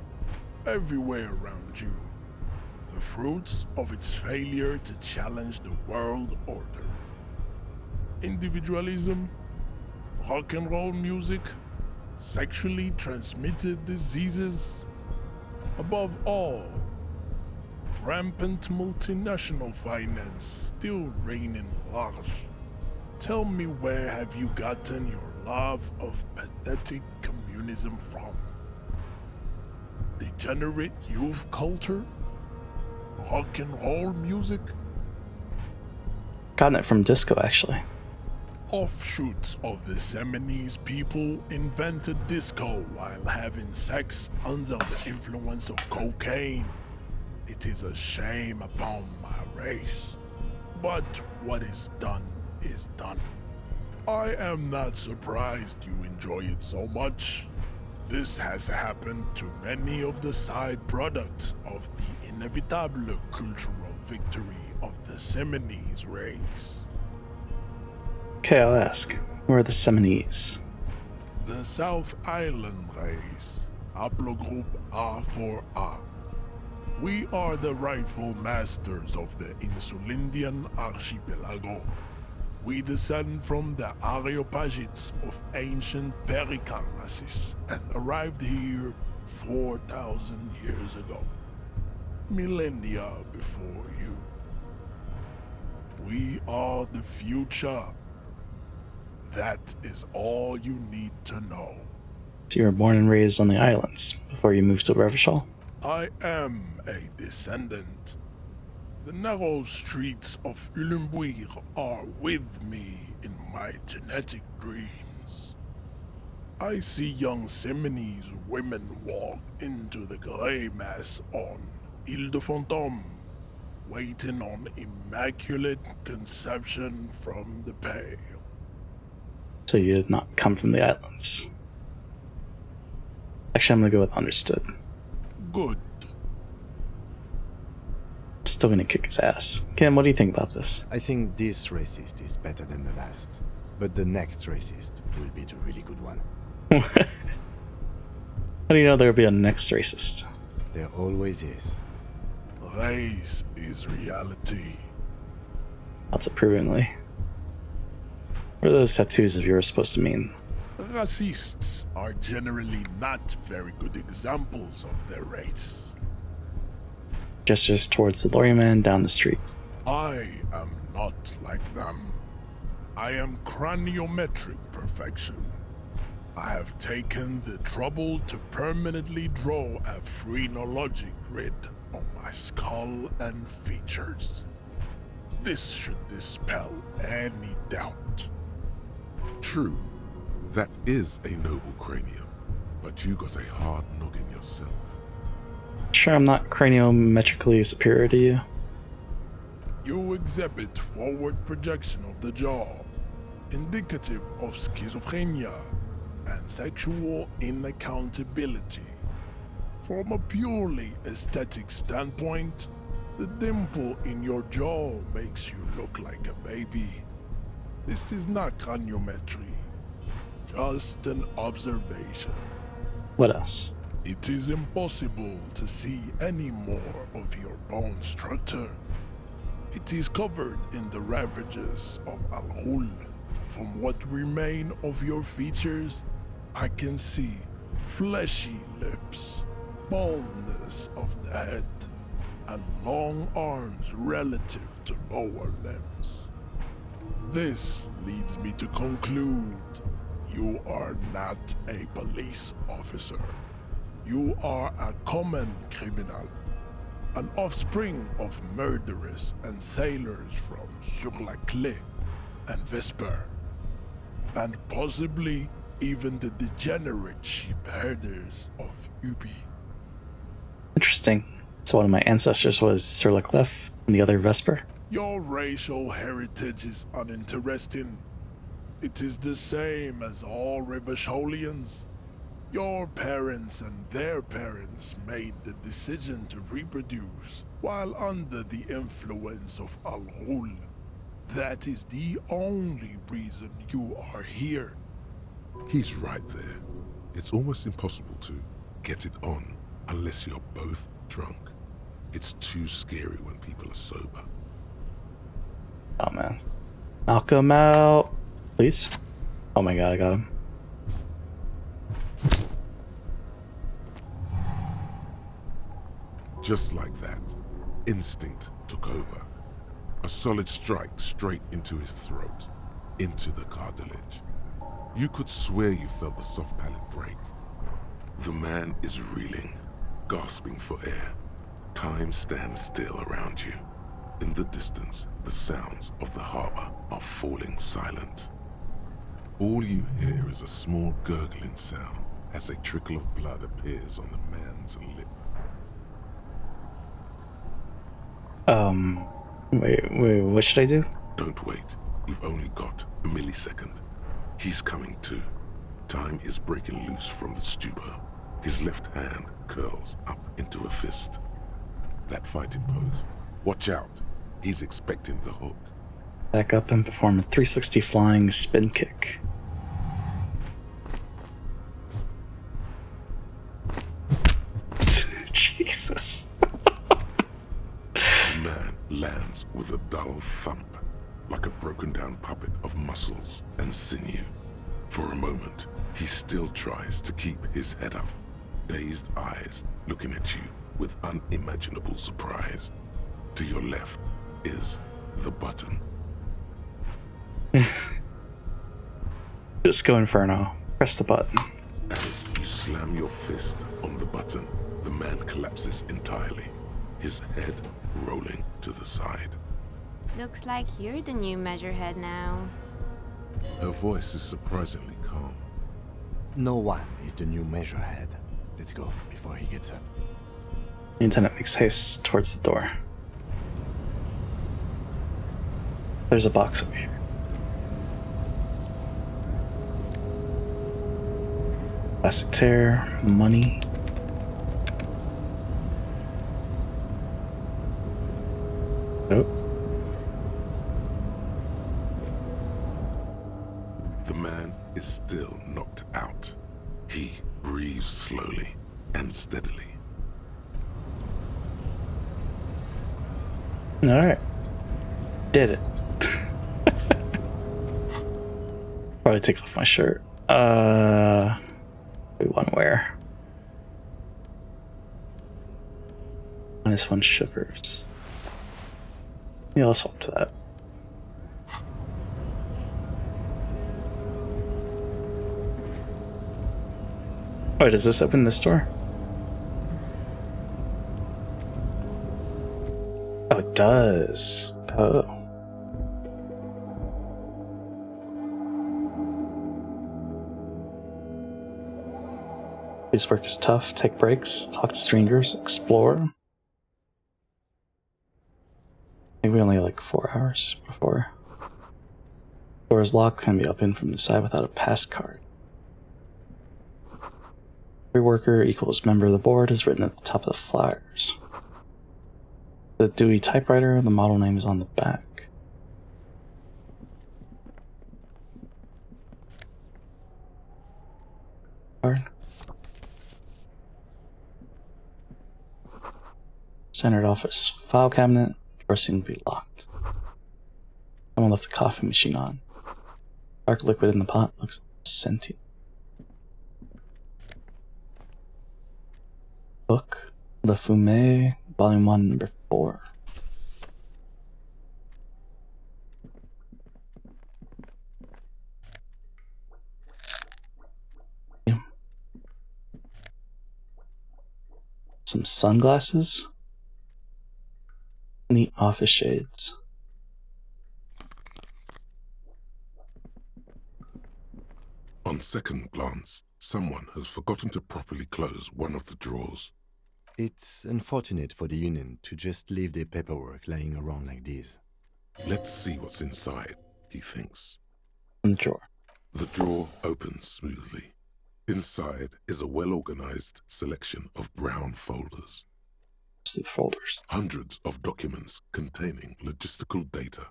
Everywhere around you. The fruits of its failure to challenge the world order. Individualism, rock and roll music, sexually transmitted diseases. Above all, rampant multinational finance still reigning large. Tell me, where have you gotten your love of pathetic communism from? Degenerate youth culture? Rock and roll music? Gotten it from disco, actually. Offshoots of the Seminoles people invented disco while having sex under the influence of cocaine. It is a shame upon my race. But what is done is done. I am not surprised you enjoy it so much. This has happened to many of the side products of the inevitable cultural victory of the Seminoles race. Okay, I'll ask. Who are the Seminoles? The South Island race, haplogroup A4A. We are the rightful masters of the Insulindian archipelago. We descend from the Areopagites of ancient Pericarnassus and arrived here 4,000 years ago. Millennia before you. We are the future. That is all you need to know. So you were born and raised on the islands before you moved to Revachol? I am a descendant. The narrow streets of Ulimbuir are with me in my genetic dreams. I see young Seminoles women walk into the grey mass on Ile de Fantôme, waiting on immaculate conception from the pale. So you did not come from the islands. Actually, I'm gonna go with understood. Good. Still gonna kick his ass. Kim, what do you think about this? I think this racist is better than the last. But the next racist will be the really good one. How do you know there'll be a next racist? There always is. Race is reality. Lots approvingly. What are those tattoos of yours supposed to mean? Racists are generally not very good examples of their race. Gestures towards the lawyerman down the street. I am not like them. I am craniometric perfection. I have taken the trouble to permanently draw a phrenologic grid on my skull and features. This should dispel any doubt. True, that is a noble cranium, but you got a hard noggin yourself. Sure, I'm not craniometrically superior to you. You exhibit forward projection of the jaw, indicative of schizophrenia and sexual inaccountability. From a purely aesthetic standpoint, the dimple in your jaw makes you look like a baby. This is not craniometry, just an observation. What else? It is impossible to see any more of your bone structure. It is covered in the ravages of Al-Ghul. From what remain of your features, I can see fleshy lips, baldness of the head, and long arms relative to lower limbs. This leads me to conclude you are not a police officer. You are a common criminal, an offspring of murderers and sailors from Sur-la-Clé and Vesper, and possibly even the degenerate sheep herders of Ubi. Interesting. So one of my ancestors was Sur la Clef and the other Vesper? Your racial heritage is uninteresting. It is the same as all Revacholians. Your parents and their parents made the decision to reproduce while under the influence of Al-Ghul. That is the only reason you are here. He's right there. It's almost impossible to get it on unless you're both drunk. It's too scary when people are sober. Oh man. Knock him out. Please. Oh my god, I got him. Just like that, instinct took over. A solid strike straight into his throat, into the cartilage. You could swear you felt the soft palate break. The man is reeling, gasping for air. Time stands still around you. In the distance, the sounds of the harbor are falling silent. All you hear is a small gurgling sound as a trickle of blood appears on the man's lip. Wait, what should I do? Don't wait. You've only got a millisecond. He's coming to. Time is breaking loose from the stupor. His left hand curls up into a fist. That fighting pose. Watch out. He's expecting the hook. Back up and perform a 360 flying spin kick. Jesus. The man lands with a dull thump, like a broken down puppet of muscles and sinew. For a moment, he still tries to keep his head up, dazed eyes looking at you with unimaginable surprise. To your left is the button. Disco Inferno. Press the button. As you slam your fist on the button, the man collapses entirely, his head rolling to the side. Looks like you're the new measurehead now. Her voice is surprisingly calm. No one is the new measurehead. Let's go before he gets up. The lieutenant makes haste towards the door. There's a box over here. Plastic tear, money. Oh. The man is still knocked out. He breathes slowly and steadily. Alright. Did it. Probably take off my shirt. We want to wear. -1 sugars. Yeah, I'll swap to that. Oh, does this open this door? Oh, it does. Oh. This work is tough. Take breaks, talk to strangers, explore. I think we only had like 4 hours before. Door is locked, can be opened from the side without a pass card. Every worker equals member of the board is written at the top of the flyers. The Dewey typewriter, the model name is on the back. Card. Standard office file cabinet. Door seems to be locked. Someone left the coffee machine on. Dark liquid in the pot looks sentient. Book, Le Fumée, Volume 1, Number 4. Some sunglasses. Neat office shades. On second glance, someone has forgotten to properly close one of the drawers. It's unfortunate for the Union to just leave their paperwork lying around like this. Let's see what's inside, he thinks. In the drawer. The drawer opens smoothly. Inside is a well-organized selection of brown folders. Folders. Hundreds of documents containing logistical data.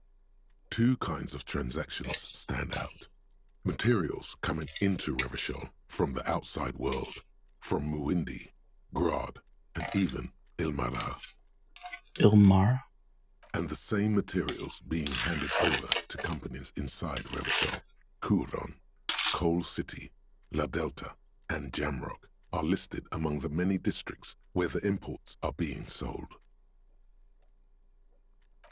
2 kinds of transactions stand out. Materials coming into Revachol from the outside world, from Muindi, Grad, and even Ilmara. Ilmara? And the same materials being handed over to companies inside Revachol. Kuron, Coal City, La Delta, and Jamrock are listed among the many districts where the imports are being sold.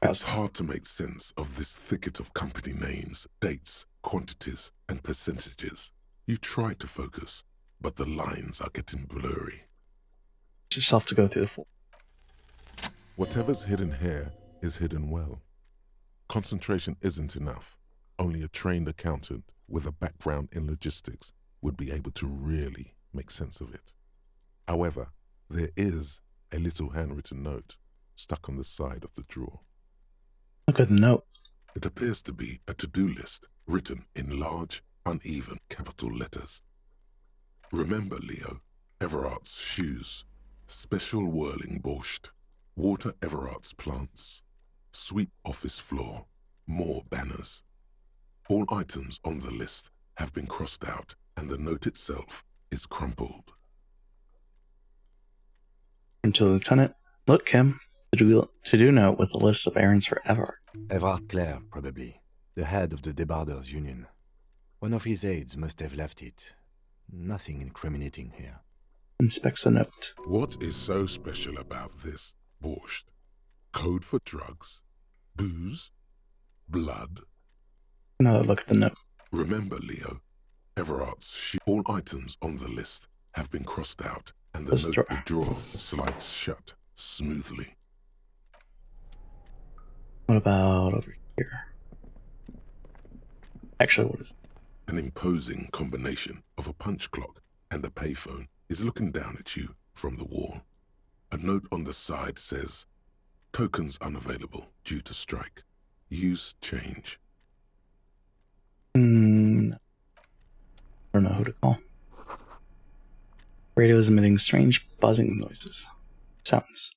It's hard to make sense of this thicket of company names, dates, quantities, and percentages. You try to focus, but the lines are getting blurry. Yourself to go through the full. Whatever's hidden here is hidden well. Concentration isn't enough. Only a trained accountant with a background in logistics would be able to really make sense of it. However, there is a little handwritten note stuck on the side of the drawer. Look at the note. It appears to be a to-do list written in large, uneven capital letters. Remember, Leo, Everard's shoes, special whirling borscht, water Everard's plants, sweep office floor, more banners. All items on the list have been crossed out and the note itself is crumpled. From to the lieutenant. Look, Kim. To-do note with a list of errands for Everard. Everard Clare, probably. The head of the Debarders Union. One of his aides must have left it. Nothing incriminating here. Inspects the note. What is so special about this borscht? Code for drugs? Booze? Blood? Another look at the note. Remember, Leo, Everard's all items on the list have been crossed out and the drawer slides shut smoothly. What about over here? Actually, what is it? An imposing combination of a punch clock and a payphone is looking down at you from the wall. A note on the side says, tokens unavailable due to strike. Use change. I don't know who to call. Radio is emitting strange buzzing noises. Sounds.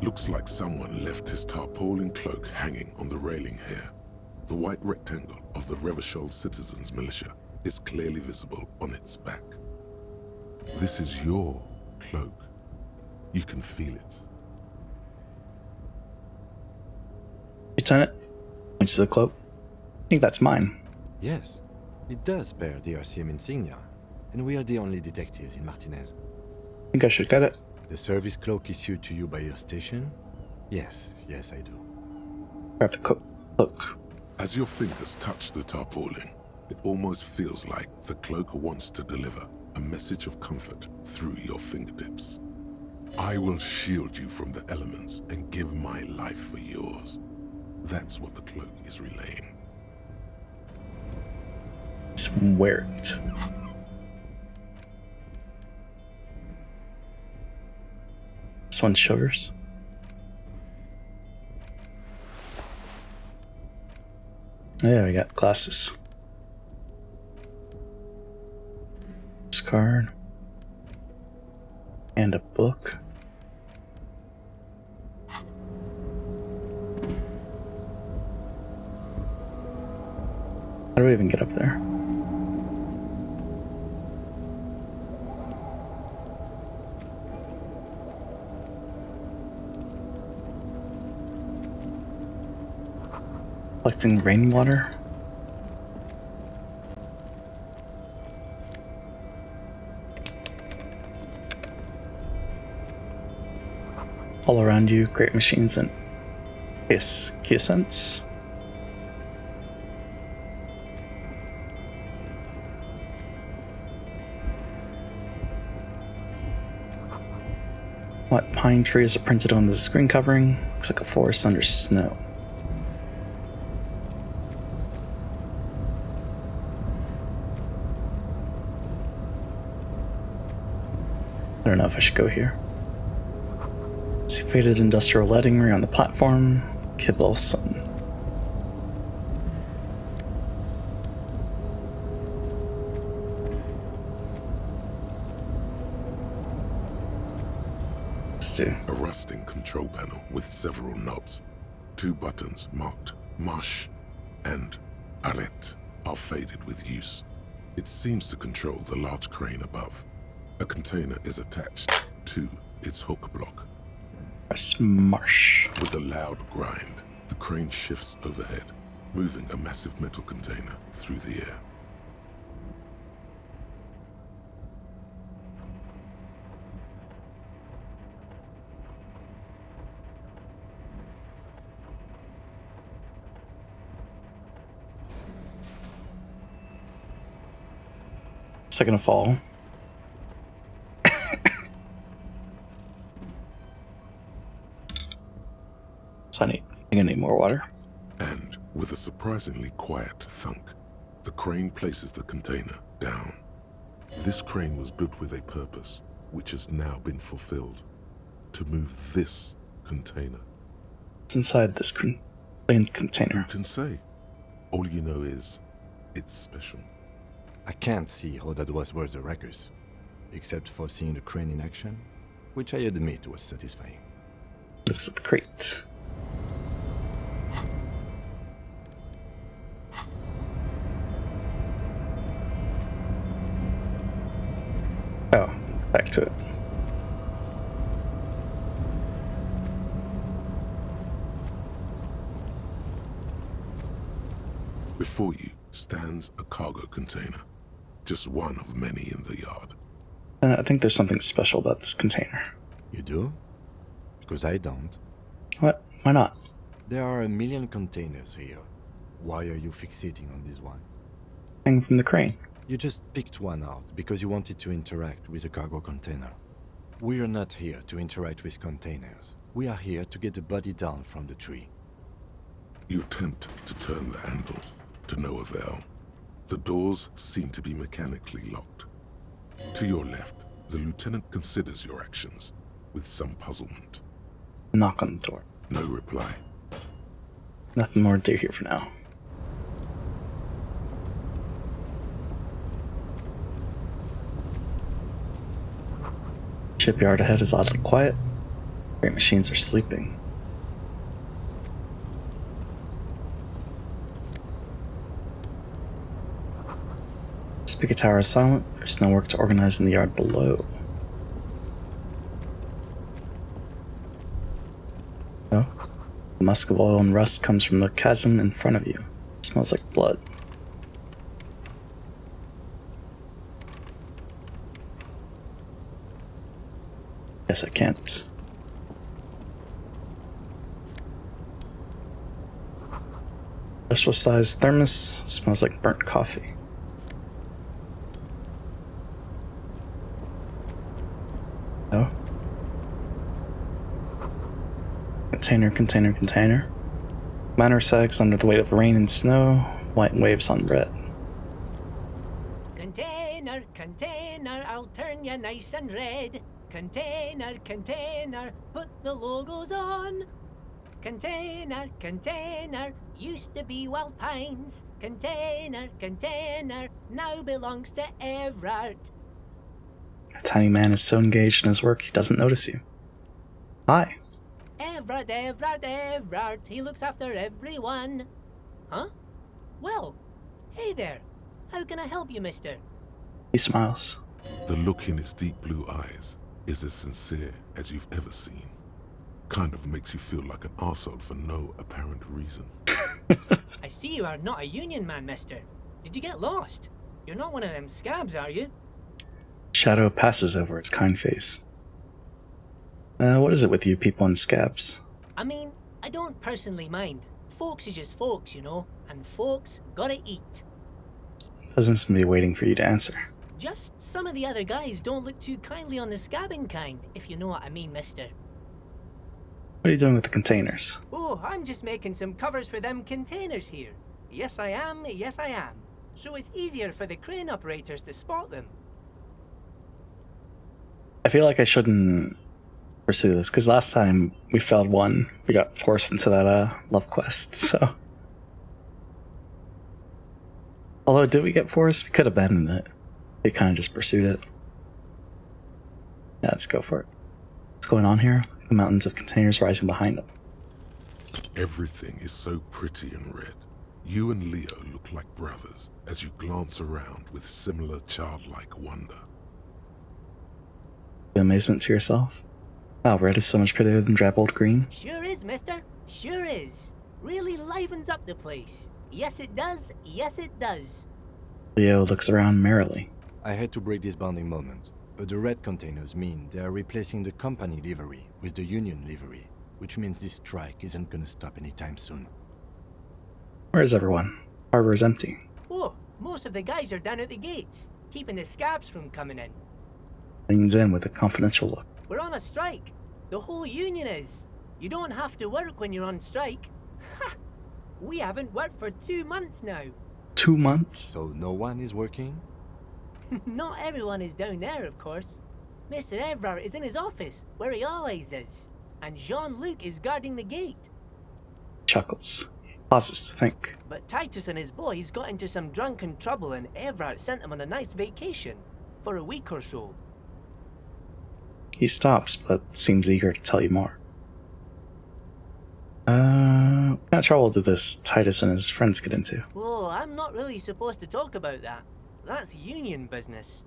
Looks like someone left his tarpaulin cloak hanging on the railing here. The white rectangle of the Revachol Citizens Militia is clearly visible on its back. This is your cloak. You can feel it. Lieutenant, points to the cloak. I think that's mine. Yes, it does bear the RCM insignia, and we are the only detectives in Martinez. I think I should get it. The service cloak issued to you by your station? Yes, I do. Grab the cloak. As your fingers touch the tarpaulin, it almost feels like the cloak wants to deliver a message of comfort through your fingertips. I will shield you from the elements and give my life for yours. That's what the cloak is relaying. Let's wear it. This one's sugars. Yeah, we got glasses. This card. And a book. How do we even get up there? Collecting rainwater. All around you, great machines and quiescence. What pine trees are printed on the screen covering? Looks Looks like a forest under snow. I don't know if I should go here. See faded industrial lighting around the platform. Kivil sun. Let's do. A rusting control panel with several knobs. 2 buttons marked Marsh and Arrête are faded with use. It seems to control the large crane above. A container is attached to its hook block. Press Marsh. With a loud grind, the crane shifts overhead, moving a massive metal container through the air. It's gonna fall. So I'm gonna need more water. And with a surprisingly quiet thunk, the crane places the container down. This crane was built with a purpose, which has now been fulfilled. To move this container. What's inside this container? Who can say? All you know is, it's special. I can't see how that was worth the wreckers, except for seeing the crane in action, which I admit was satisfying. Looks at the crate. Oh, back to it. Before you stands a cargo container, just one of many in the yard. And I think there's something special about this container. You do? Because I don't. What? Why not? There are a million containers here. Why are you fixating on this one? Thing from the crane. You just picked one out because you wanted to interact with a cargo container. We are not here to interact with containers. We are here to get the body down from the tree. You attempt to turn the handle, to no avail. The doors seem to be mechanically locked. To your left, the lieutenant considers your actions with some puzzlement. Knock on the door. No reply. Nothing more to do here for now. Shipyard ahead is oddly quiet. Great machines are sleeping. Speaker tower is silent. There's no work to organize in the yard below. Oh. The musk of oil and rust comes from the chasm in front of you. It smells like blood. Guess I can't. Special sized thermos smells like burnt coffee. Oh. Container. Manor sags under the weight of rain and snow, white waves on red. Container, I'll turn you nice and red. Container, put the logos on. Container, used to be Wild Pines. Container, now belongs to Everard. The tiny man is so engaged in his work he doesn't notice you. Hi. Everard, he looks after everyone. Huh? Well, hey there. How can I help you, mister? He smiles. The look in his deep blue eyes is as sincere as you've ever seen. Kind of makes you feel like an arsehole for no apparent reason. I see you are not a union man, mister. Did you get lost? You're not one of them scabs, are you? Shadow passes over his kind face. What is it with you people in scabs? I mean, I don't personally mind. Folks is just folks, you know, and folks gotta eat. Doesn't seem to be waiting for you to answer. Just some of the other guys don't look too kindly on the scabbing kind, if you know what I mean, mister. What are you doing with the containers? Oh, I'm just making some covers for them containers here. Yes, I am. Yes, I am. So it's easier for the crane operators to spot them. I feel like I shouldn't pursue this, because last time we failed one, we got forced into that love quest, so... Although, did we get forced? We could abandon it. We kind of just pursued it. Yeah, let's go for it. What's going on here? The mountains of containers rising behind them. Everything is so pretty and red. You and Leo look like brothers as you glance around with similar childlike wonder. The amazement to yourself? Wow, red is so much prettier than drab old green. Sure is, mister. Sure is. Really livens up the place. Yes, it does. Yes, it does. Leo looks around merrily. I had to break this bonding moment, but the red containers mean they are replacing the company livery with the union livery, which means this strike isn't gonna stop anytime soon. Where is everyone? Harbor is empty. Oh, most of the guys are down at the gates, keeping the scabs from coming in. Leans in with a confidential look. We're on a strike. The whole union is. You don't have to work when you're on strike. Ha! We haven't worked for 2 months now. 2 months? So no one is working? Not everyone is down there, of course. Mr. Evrard is in his office, where he always is. And Jean-Luc is guarding the gate. Chuckles. Pauses to think. But Titus and his boys got into some drunken trouble and Evrard sent them on a nice vacation. For a week or so. He stops, but seems eager to tell you more. What kind of trouble did this Titus and his friends get into? Oh, I'm not really supposed to talk about that. That's union business.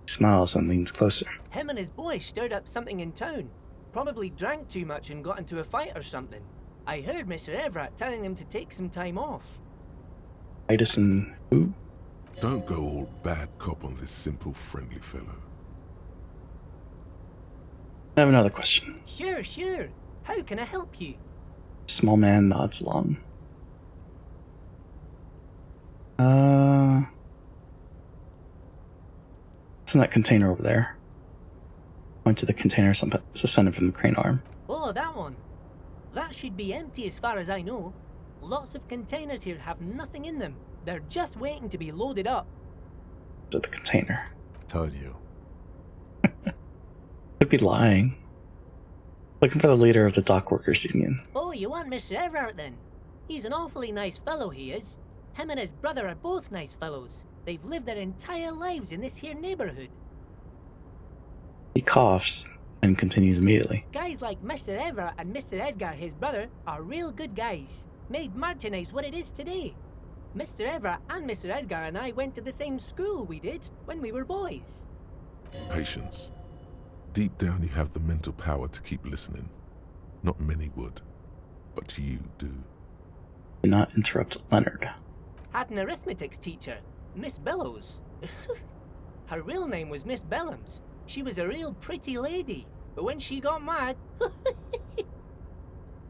He smiles and leans closer. Him and his boys stirred up something in town. Probably drank too much and got into a fight or something. I heard Mr. Everett telling him to take some time off. Titus and who? Don't go all bad cop on this simple, friendly fellow. I have another question. Sure, sure. How can I help you? Small man nods along. What's in that container over there? Point to the container suspended from the crane arm. Oh, that one. That should be empty as far as I know. Lots of containers here have nothing in them. They're just waiting to be loaded up. To the container. Told you. Could be lying. Looking for the leader of the dock workers union. Oh, you want Mr. Everett then? He's an awfully nice fellow, he is. Him and his brother are both nice fellows. They've lived their entire lives in this here neighborhood. He coughs and continues immediately. Guys like Mr. Everett and Mr. Edgar, his brother, are real good guys. Made Martinez what it is today. Mr. Everett and Mr. Edgar and I went to the same school we did when we were boys. Patience. Deep down you have the mental power to keep listening. Not many would, but you do. Do not interrupt Leonard. Had an arithmetics teacher, Miss Bellows. Her real name was Miss Bellams. She was a real pretty lady, but when she got mad...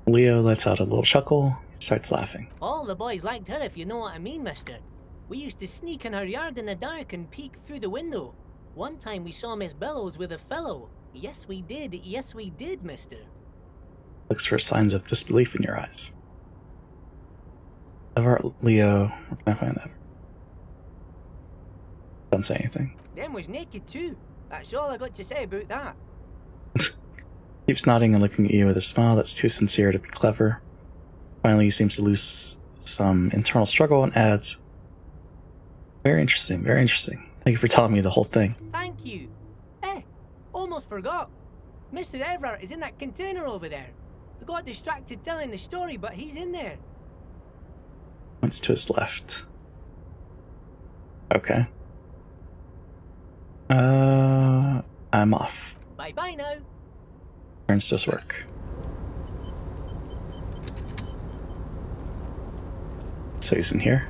Leo lets out a little chuckle, starts laughing. All the boys liked her, if you know what I mean, mister. We used to sneak in her yard in the dark and peek through the window. One time we saw Miss Bellows with a fellow. Yes, we did, mister. Looks for signs of disbelief in your eyes. Everett, Leo, where can I find that? Don't say anything. Them was naked too. That's all I got to say about that. Keeps nodding and looking at you with a smile that's too sincere to be clever. Finally, he seems to lose some internal struggle and adds, very interesting, very interesting. Thank you for telling me the whole thing. Thank you. Almost forgot. Mr. Everett is in that container over there. I got distracted telling the story, but he's in there. Points to his left. Okay. I'm off. Bye-bye now. Turns to his work. So he's in here.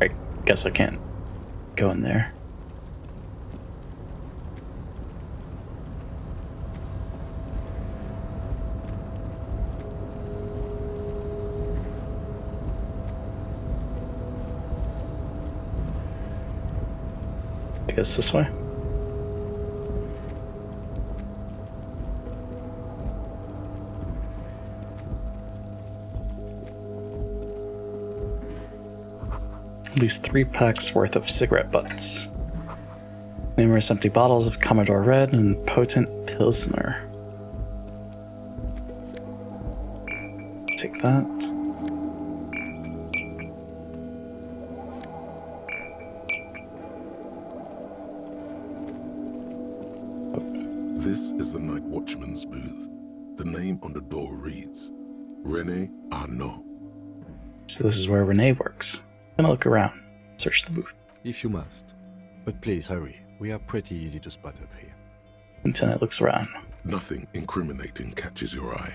I guess I can't go in there. I guess this way. At least 3 packs worth of cigarette butts. Numerous empty bottles of Commodore Red and potent Pilsner. Take that. This is the night watchman's booth. The name on the door reads, René Arnaud. So this is where Renee works. Gonna look around. Search the booth. If you must. But please hurry. We are pretty easy to spot up here. Lieutenant looks around. Nothing incriminating catches your eye.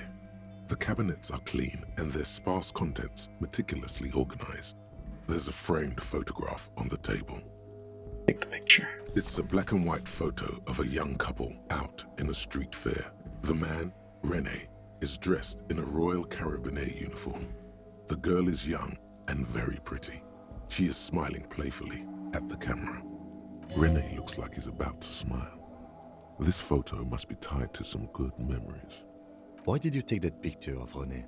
The cabinets are clean and their sparse contents meticulously organized. There's a framed photograph on the table. Take the picture. It's a black and white photo of a young couple out in a street fair. The man, René, is dressed in a Royal Carabinier uniform. The girl is young and very pretty. She is smiling playfully at the camera. René looks like he's about to smile. This photo must be tied to some good memories. Why did you take that picture of René?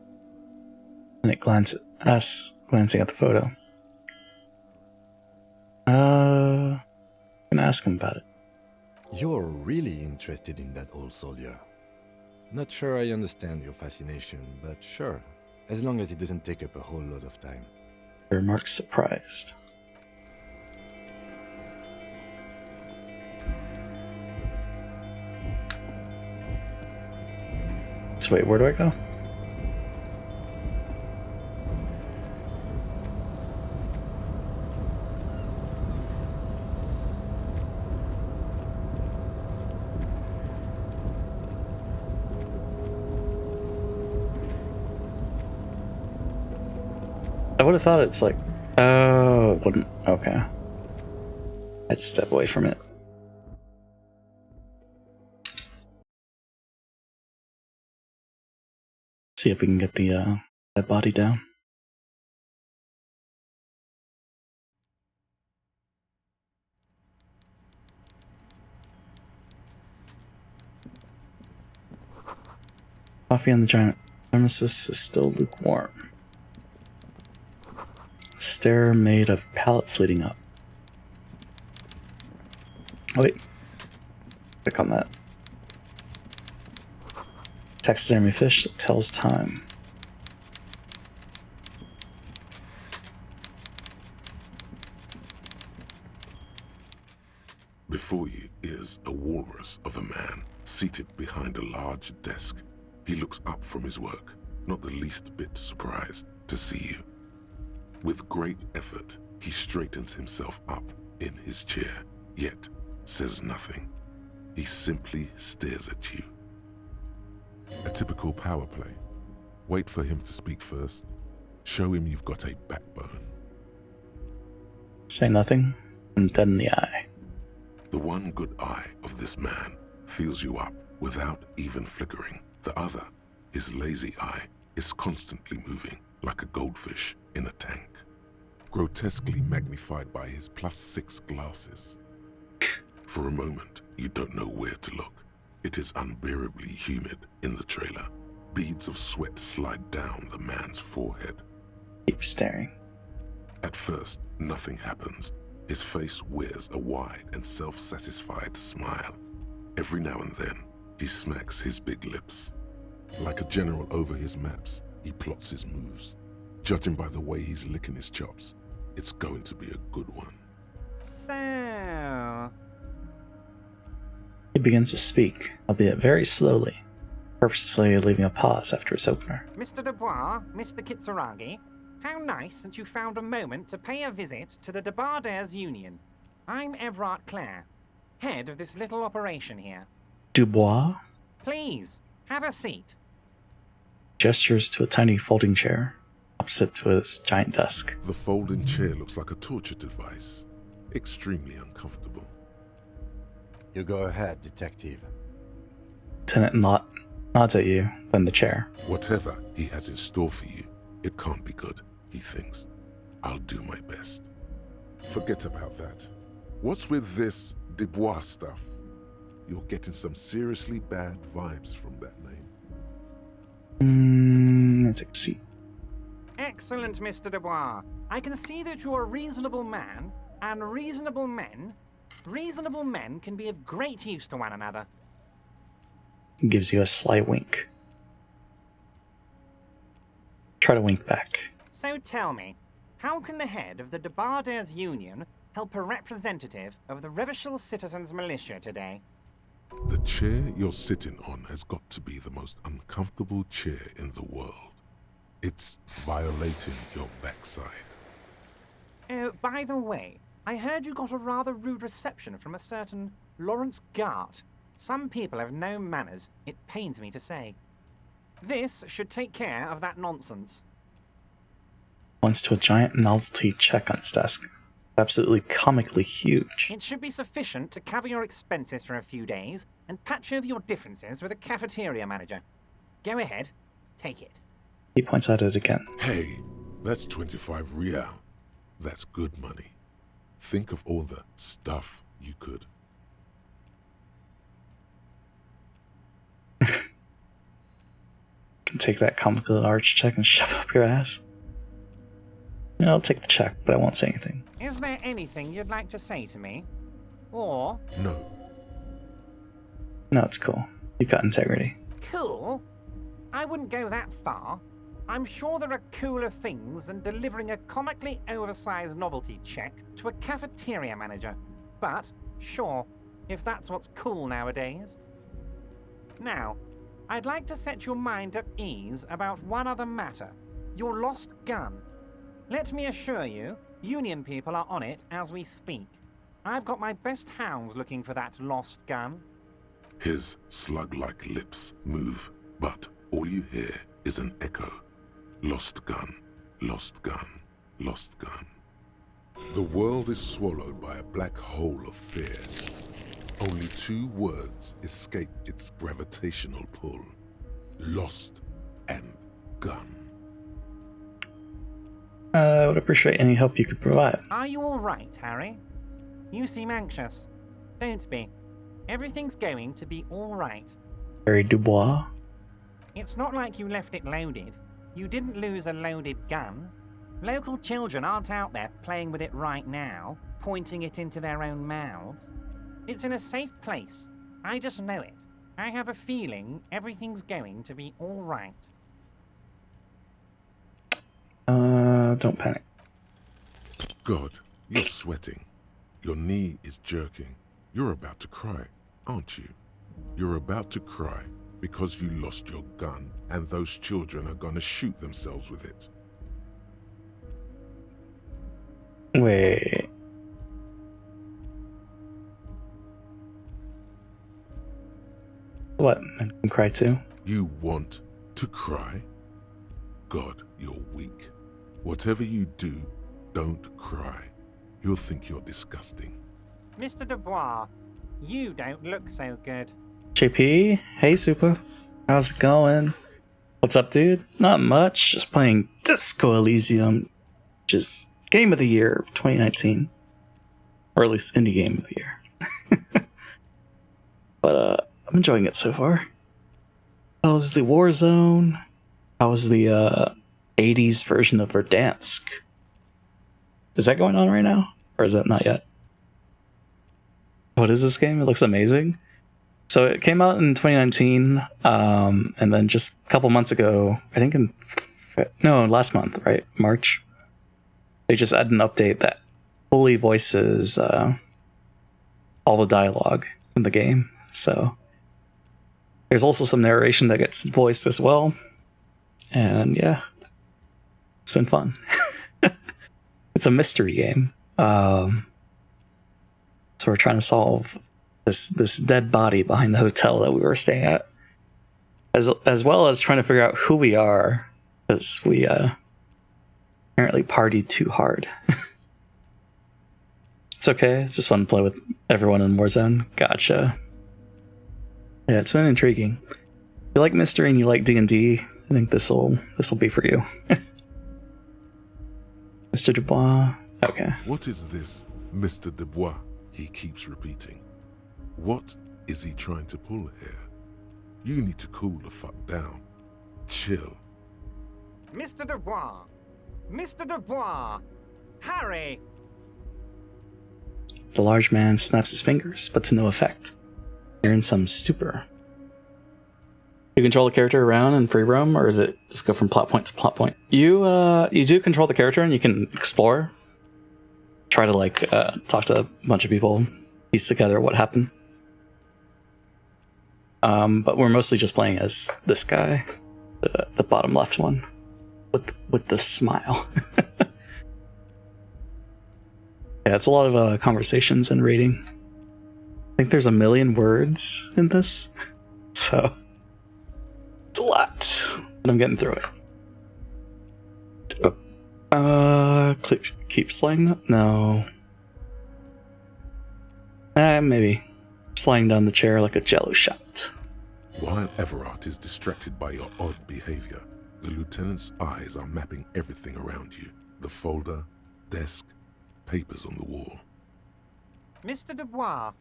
And it glances at us, glancing at the photo. Can ask him about it. You're really interested in that old soldier. Not sure I understand your fascination, but sure, as long as it doesn't take up a whole lot of time. Remarks surprised. So wait, where do I go? I would have thought it's like, oh, it wouldn't. Okay. I'd step away from it. See if we can get the that body down. Coffee on the giant thermos is still lukewarm. Stair made of pallets leading up. Oh wait. Click on that. Taxidermy fish that tells time. Before you is a walrus of a man seated behind a large desk. He looks up from his work, not the least bit surprised to see you. With great effort, he straightens himself up in his chair, yet says nothing. He simply stares at you. A typical power play. Wait for him to speak first. Show him you've got a backbone. Say nothing, and dead in the eye. The one good eye of this man fills you up without even flickering. The other, his lazy eye, is constantly moving like a goldfish in a tank, grotesquely magnified by his +6 glasses. For a moment, you don't know where to look. It is unbearably humid in the trailer. Beads of sweat slide down the man's forehead. Keep staring. At first, nothing happens. His face wears a wide and self-satisfied smile. Every now and then, he smacks his big lips. Like a general over his maps, he plots his moves. Judging by the way he's licking his chops, it's going to be a good one. So... He begins to speak, albeit very slowly, purposefully leaving a pause after his opener. Mr. Dubois, Mr. Kitsuragi, how nice that you found a moment to pay a visit to the Debardairs Union. I'm Everard Clare, head of this little operation here. Dubois Please, have a seat. gestures to a tiny folding chair opposite to his giant desk. The folding chair looks like a torture device. Extremely uncomfortable. You go ahead, detective. Lieutenant nods at you, then the chair. Whatever he has in store for you, it can't be good, he thinks. I'll do my best. Forget about that. What's with this Dubois stuff? You're getting some seriously bad vibes from that name. Let's take a seat. Excellent, Mr. Dubois. I can see that you're a reasonable man, and reasonable men can be of great use to one another. Gives you a sly wink. Try to wink back. So tell me, how can the head of the Debarders Union help a representative of the Revachol Citizens Militia today? The chair you're sitting on has got to be the most uncomfortable chair in the world. It's violating your backside. Oh, by the way, I heard you got a rather rude reception from a certain Lawrence Gart. Some people have no manners, it pains me to say. This should take care of that nonsense. Points to a giant novelty check on his desk. Absolutely comically huge. It should be sufficient to cover your expenses for a few days and patch over your differences with a cafeteria manager. Go ahead, take it. He points at it again. Hey, that's 25 real. That's good money. Think of all the stuff you could. Can take that comically large check and shove up your ass. Yeah, I'll take the check, but I won't say anything. Is there anything you'd like to say to me? Or... No. No, it's cool. You've got integrity. Cool? I wouldn't go that far. I'm sure there are cooler things than delivering a comically oversized novelty check to a cafeteria manager. But, sure, if that's what's cool nowadays. Now, I'd like to set your mind at ease about one other matter. Your lost gun. Let me assure you, Union people are on it as we speak. I've got my best hounds looking for that lost gun. His slug-like lips move, but all you hear is an echo. Lost gun, lost gun, lost gun. The world is swallowed by a black hole of fear. Only 2 words escape its gravitational pull. Lost and gun. I would appreciate any help you could provide. Are you all right, Harry? You seem anxious. Don't be. Everything's going to be all right. Harry Dubois? It's not like you left it loaded. You didn't lose a loaded gun. Local children aren't out there playing with it right now, pointing it into their own mouths. It's in a safe place. I just know it. I have a feeling everything's going to be all right. Don't panic. God, you're sweating. Your knee is jerking. You're about to cry, aren't you? You're about to cry because you lost your gun and those children are gonna shoot themselves with it. Wait. What? Men can cry too? You want to cry? God, you're weak. Whatever you do, don't cry. He'll think you're disgusting. Mr. Dubois, you don't look so good. JP? Hey, Super. How's it going? What's up, dude? Not much. Just playing Disco Elysium, which is Game of the Year 2019. Or at least Indie Game of the Year. But, I'm enjoying it so far. How's the Warzone? How's the, 80s version of Verdansk? Is that going on right now? Or is that not yet? What is this game? It looks amazing. So it came out in 2019, and then just a couple months ago, I think last month, right? March. They just added an update that fully voices all the dialogue in the game. So there's also some narration that gets voiced as well. And yeah, it's been fun. It's a mystery game. So we're trying to solve this dead body behind the hotel that we were staying at, as well as trying to figure out who we are, because we apparently partied too hard. It's okay. It's just fun to play with everyone in Warzone. Gotcha. Yeah, it's been intriguing. If you like mystery and you like D&D, I think this'll be for you. Mr. Dubois. Okay. What is this, Mr. Dubois? he keeps repeating. What is he trying to pull here? You need to cool the fuck down. Chill. Mr. Dubois! Mr. Dubois! Harry! The large man snaps his fingers, but to no effect. You're in some stupor. You control the character around and free roam, or is it just go from plot point to plot point? You do control the character and you can explore. Try to talk to a bunch of people, piece together what happened. But we're mostly just playing as this guy, the bottom left one, with the smile. Yeah, it's a lot of conversations and reading. I think there's 1 million words in this, so it's a lot, but I'm getting through it. Keep sliding up? No. Maybe. Sliding down the chair like a jello shot. While Everard is distracted by your odd behavior, the lieutenant's eyes are mapping everything around you. The folder, desk, papers on the wall. Mr. Dubois,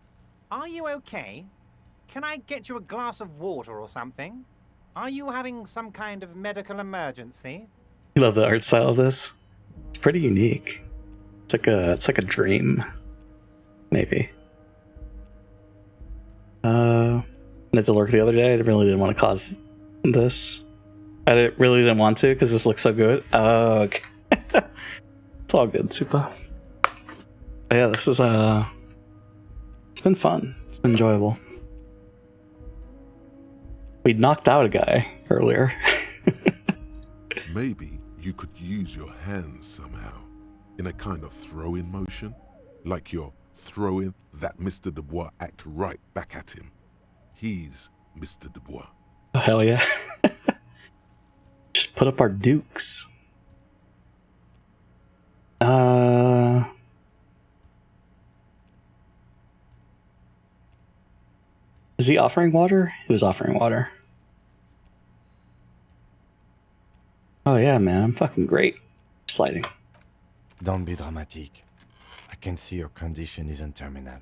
are you okay? Can I get you a glass of water or something? Are you having some kind of medical emergency? You love the art style of this. It's pretty unique. It's like a dream, maybe. I had to lurk the other day. I really didn't want to cause this. Really didn't want to because this looks so good. Oh, okay. It's all good, super. But yeah, this is it's been fun. It's been enjoyable. We knocked out a guy earlier. Maybe you could use your hands somehow, in a kind of throw-in motion, like you're throwing that Mr. Dubois act right back at him. He's Mr. Dubois. Oh, hell yeah. Just put up our dukes. Is he offering water? He was offering water. Oh yeah, man, I'm fucking great. Sliding. Don't be dramatic. I can see your condition isn't terminal.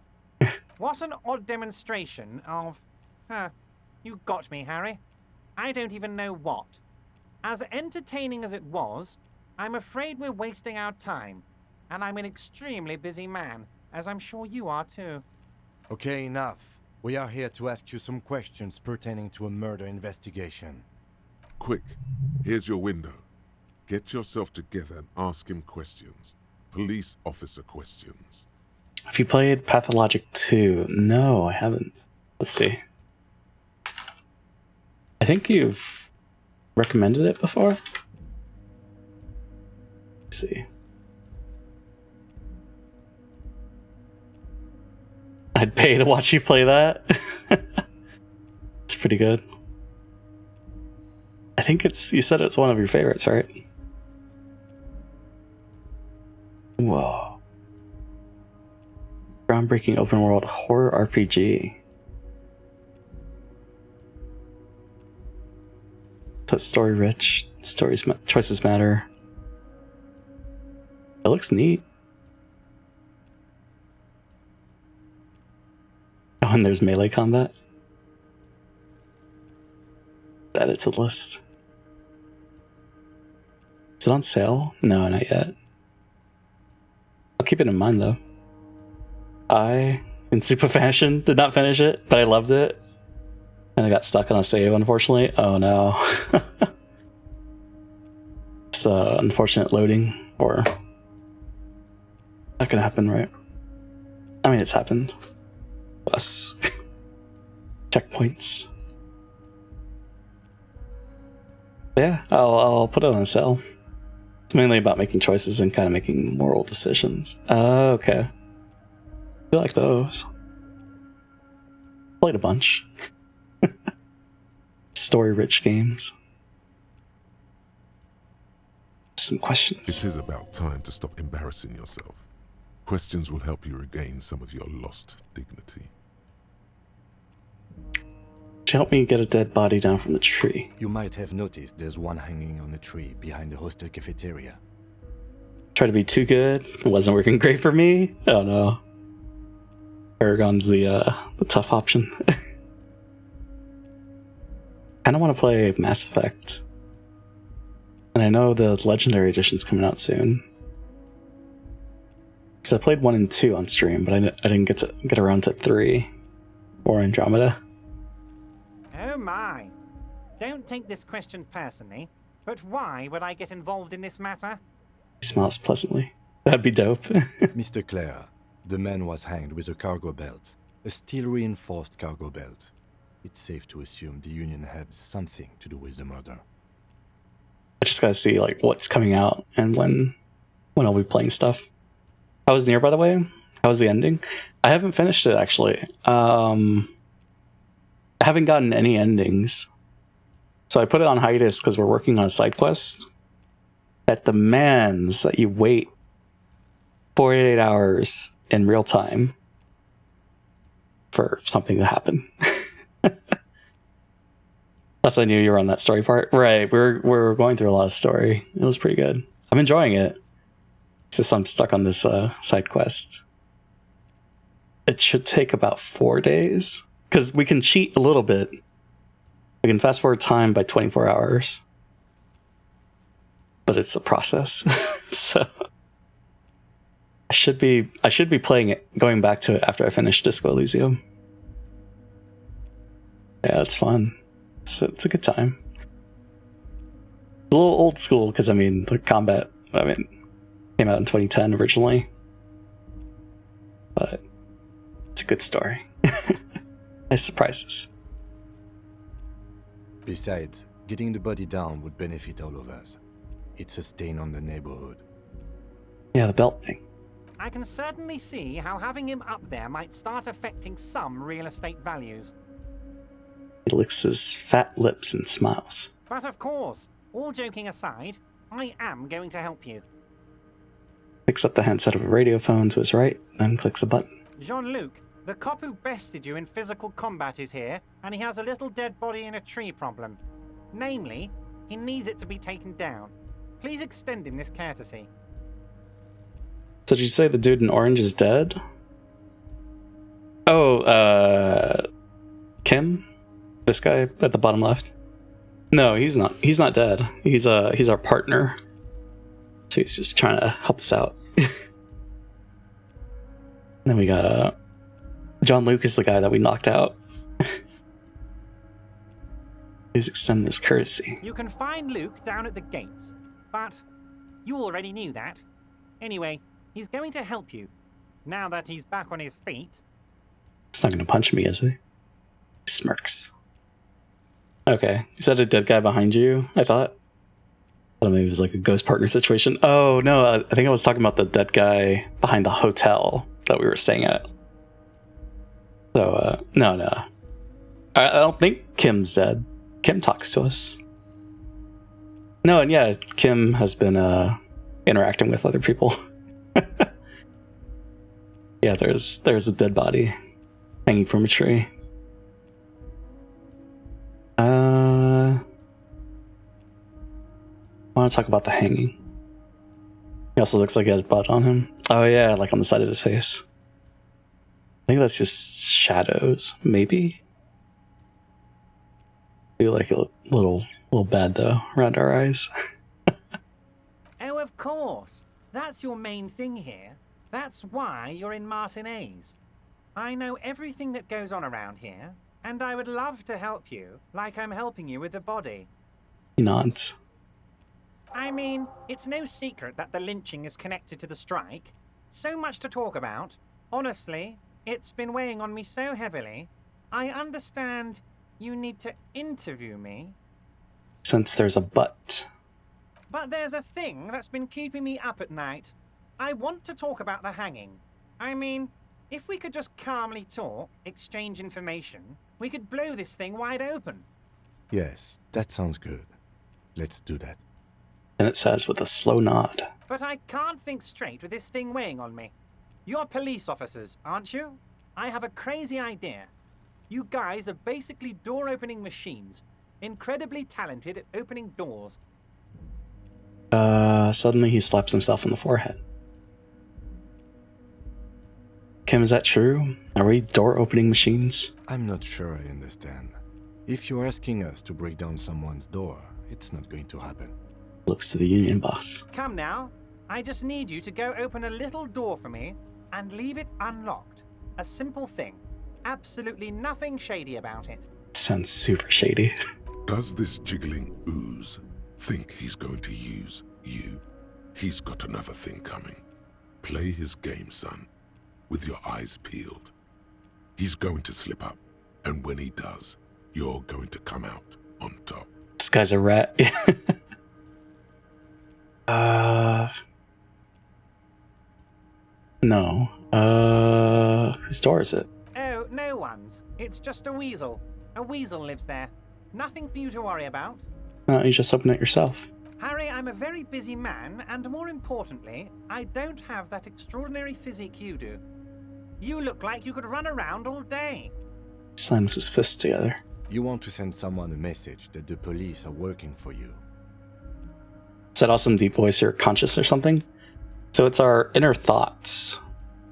What an odd demonstration of... you got me, Harry. I don't even know what. As entertaining as it was, I'm afraid we're wasting our time. And I'm an extremely busy man, as I'm sure you are too. Okay, enough. We are here to ask you some questions pertaining to a murder investigation. Quick, here's your window. Get yourself together and ask him questions. Police officer questions. Have you played Pathologic 2? No, I haven't. Let's see. I think you've recommended it before. Let's see. I'd pay to watch you play that. It's pretty good. I think you said it's one of your favorites, right? Whoa. Groundbreaking open world horror RPG. So it's story rich, choices matter. It looks neat. Oh, and there's melee combat. Add it to the list. Is it on sale? No, not yet. I'll keep it in mind though. I, in super fashion, did not finish it, but I loved it. And I got stuck on a save, unfortunately. Oh no. It's unfortunate loading, or that could happen, right? I mean, it's happened. Plus checkpoints. Yeah, I'll put it on sale. It's mainly about making choices and kind of making moral decisions. Okay. I like those. Played a bunch. Story-rich games. Some questions. It is about time to stop embarrassing yourself. Questions will help you regain some of your lost dignity. Help me get a dead body down from the tree. You might have noticed there's one hanging on a tree behind the hostel cafeteria. Tried to be too good. It wasn't working great for me. Oh no. Paragon's the tough option. Kind of want to play Mass Effect, and I know the Legendary Edition's coming out soon. So I played 1 and 2 on stream, but I didn't get around to 3 or Andromeda. Oh my. Don't take this question personally, but why would I get involved in this matter? He smiles pleasantly. That'd be dope. Mr. Clare, the man was hanged with a cargo belt, a steel-reinforced cargo belt. It's safe to assume the Union had something to do with the murder. I just gotta see like what's coming out and when I'll be playing stuff. How was Nier, by the way? How was the ending? I haven't finished it actually. I haven't gotten any endings, so I put it on hiatus because we're working on a side quest that demands that you wait 48 hours in real time for something to happen. Plus, I knew you were on that story part. Right, we're going through a lot of story. It was pretty good. I'm enjoying it. It's just I'm stuck on this side quest. It should take about 4 days, because we can cheat a little bit. We can fast forward time by 24 hours. But it's a process. So I should be playing it, going back to it after I finish Disco Elysium. Yeah, it's fun. It's a good time. A little old school, because I mean the combat came out in 2010 originally. But it's a good story. Nice surprises. Besides, getting the body down would benefit all of us. It's a stain on the neighborhood. Yeah, the belt thing. I can certainly see how having him up there might start affecting some real estate values. He licks his fat lips and smiles. But of course, all joking aside, I am going to help you. Picks up the handset of a radio phone to his right, then clicks a button. Jean-Luc, the cop who bested you in physical combat is here, and he has a little dead body in a tree problem. Namely, he needs it to be taken down. Please extend him this courtesy. So did you say the dude in orange is dead? Oh, Kim? This guy at the bottom left? No, he's not. He's not dead. He's our partner. So he's just trying to help us out. Then we got Jean-Luc is the guy that we knocked out. Please extend this courtesy. You can find Luke down at the gates, but you already knew that. Anyway, he's going to help you, now that he's back on his feet. He's not going to punch me, is he? He smirks. Okay. Is that a dead guy behind you, I thought? I thought maybe it was like a ghost partner situation. Oh, no, I think I was talking about the dead guy behind the hotel that we were staying at. So, no. I don't think Kim's dead. Kim talks to us. No, and yeah, Kim has been interacting with other people. Yeah, there's a dead body hanging from a tree. I want to talk about the hanging. He also looks like he has blood on him. Oh yeah, like on the side of his face. I think that's just shadows, maybe. Feel like a little bad though around our eyes. Oh, of course. That's your main thing here. That's why you're in Martinez. I know everything that goes on around here, and I would love to help you, like I'm helping you with the body. He nods. I mean, it's no secret that the lynching is connected to the strike. So much to talk about. Honestly, it's been weighing on me so heavily. I understand you need to interview me. Since there's a but. But there's a thing that's been keeping me up at night. I want to talk about the hanging. I mean, if we could just calmly talk, exchange information, we could blow this thing wide open. Yes, that sounds good. Let's do that. And it says with a slow nod. But I can't think straight with this thing weighing on me. You're police officers, aren't you? I have a crazy idea. You guys are basically door-opening machines. Incredibly talented at opening doors. Suddenly he slaps himself on the forehead. Kim, is that true? Are we door-opening machines? I'm not sure I understand. If you're asking us to break down someone's door, it's not going to happen. Looks to the union boss. Come now. I just need you to go open a little door for me and leave it unlocked. A simple thing. Absolutely nothing shady about it. Sounds super shady. Does this jiggling ooze think he's going to use you? He's got another thing coming. Play his game, son, with your eyes peeled. He's going to slip up, and when he does, you're going to come out on top. This guy's a rat. No. Whose door is it? Oh, no one's. It's just a weasel. A weasel lives there. Nothing for you to worry about. No, you just open it yourself. Harry, I'm a very busy man, and more importantly, I don't have that extraordinary physique you do. You look like you could run around all day. Slams his fists together. You want to send someone a message that the police are working for you. Is that awesome deep voice or conscious or something? So it's our inner thoughts.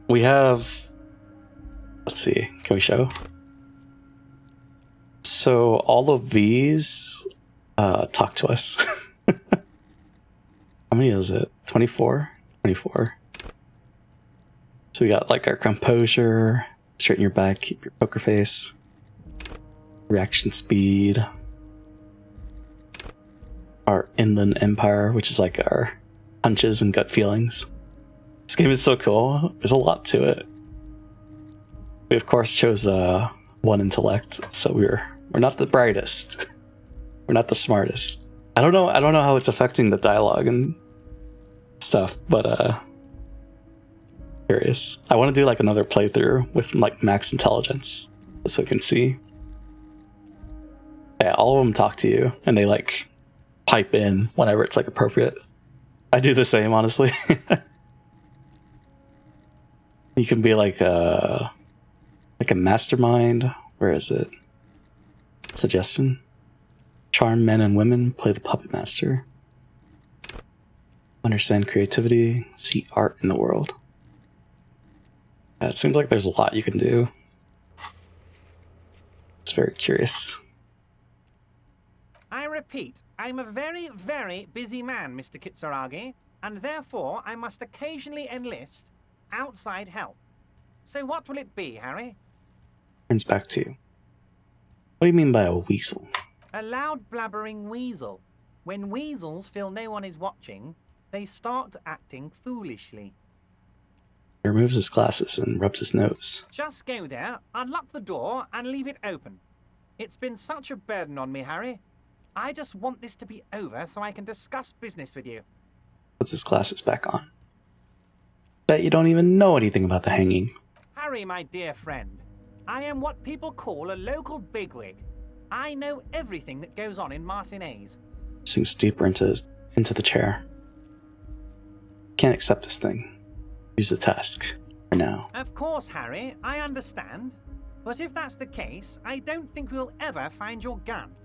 We have... Let's see. Can we show? So all of these talk to us. How many is it? 24? 24. So we got like our composure, straighten your back, keep your poker face, reaction speed, our inland empire, which is like our hunches and gut feelings. This game is so cool. There's a lot to it. We of course chose one intellect, so we're not the brightest. We're not the smartest. I don't know how it's affecting the dialogue and stuff, but curious. I want to do like another playthrough with like max intelligence so we can see. Yeah, all of them talk to you and they like pipe in whenever it's like appropriate. I do the same, honestly. You can be like a mastermind. Where is it? Suggestion. Charm men and women, play the puppet master. Understand creativity, see art in the world. It seems like there's a lot you can do. It's very curious. I repeat, I'm a very, very busy man, Mr. Kitsuragi, and therefore I must occasionally enlist outside help. So what will it be, Harry? Turns back to you. What do you mean by a weasel? A loud blabbering weasel. When weasels feel no one is watching, they start acting foolishly. He removes his glasses and rubs his nose. Just go there, unlock the door, and leave it open. It's been such a burden on me, Harry. I just want this to be over so I can discuss business with you. Puts his glasses back on. Bet you don't even know anything about the hanging. Harry, my dear friend, I am what people call a local bigwig. I know everything that goes on in Martinez. Sinks deeper into the chair. Can't accept this thing. Use the task. For now. Of course, Harry, I understand. But if that's the case, I don't think we'll ever find your gun.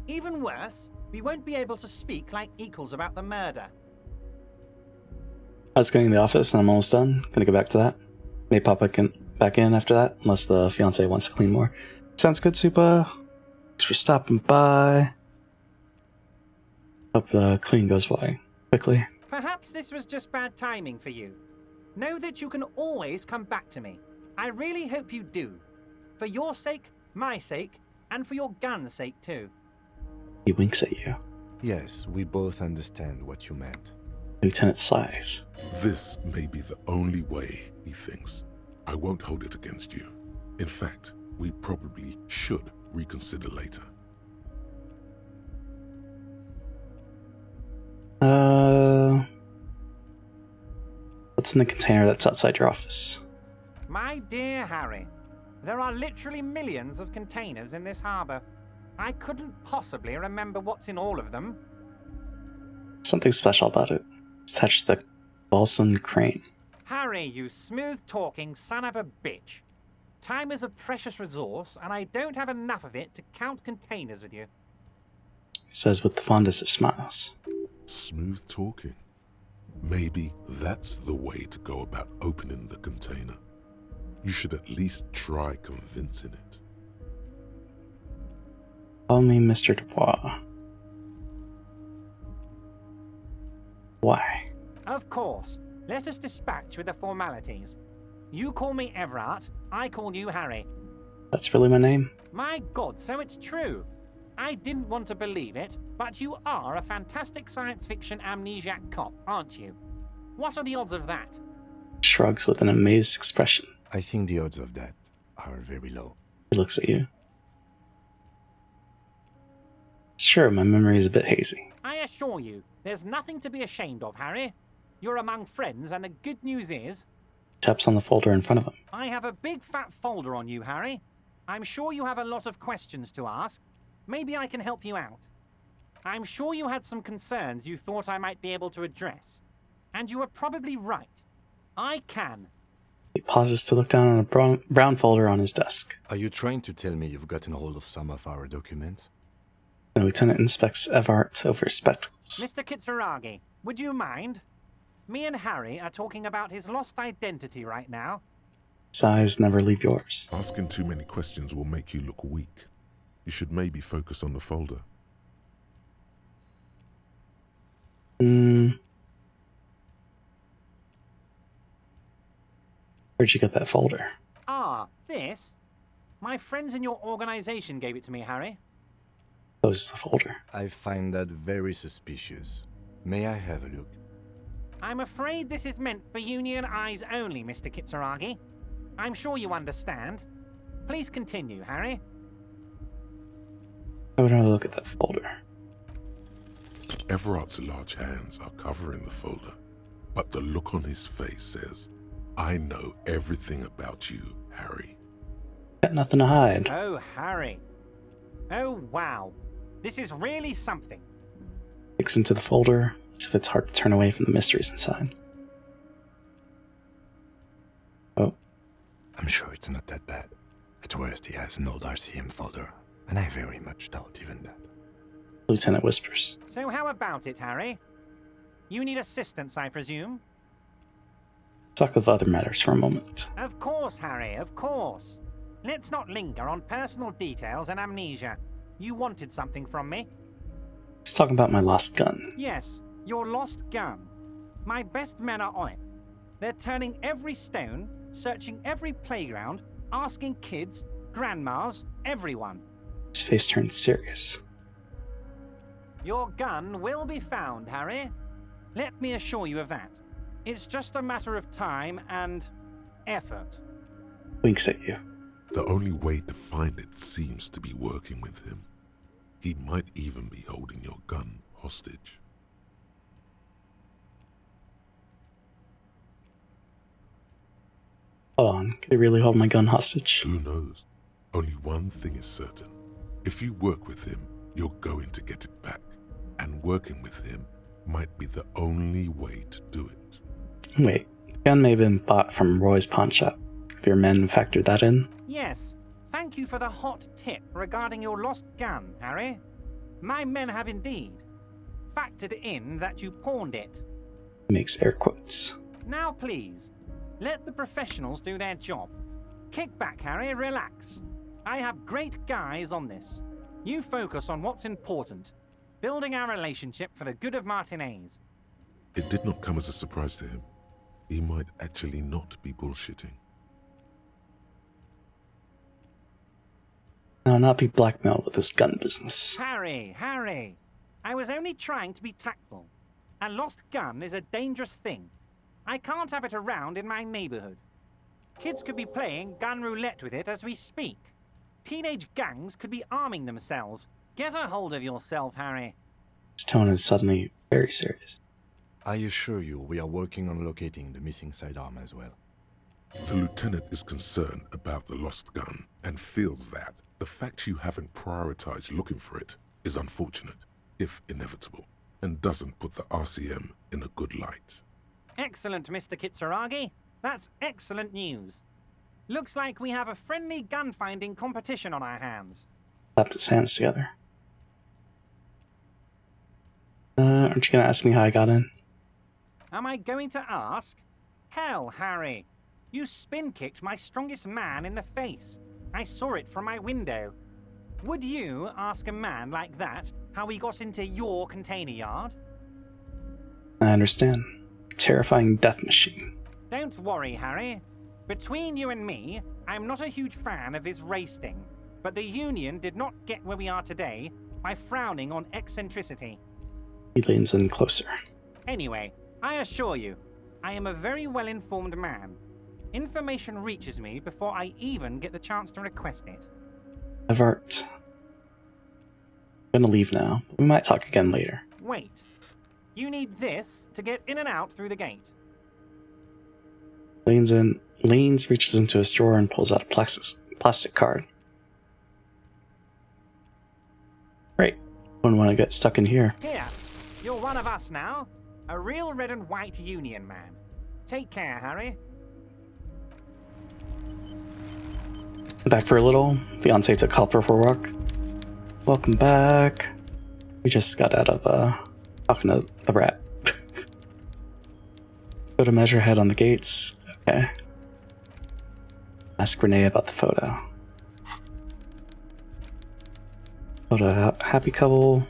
Even worse, we won't be able to speak like equals about the murder. I was going to the office and I'm almost done. Gonna go back to that. May pop back in after that, unless the fiance wants to clean more. Sounds good, Supa. Thanks for stopping by. Hope the clean goes by quickly. Perhaps this was just bad timing for you. Know that you can always come back to me. I really hope you do. For your sake, my sake, and for your gun's sake too. He winks at you. Yes, we both understand what you meant. Lieutenant sighs. This may be the only way, he thinks. I won't hold it against you. In fact, we probably should reconsider later. What's in the container that's outside your office? My dear Harry, there are literally millions of containers in this harbor. I couldn't possibly remember what's in all of them. Something special about it. It's attached to the balsam crane. Harry, you smooth-talking son of a bitch. Time is a precious resource, and I don't have enough of it to count containers with you. He says with the fondest of smiles. Smooth talking. Maybe that's the way to go about opening the container. You should at least try convincing it. Call me Mr. Dubois. Why? Of course. Let us dispatch with the formalities. You call me Everard, I call you Harry. That's really my name? My God, so it's true. I didn't want to believe it, but you are a fantastic science fiction amnesiac cop, aren't you? What are the odds of that? Shrugs with an amazed expression. I think the odds of that are very low. He looks at you. Sure, my memory is a bit hazy. I assure you, there's nothing to be ashamed of, Harry. You're among friends, and the good news is... Taps on the folder in front of him. I have a big fat folder on you, Harry. I'm sure you have a lot of questions to ask. Maybe I can help you out. I'm sure you had some concerns you thought I might be able to address. And you were probably right. I can. He pauses to look down on a brown folder on his desk. Are you trying to tell me you've gotten hold of some of our documents? The lieutenant inspects Everard over his spectacles. Mr. Kitsuragi, would you mind? Me and Harry are talking about his lost identity right now. His eyes never leave yours. Asking too many questions will make you look weak. You should maybe focus on the folder. Where'd you get that folder? Ah, this? My friends in your organization gave it to me, Harry. Closes the folder. I find that very suspicious. May I have a look? I'm afraid this is meant for Union eyes only, Mr. Kitsuragi. I'm sure you understand. Please continue, Harry. I would rather look at that folder. Everard's large hands are covering the folder, but the look on his face says, I know everything about you, Harry. Got nothing to hide. Oh, Harry. Oh, wow. This is really something. Looks into the folder, as if it's hard to turn away from the mysteries inside. Oh. I'm sure it's not that bad. At worst, he has an old RCM folder, and I very much doubt even that. Lieutenant whispers. So how about it, Harry? You need assistance, I presume? Talk of other matters for a moment. Of course, Harry, of course. Let's not linger on personal details and amnesia. You wanted something from me? Let's talk about my lost gun. Yes, your lost gun. My best men are on it. They're turning every stone, searching every playground, asking kids, grandmas, everyone. His face turns serious. Your gun will be found, Harry. Let me assure you of that. It's just a matter of time and effort. Winks at you. The only way to find it seems to be working with him. He might even be holding your gun hostage. Hold on, could he really hold my gun hostage? Who knows? Only one thing is certain. If you work with him, you're going to get it back. And working with him might be the only way to do it. Wait, the gun may have been bought from Roy's pawn shop. Have your men factored that in? Yes, thank you for the hot tip regarding your lost gun, Harry. My men have indeed factored in that you pawned it. He makes air quotes. Now please, let the professionals do their job. Kick back, Harry, relax. I have great guys on this. You focus on what's important. Building our relationship for the good of Martinez. It did not come as a surprise to him. He might actually not be bullshitting. I'll not be blackmailed with this gun business. Harry! I was only trying to be tactful. A lost gun is a dangerous thing. I can't have it around in my neighborhood. Kids could be playing gun roulette with it as we speak. Teenage gangs could be arming themselves. Get a hold of yourself, Harry. His tone is suddenly very serious. I assure you, we are working on locating the missing sidearm as well. The lieutenant is concerned about the lost gun and feels that the fact you haven't prioritized looking for it is unfortunate, if inevitable, and doesn't put the RCM in a good light. Excellent, Mr. Kitsuragi. That's excellent news. Looks like we have a friendly gun-finding competition on our hands. Clapped his hands together. Aren't you gonna ask me how I got in? Am I going to ask? Hell, Harry. You spin-kicked my strongest man in the face. I saw it from my window. Would you ask a man like that how he got into your container yard? I understand. Terrifying death machine. Don't worry, Harry. Between you and me, I'm not a huge fan of his race thing, but the Union did not get where we are today by frowning on eccentricity. He leans in closer. Anyway, I assure you, I am a very well-informed man. Information reaches me before I even get the chance to request it. Evart. I'm gonna leave now. We might talk again later. Wait. You need this to get in and out through the gate. Leans, reaches into his drawer and pulls out a plastic card. Great. Wouldn't want to get stuck in here. Here, you're one of us now. A real red and white Union man. Take care, Harry. Back for a little. Fiance took helper for a walk. Welcome back. We just got out of talking to the rat. Go to measure head on the gates. Okay. Ask Renee about the photo. Photo happy couple.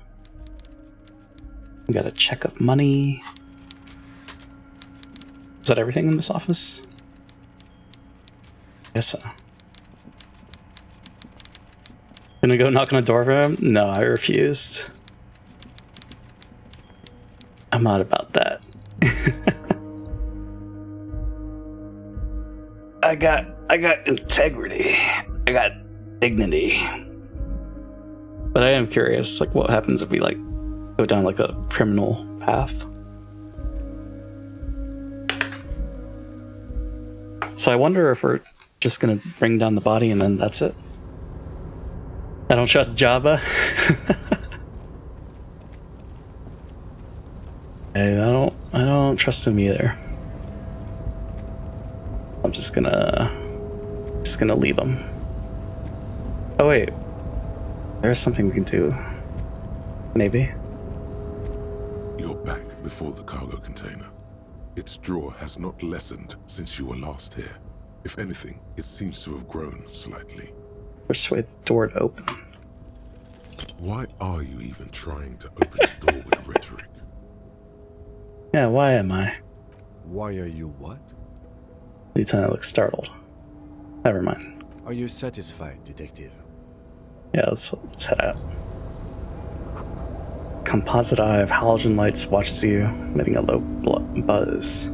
We got a check of money. Is that everything in this office? Guess so. Gonna go knock on the door for him? No, I refused. I'm not about that. I got integrity. I got dignity. But I am curious, like, what happens if we, like, go down, like, a criminal path? So I wonder if we're just gonna bring down the body and then that's it. I don't trust Jabba. I don't trust him either. I'm just gonna leave him. Oh wait, there's something we can do. Maybe. You're back before the cargo container. Its drawer has not lessened since you were last here. If anything, it seems to have grown slightly. Persuade the door to open. Why are you even trying to open the door with rhetoric? Yeah, why am I? Why are you what? Lieutenant looks startled. Never mind. Are you satisfied, detective? Yeah, let's head out. Composite eye of halogen lights watches you, emitting a low buzz.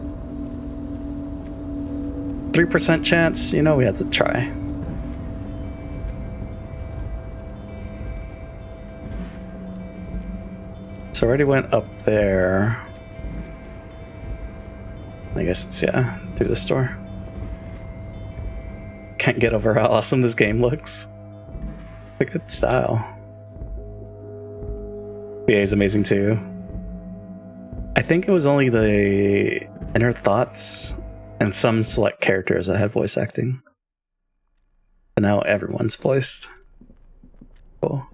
3% chance, you know we had to try. So already went up there. I guess it's, yeah, through the store. Can't get over how awesome this game looks. Look at style. BA is amazing too. I think it was only the Inner Thoughts and some select characters that had voice acting. But now everyone's voiced. Cool.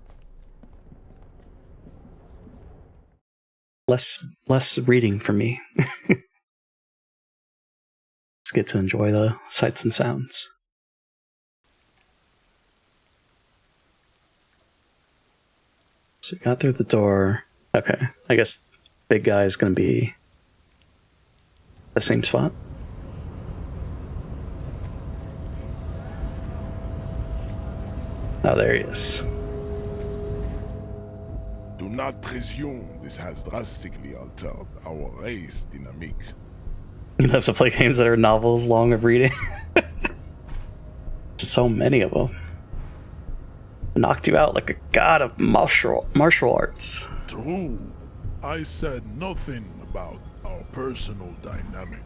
Less reading for me. Just get to enjoy the sights and sounds. So we got through the door. Okay, I guess big guy is gonna be the same spot. Oh, there he is. Do not presume this has drastically altered our race dynamic. He loves to play games that are novels long of reading. So many of them. Knocked you out like a god of martial arts. True. I said nothing about our personal dynamic.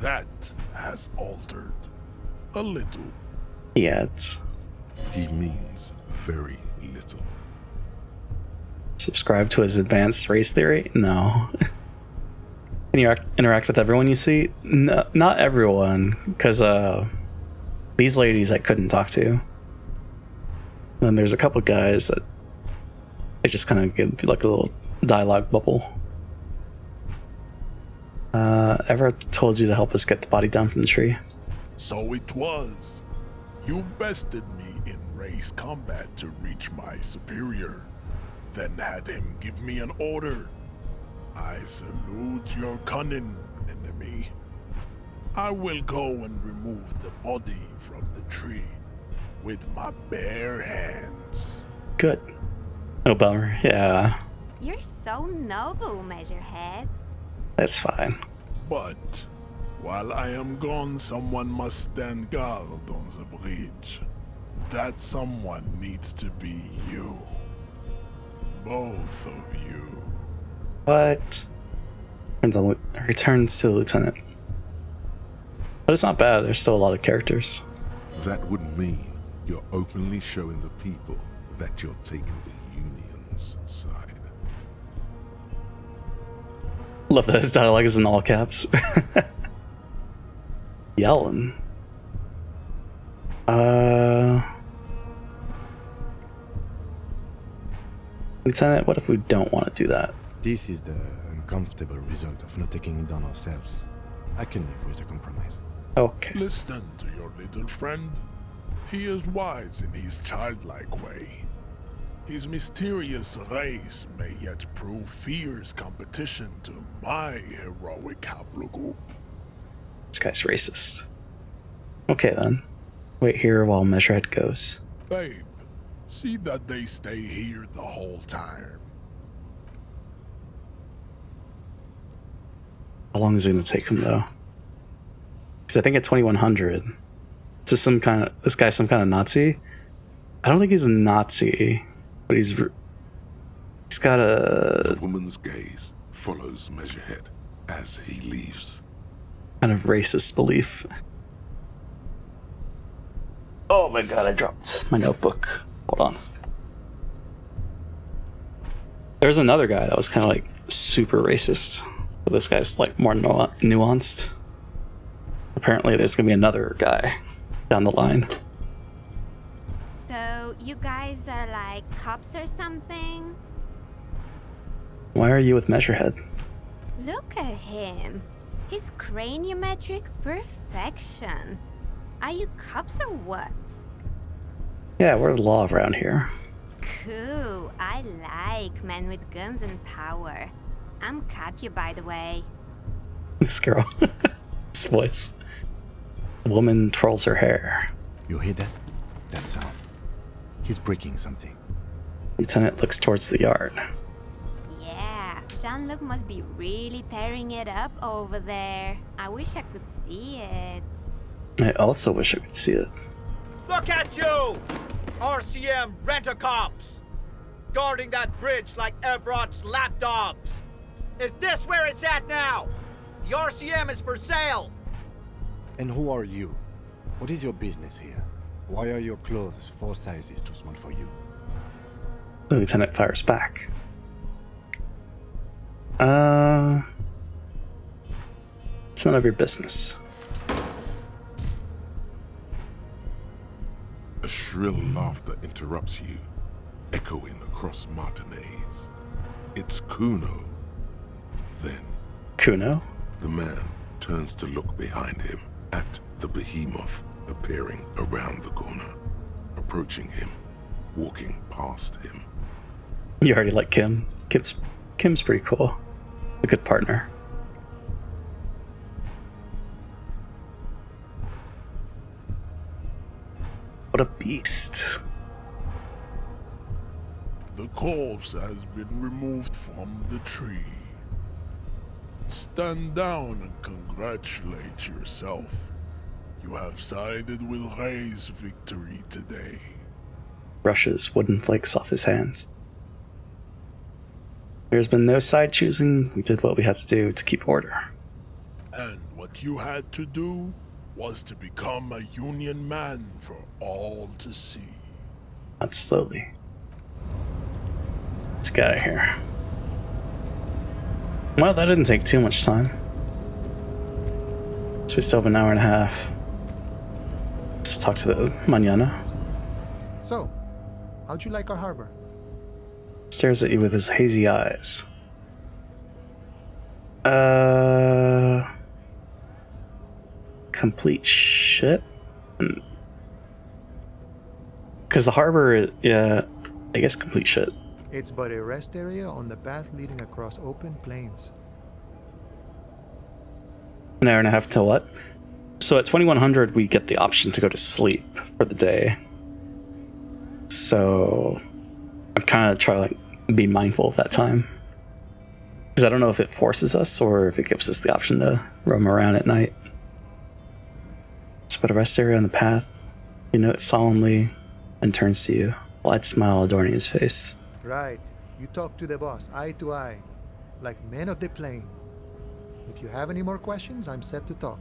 That has altered. A little. Yeah, it's... He means very little. Subscribe to his advanced race theory? No. Can you interact with everyone you see? No, not everyone, because these ladies I couldn't talk to. And then there's a couple guys that they just kind of give like a little dialogue bubble. Ever told you to help us get the body down from the tree? So it was. You bested me in race combat to reach my superior, then had him give me an order. I salute your cunning, enemy. I will go and remove the body from the tree with my bare hands. Good. No bummer. Yeah, You're so noble, Measurehead. that's fine. But while I am gone, someone must stand guard on the bridge. That someone needs to be you. Both of you. What? Returns to the lieutenant. But it's not bad. There's still a lot of characters. That would mean you're openly showing the people that you're taking the Union's side. Love that his dialogue is in all caps. Yelling. Lieutenant, what if we don't want to do that? This is the uncomfortable result of not taking it down ourselves. I can live with a compromise. Okay. Listen to your little friend. He is wise in his childlike way. His mysterious race may yet prove fierce competition to my heroic haplogroup. This guy's racist. Okay then. Wait here while Measurehead goes. Babe, see that they stay here the whole time. How long is it gonna take him though? Because I think at 2100, this guy's some kind of Nazi. I don't think he's a Nazi, but he's got a The woman's gaze follows Measurehead as he leaves. kind of racist belief. Oh my god, I dropped my notebook. Hold on. There's another guy that was kind of like super racist. But this guy's like more nuanced. Apparently there's gonna be another guy down the line. So, you guys are like cops or something? Why are you with Measurehead? Look at him. His craniometric perfection. Are you cops or what? Yeah, we're the law around here. Cool. I like men with guns and power. I'm Katya, by the way. This girl. This voice. The woman twirls her hair. You hear that? That sound. He's breaking something. Lieutenant looks towards the yard. Yeah, Jean-Luc must be really tearing it up over there. I wish I could see it. I also wish I could see it. Look at you! RCM rent-a-cops! Guarding that bridge like Everett's lapdogs! Is this where it's at now? The RCM is for sale! And who are you? What is your business here? Why are your clothes 4 sizes too small for you? The lieutenant fires back. It's none of your business. A shrill laughter interrupts you, echoing across Martinez. It's Kuno. Then, Kuno? the man turns to look behind him at the behemoth appearing around the corner, approaching him, walking past him. You already like Kim. Kim's pretty cool. A good partner. What a beast. The corpse has been removed from the tree. Stand down and congratulate yourself. You have sided with Ray's victory today. Brushes wooden flakes off his hands. There's been no side choosing. We did what we had to do to keep order. And what you had to do was to become a Union man for all to see. Not slowly. Let's get out of here. Well, that didn't take too much time. So we still have an hour and a half. So we'll talk to the mañana. So, how'd you like our harbor? Stares at you with his hazy eyes. Complete shit. Because the harbor, yeah, I guess complete shit. It's but a rest area on the path leading across open plains. An hour and a half till what? So at 2100, we get the option to go to sleep for the day. So I'm kind of trying to be mindful of that time. Because I don't know if it forces us or if it gives us the option to roam around at night. It's but a rest area on the path. He notes solemnly and turns to you, a wide smile adorning his face. Right. You talk to the boss, eye to eye, like men of the plain. If you have any more questions, I'm set to talk.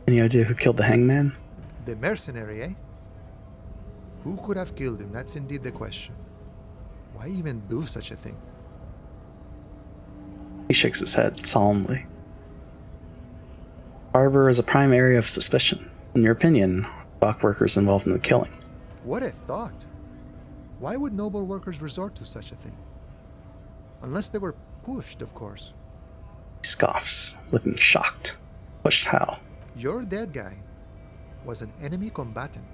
Any idea who killed the hangman? The mercenary, eh? Who could have killed him? That's indeed the question. Why even do such a thing? He shakes his head solemnly. Harbor is a prime area of suspicion. In your opinion, dock workers involved in the killing. What a thought. Why would noble workers resort to such a thing? Unless they were pushed, of course. He scoffs, looking shocked. Pushed how? Your dead guy was an enemy combatant.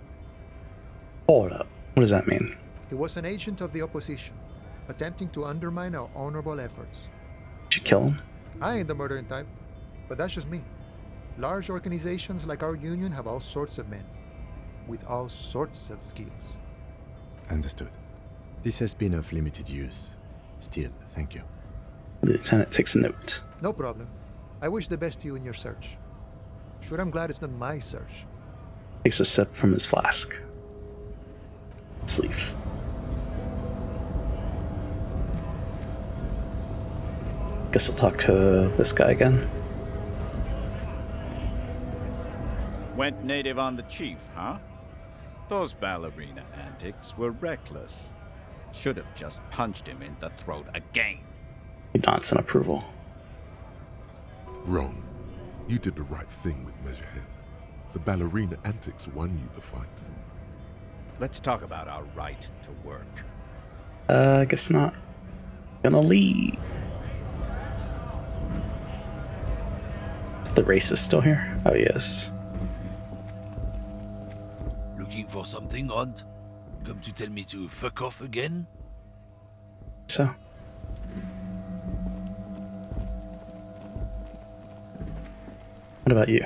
Hold up. What does that mean? He was an agent of the opposition, attempting to undermine our honorable efforts. Did you kill him? I ain't the murdering type, but that's just me. Large organizations like our union have all sorts of men, with all sorts of skills. Understood. This has been of limited use. Still, thank you. The lieutenant takes a note. No problem. I wish the best to you in your search. Sure, I'm glad it's not my search. Takes a sip from his flask. Sleeve. Guess we'll talk to this guy again. Went native on the chief, huh? Those ballerina antics were reckless. Should have just punched him in the throat again. He nods in approval. Wrong. You did the right thing with Measurehead. The ballerina antics won you the fight. Let's talk about our right to work. I guess not. Gonna leave. Is the racist still here? Oh, yes. Looking for something, Hunt? Come to tell me to fuck off again? So. What about you?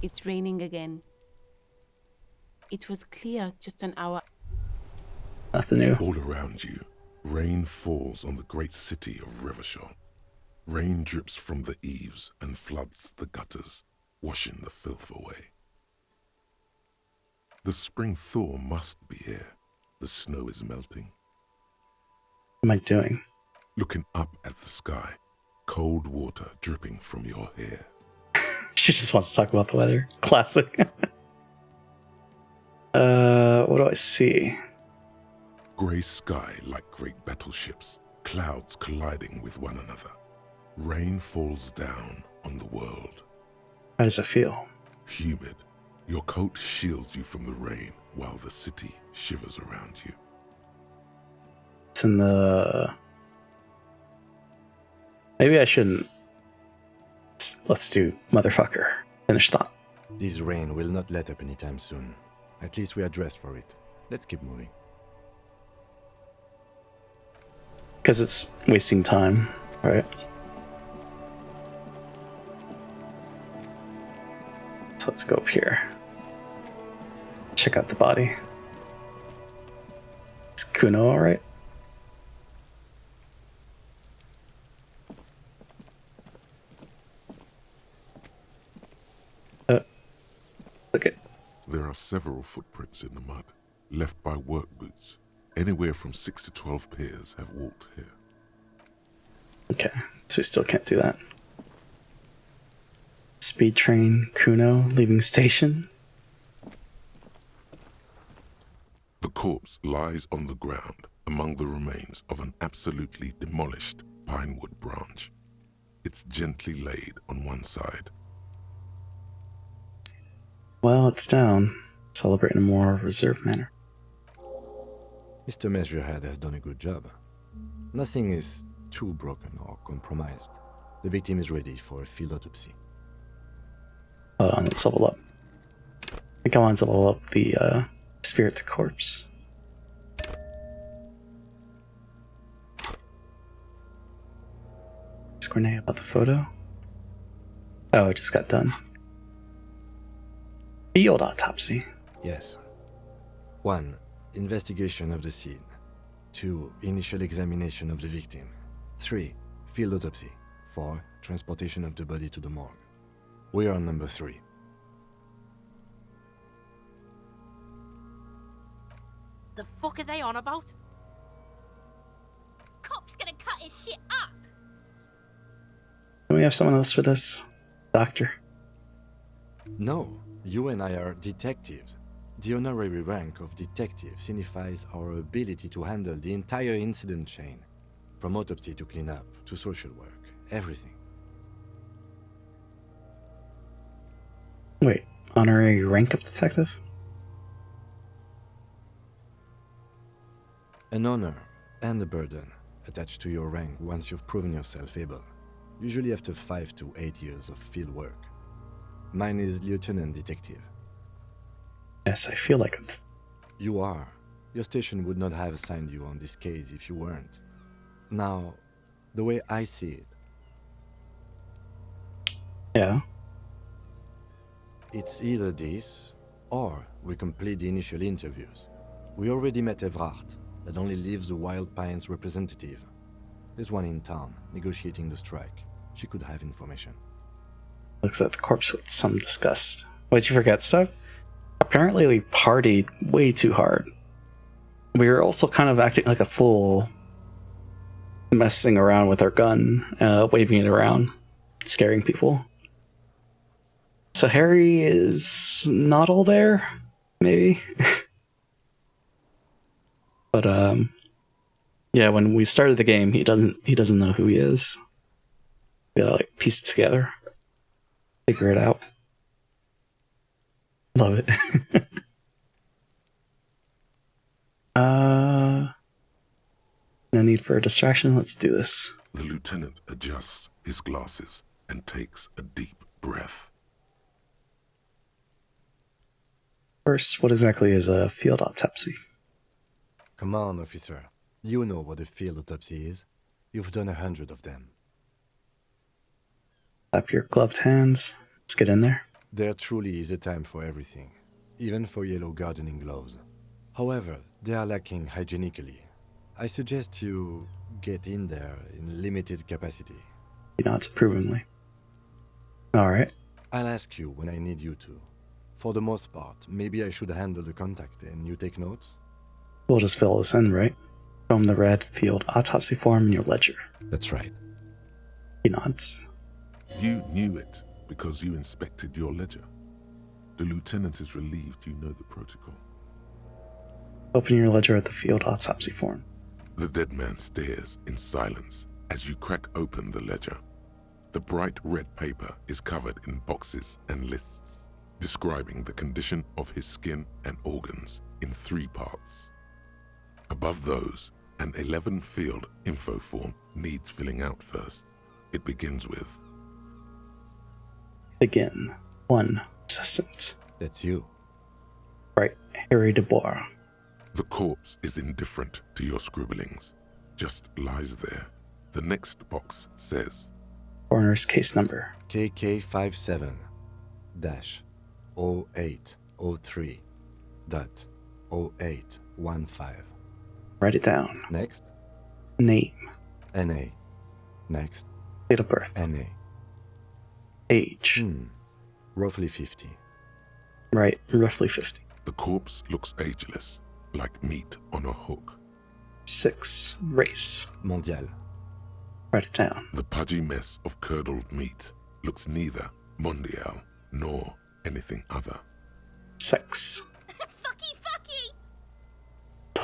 It's raining again. It was clear just an hour. Nothing new. All around you, rain falls on the great city of Revachol. Rain drips from the eaves and floods the gutters, washing the filth away. The spring thaw must be here. The snow is melting. What am I doing? Looking up at the sky, cold water dripping from your hair. She just wants to talk about the weather. Classic. What do I see? Grey sky like great battleships, clouds colliding with one another. Rain falls down on the world. How does it feel? Humid. Your coat shields you from the rain while the city shivers around you. It's in the... Maybe I shouldn't. Let's do motherfucker. Finish thought. This rain will not let up anytime soon. At least we are dressed for it. Let's keep moving. Because it's wasting time, right? So let's go up here. Check out the body. Is Kuno alright? Look at. There are several footprints in the mud, left by work boots. Anywhere from 6 to 12 pairs have walked here. Okay, so we still can't do that. Speed train, Kuno, leaving station. The corpse lies on the ground among the remains of an absolutely demolished pinewood branch. It's gently laid on one side. Well, it's down. Celebrate in a more reserved manner. Mr. Measurehead has done a good job. Nothing is too broken or compromised. The victim is ready for a field autopsy. Hold on, let's level up. I think I want to level up the spirit to corpse. Grenade about the photo. Oh, it just got done. Field autopsy. Yes. 1. Investigation of the scene. 2. Initial examination of the victim. 3. Field autopsy. 4. Transportation of the body to the morgue. We are on number 3. The fuck are they on about? Cop's gonna cut his shit up. Can we have someone else for this? Doctor? No, you and I are detectives. The honorary rank of detective signifies our ability to handle the entire incident chain. From autopsy to cleanup to social work, everything. Wait, honorary rank of detective? An honor and a burden attached to your rank once you've proven yourself able. Usually after 5 to 8 years of field work. Mine is Lieutenant Detective. Yes, I feel like it. You are. Your station would not have assigned you on this case if you weren't. Now, the way I see it... Yeah? It's either this, or we complete the initial interviews. We already met Evrard, that only leaves the Wild Pines representative. There's one in town, negotiating the strike. She could have information. Looks at the corpse with some disgust. Why'd you forget stuff? Apparently we partied way too hard. We were also kind of acting like a fool, messing around with our gun, waving it around, scaring people. So Harry is not all there, maybe? But yeah, when we started the game, he doesn't know who he is. We gotta like piece it together, figure it out. Love it. No need for a distraction. Let's do this. The lieutenant adjusts his glasses and takes a deep breath. First, what exactly is a field autopsy? Come on, officer. You know what a field autopsy is. You've done 100 of them. Clap your gloved hands. Let's get in there. There truly is a time for everything, even for yellow gardening gloves. However, they are lacking hygienically. I suggest you get in there in limited capacity. He nods approvingly. Alright. I'll ask you when I need you to. For the most part, maybe I should handle the contact and you take notes? We'll just fill this in, right? From the red field autopsy form in your ledger. That's right. He nods. You knew it because you inspected your ledger. The lieutenant is relieved you know the protocol. Open your ledger at the field autopsy form. The dead man stares in silence as you crack open the ledger. The bright red paper is covered in boxes and lists, describing the condition of his skin and organs in 3 parts. Above those, an 11-field info form needs filling out first. It begins with... Begin. 1. Assistant. That's you. Right. Harry DeBoer. The corpse is indifferent to your scribblings, just lies there. The next box says... Coroner's case number. KK57-0803.0815. Write it down. Next. Name. NA. Next. Date of birth. NA. Age. Roughly 50. Right, roughly 50. The corpse looks ageless, like meat on a hook. 6. Race. Mondial. Write it down. The pudgy mess of curdled meat looks neither mondial nor anything other. Sex.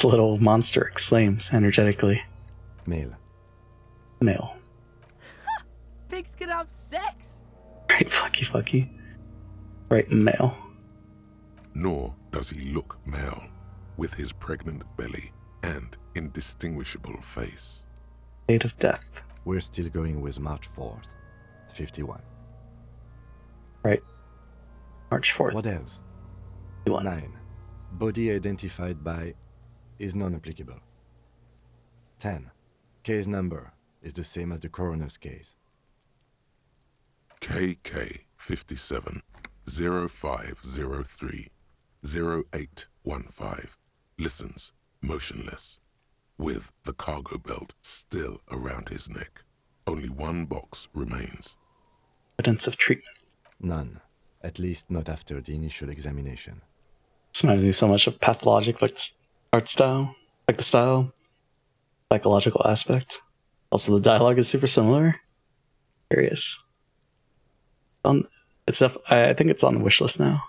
The little monster exclaims energetically. Male. Male. Pigs can have sex? Right, fucky. Right, male. Nor does he look male, with his pregnant belly and indistinguishable face. Date of death. We're still going with March 4th, 51. Right. March 4th. What else? 51. 9. Body identified by is non-applicable. 10. Case number is the same as the coroner's case. KK 57 0503 0815 listens motionless, with the cargo belt still around his neck. Only one box remains. Evidence of treatment. None. At least not after the initial examination. This reminds me so much of Pathologic, like art style, like the style, psychological aspect. Also, the dialogue is super similar. Curious. I think it's on the wish list now.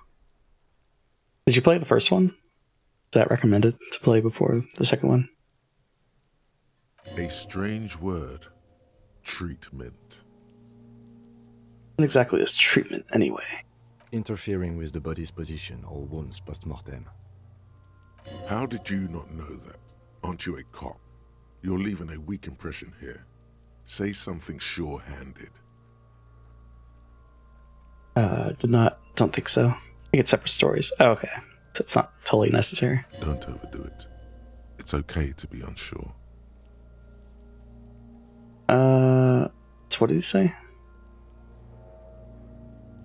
Did you play the first one? Is that recommended to play before the second one? A strange word. Treatment. What exactly is treatment, anyway? Interfering with the body's position or wounds post-mortem. How did you not know that? Aren't you a cop? You're leaving a weak impression here. Say something sure-handed. Don't think so. I think it's separate stories. Oh, okay. So it's not totally necessary. Don't overdo it. It's okay to be unsure. So what did he say?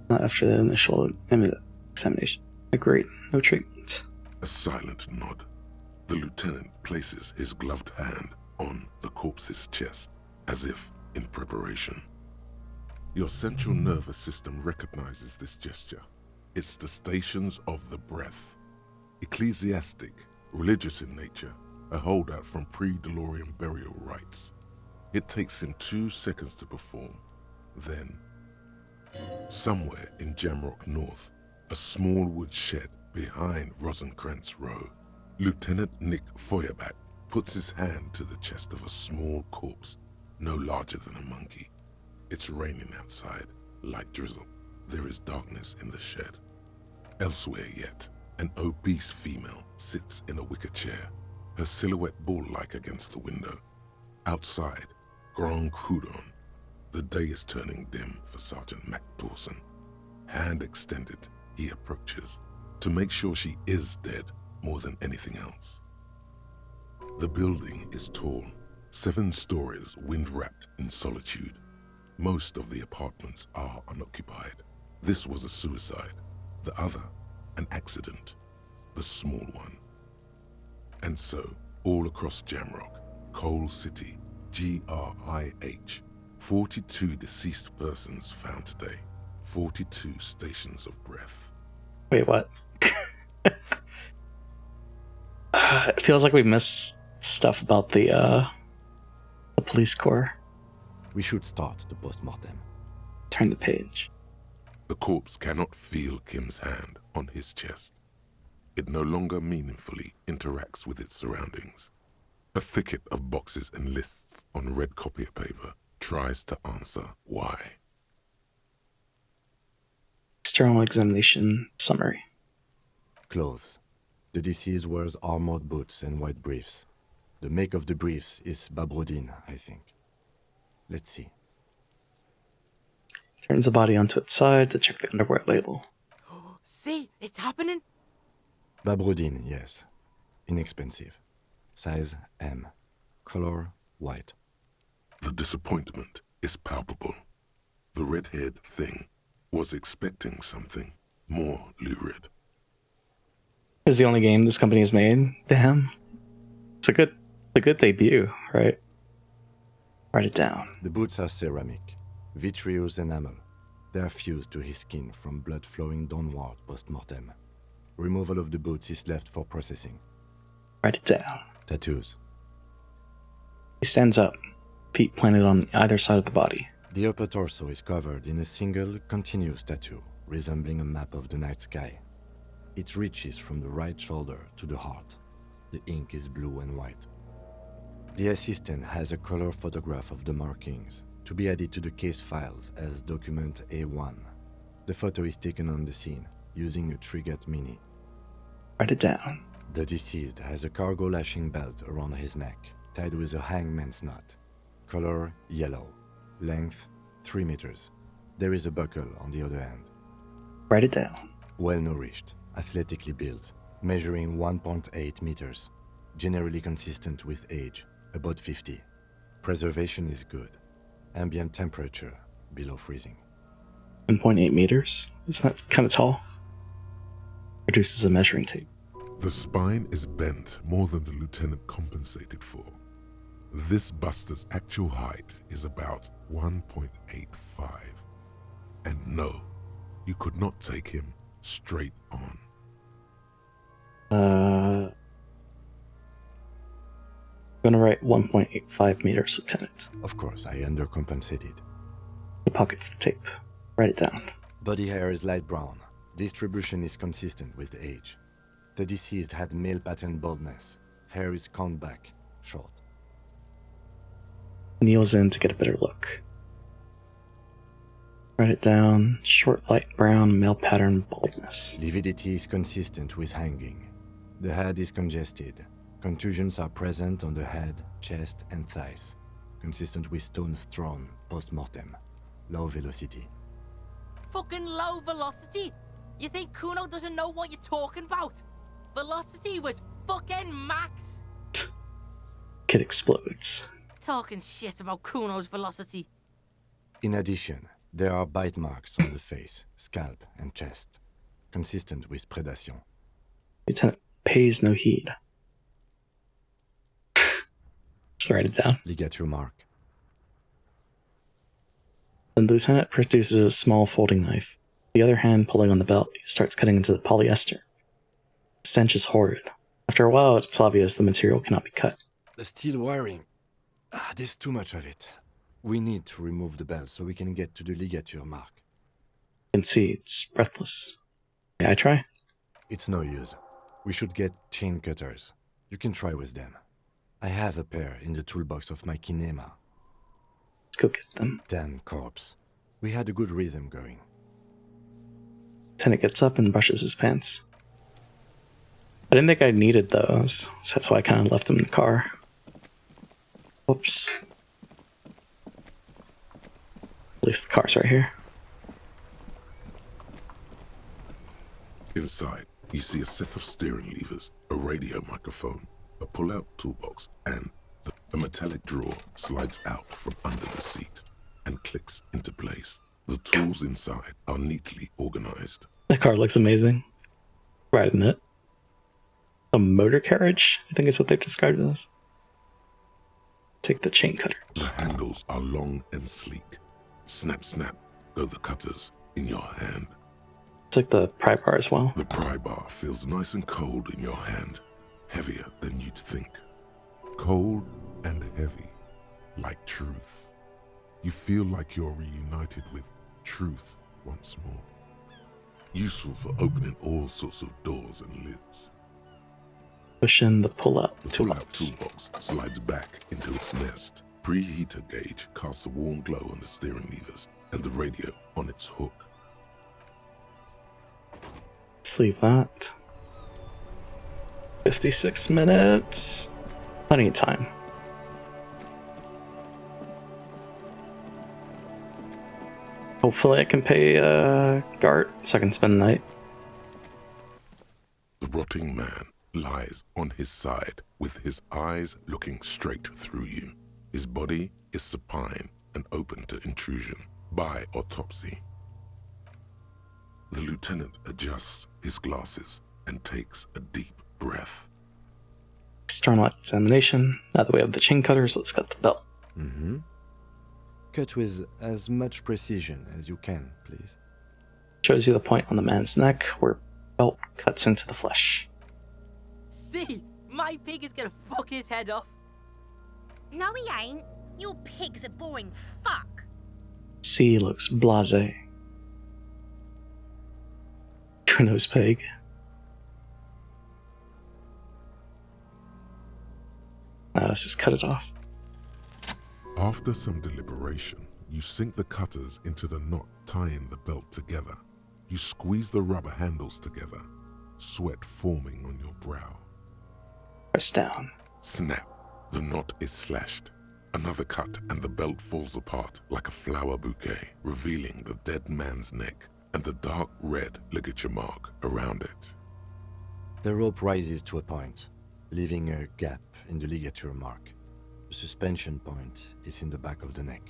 Not after the initial examination. Agreed. No treatment. A silent nod. The lieutenant places his gloved hand on the corpse's chest, as if in preparation. Your central nervous system recognizes this gesture. It's the stations of the breath. Ecclesiastic, religious in nature, a holdout from pre-DeLorean burial rites. It takes him 2 seconds to perform. Then, somewhere in Jamrock North, a small wood shed behind Rosencrantz Row, Lieutenant Nick Feuerbach puts his hand to the chest of a small corpse, no larger than a monkey. It's raining outside, light drizzle. There is darkness in the shed. Elsewhere yet, an obese female sits in a wicker chair, her silhouette bull-like against the window. Outside, Grand Coudon. The day is turning dim for Sergeant Mac Dawson. Hand extended, he approaches, to make sure she is dead more than anything else. The building is tall, 7 stories wind-wrapped in solitude. Most of the apartments are unoccupied. This was a suicide. The other, an accident. The small one. And so, all across Jamrock, Coal City, GRIH, 42 deceased persons found today. 42 stations of breath. Wait, what? It feels like we missed stuff about the police corps. We should start the post-mortem. Turn the page. The corpse cannot feel Kim's hand on his chest. It no longer meaningfully interacts with its surroundings. A thicket of boxes and lists on red copier paper tries to answer why. External examination summary. Clothes. The deceased wears armored boots and white briefs. The make of the briefs is Babrodine, I think. Let's see. Turns the body onto its side to check the underwear label. See, it's happening. Babrodine, yes. Inexpensive. Size M. Color white. The disappointment is palpable. The red-haired thing was expecting something more lurid. Is the only game this company has made. Damn. It's a good debut, right? Write it down. The boots are ceramic, vitreous enamel. They are fused to his skin from blood flowing downward post-mortem. Removal of the boots is left for processing. Write it down. Tattoos. He stands up, feet planted on either side of the body. The upper torso is covered in a single, continuous tattoo, resembling a map of the night sky. It reaches from the right shoulder to the heart. The ink is blue and white. The assistant has a color photograph of the markings, to be added to the case files as document A1. The photo is taken on the scene, using a Trigat Mini. Write it down. The deceased has a cargo lashing belt around his neck, tied with a hangman's knot. Color yellow. Length 3 meters. There is a buckle on the other end. Write it down. Well nourished, athletically built, measuring 1.8 meters. Generally consistent with age, about 50. Preservation is good. Ambient temperature below freezing. 1.8 meters? Isn't that kind of tall? Produces a measuring tape. The spine is bent more than the lieutenant compensated for. This buster's actual height is about 1.85. And no, you could not take him straight on. I'm gonna write 1.85 meters, Lieutenant. Of course, I undercompensated. He pockets the tape. Write it down. Body hair is light brown. Distribution is consistent with age. The deceased had male pattern baldness. Hair is combed back, short. Kneels in to get a better look. Write it down. Short, light brown, male pattern baldness. Lividity is consistent with hanging. The head is congested. Contusions are present on the head, chest, and thighs. Consistent with stones thrown post-mortem. Low velocity. Fucking low velocity? You think Kuno doesn't know what you're talking about? Velocity was fucking max. Kid explodes. Talking shit about Kuno's velocity. In addition, there are bite marks on the face, scalp, and chest. Consistent with predation. Lieutenant pays no heed. Just write it down. Ligature mark. The lieutenant produces a small folding knife. The other hand pulling on the belt, he starts cutting into the polyester. The stench is horrid. After a while, it's obvious the material cannot be cut. The steel wiring. There's too much of it. We need to remove the belt so we can get to the ligature mark. You can see it's breathless. May I try? It's no use. We should get chain cutters. You can try with them. I have a pair in the toolbox of my kinema. Let's go get them. Damn corpse. We had a good rhythm going. Lieutenant gets up and brushes his pants. I didn't think I needed those, so that's why I kind of left them in the car. Whoops. At least the car's right here. Inside, you see a set of steering levers, a radio microphone, a pull-out toolbox, and a metallic drawer slides out from under the seat and clicks into place. The tools inside are neatly organized. That car looks amazing. Riding it. A motor carriage, I think is what they described it as. Take the chain cutters. The handles are long and sleek. Snap, snap, go the cutters in your hand. It's like the pry bar as well. The pry bar feels nice and cold in your hand, heavier than you'd think. Cold and heavy, like truth. You feel like you're reunited with truth once more. Useful for opening all sorts of doors and lids. Push in the pull-out toolbox slides back into its nest. Preheater gauge casts a warm glow on the steering levers and the radio on its hook. Let's leave that. 56 minutes. Plenty of time. Hopefully I can pay Gart so I can spend the night. The rotting man lies on his side with his eyes looking straight through you. His body is supine and open to intrusion by autopsy. The lieutenant adjusts his glasses and takes a deep breath. External examination. Now that we have the chain cutters, let's cut the belt. Mm-hmm. Cut with as much precision as you can, please. Shows you the point on the man's neck where belt cuts into the flesh. See, my pig is gonna fuck his head off. No, he ain't. Your pig's a boring fuck. C looks blasé. Kuno's pig. Now let's just cut it off. After some deliberation, you sink the cutters into the knot tying the belt together. You squeeze the rubber handles together, sweat forming on your brow. Press down. Snap. The knot is slashed. Another cut and the belt falls apart like a flower bouquet, revealing the dead man's neck and the dark red ligature mark around it. The rope rises to a point, leaving a gap in the ligature mark. The suspension point is in the back of the neck.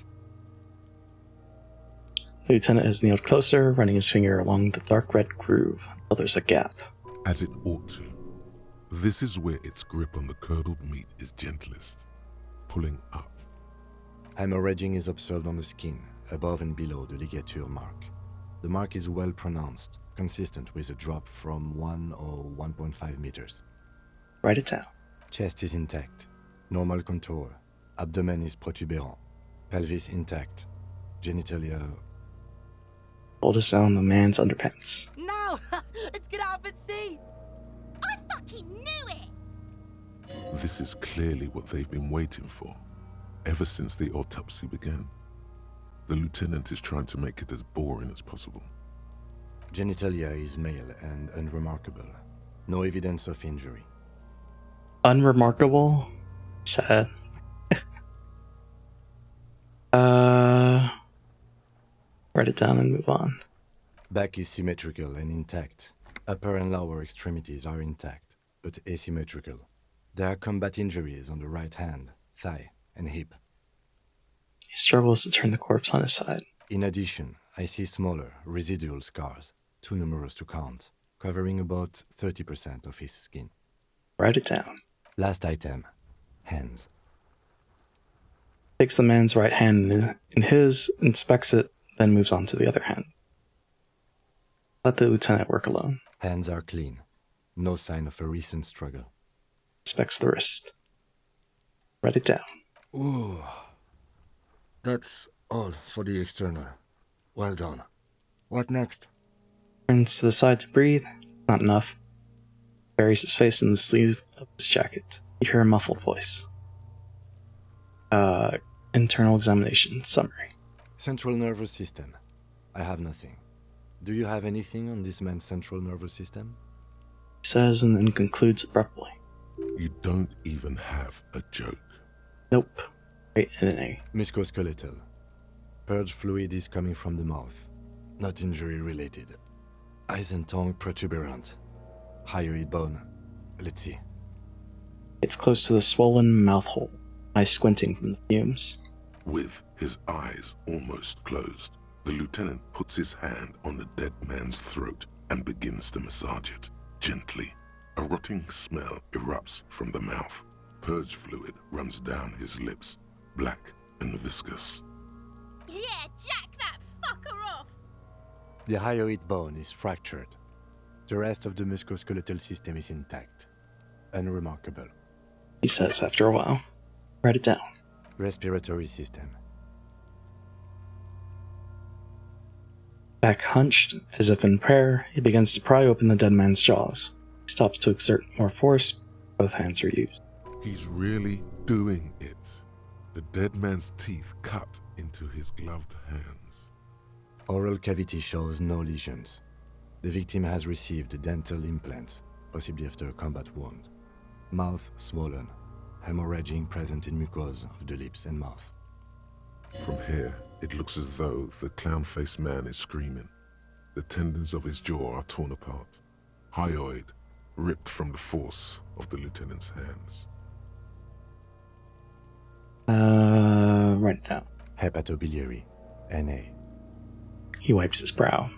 The lieutenant has kneeled closer, running his finger along the dark red groove until there's a gap. As it ought to. This is where its grip on the curdled meat is gentlest, pulling up. Hemorrhaging is observed on the skin, above and below the ligature mark. The mark is well pronounced, consistent with a drop from 1 or 1.5 meters. Write it down. Chest is intact. Normal contour. Abdomen is protuberant. Pelvis intact. Genitalia... Hold us down the man's underpants. No! Let's get out and see! I fucking knew it! This is clearly what they've been waiting for, ever since the autopsy began. The lieutenant is trying to make it as boring as possible. Genitalia is male and unremarkable. No evidence of injury. Unremarkable? Sad. Write it down and move on. Back is symmetrical and intact. Upper and lower extremities are intact, but asymmetrical. There are combat injuries on the right hand, thigh, and hip. He struggles to turn the corpse on his side. In addition, I see smaller, residual scars, too numerous to count, covering about 30% of his skin. Write it down. Last item, hands. Takes the man's right hand in his, inspects it, then moves on to the other hand. Let the lieutenant work alone. Hands are clean. No sign of a recent struggle. Inspects the wrist. Write it down. Ooh. That's all for the external. Well done. What next? Turns to the side to breathe. Not enough. Buries his face in the sleeve of his jacket. You hear a muffled voice. Internal examination summary. Central nervous system. I have nothing. Do you have anything on this man's central nervous system? He says and then concludes abruptly. You don't even have a joke. Nope. Right NA. Musculoskeletal. Purge fluid is coming from the mouth. Not injury related. Eyes and tongue protuberant. Hyoid bone. Let's see. It's close to the swollen mouth hole. Eyes squinting from the fumes. With his eyes almost closed, the lieutenant puts his hand on the dead man's throat and begins to massage it, gently. A rotting smell erupts from the mouth. Purge fluid runs down his lips, black and viscous. Yeah, jack that fucker off! The hyoid bone is fractured. The rest of the musculoskeletal system is intact. Unremarkable. He says after a while. Write it down. Respiratory system. Back hunched, as if in prayer, he begins to pry open the dead man's jaws. He stops to exert more force. Both hands are used. He's really doing it. The dead man's teeth cut into his gloved hands. Oral cavity shows no lesions. The victim has received dental implants, possibly after a combat wound. Mouth swollen. Hemorrhaging present in mucosa of the lips and mouth. From here, it looks as though the clown-faced man is screaming. The tendons of his jaw are torn apart. Hyoid ripped from the force of the lieutenant's hands. Write it down. Hepatobiliary. NA. He wipes his brow.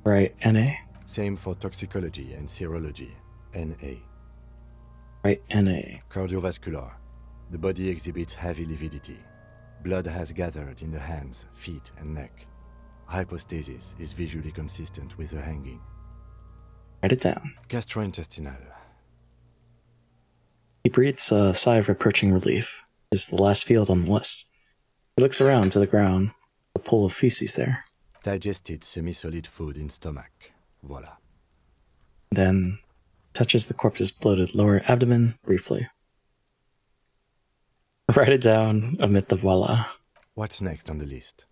Right, NA? Same for toxicology and serology. NA. Right, NA. Cardiovascular. The body exhibits heavy lividity. Blood has gathered in the hands, feet, and neck. Hypostasis is visually consistent with the hanging. Write it down. Gastrointestinal. He breathes a sigh of approaching relief. It's the last field on the list. He looks around to the ground. A pool of feces there. Digested semi-solid food in stomach. Voila. Then touches the corpse's bloated lower abdomen briefly. Write it down amid the voila. What's next on the list?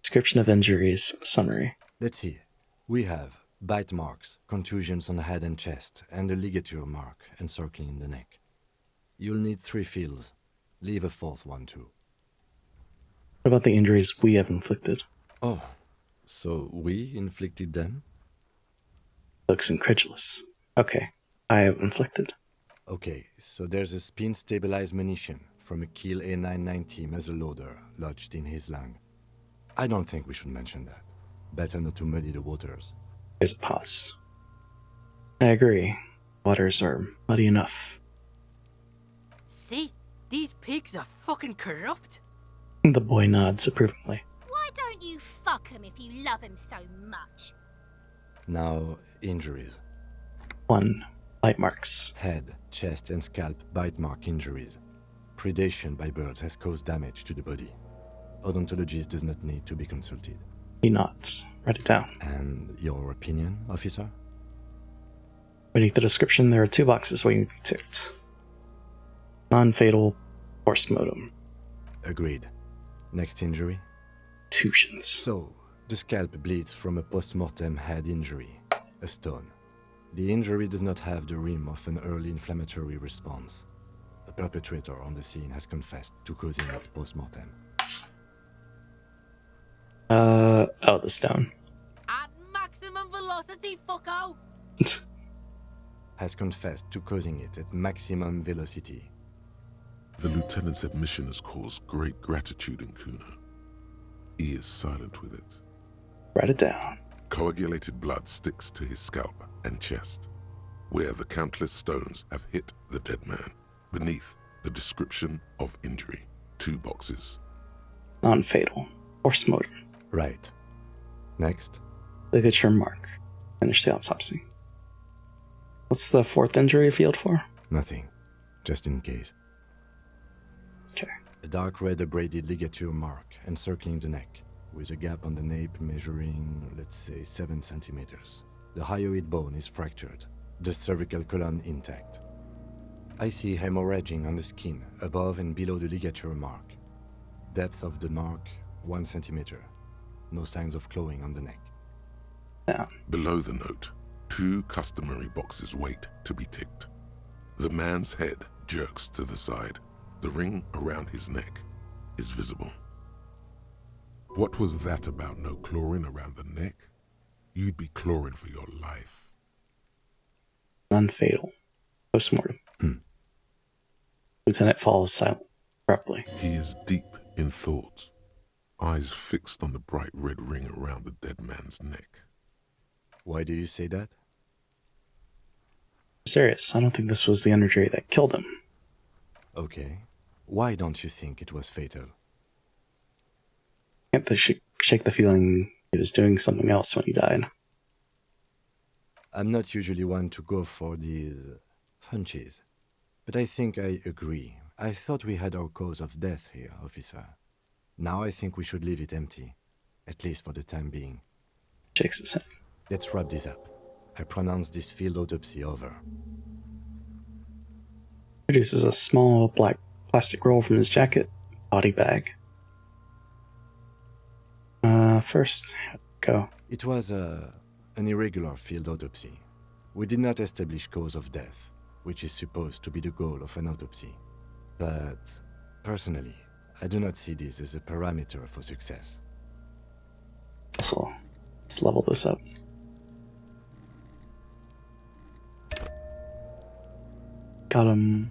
Description of injuries, summary. Let's see. We have bite marks, contusions on the head and chest, and a ligature mark encircling the neck. You'll need 3 fills. Leave a fourth one too. What about the injuries we have inflicted? Oh, so we inflicted them? Looks incredulous. Okay, I have inflicted. Okay, so there's a spin-stabilized munition from a Kiel A990 muzzleloader lodged in his lung. I don't think we should mention that. Better not to muddy the waters. There's a pause. I agree. Waters are muddy enough. See? These pigs are fucking corrupt. The boy nods approvingly. Why don't you fuck him if you love him so much? Now, injuries. 1. Bite marks. Head, chest and scalp bite mark injuries. Predation by birds has caused damage to the body. Odontologist does not need to be consulted. He nods. Write it down. And your opinion, officer? Beneath the description, there are 2 boxes waiting to be ticked. Non-fatal postmortem. Agreed. Next injury? Contusions. So, the scalp bleeds from a post-mortem head injury, a stone. The injury does not have the rim of an early inflammatory response. The perpetrator on the scene has confessed to causing it post-mortem. Oh, the stone. At maximum velocity, fucko! Has confessed to causing it at maximum velocity. The lieutenant's admission has caused great gratitude in Kuna. He is silent with it. Write it down. Coagulated blood sticks to his scalp and chest, where the countless stones have hit the dead man. Beneath the description of injury, 2 boxes. Non-fatal. Postmortem. Right. Next. Ligature mark. Finish the autopsy. What's the 4th injury field for? Nothing. Just in case. Okay. A dark red abraded ligature mark encircling the neck, with a gap on the nape measuring, let's say, 7 centimeters. The hyoid bone is fractured, the cervical column intact. I see hemorrhaging on the skin, above and below the ligature mark. Depth of the mark, 1 centimeter. No signs of clawing on the neck. Down. Below the note, 2 customary boxes wait to be ticked. The man's head jerks to the side. The ring around his neck is visible. What was that about no clawing around the neck? You'd be clawing for your life. Non-fatal. Postmortem. Lieutenant falls silent abruptly. He is deep in thought, eyes fixed on the bright red ring around the dead man's neck. Why do you say that? Serious, I don't think this was the injury that killed him. Okay. Why don't you think it was fatal? Can't shake the feeling he was doing something else when he died. I'm not usually one to go for these hunches, but I think I agree. I thought we had our cause of death here, officer. Now I think we should leave it empty, at least for the time being. Shakes his head. Let's wrap this up. I pronounce this field autopsy over. Produces a small black plastic roll from his jacket, body bag. First, how'd it go? It was an irregular field autopsy. We did not establish cause of death, which is supposed to be the goal of an autopsy. But, personally, I do not see this as a parameter for success. So, let's level this up. Got him.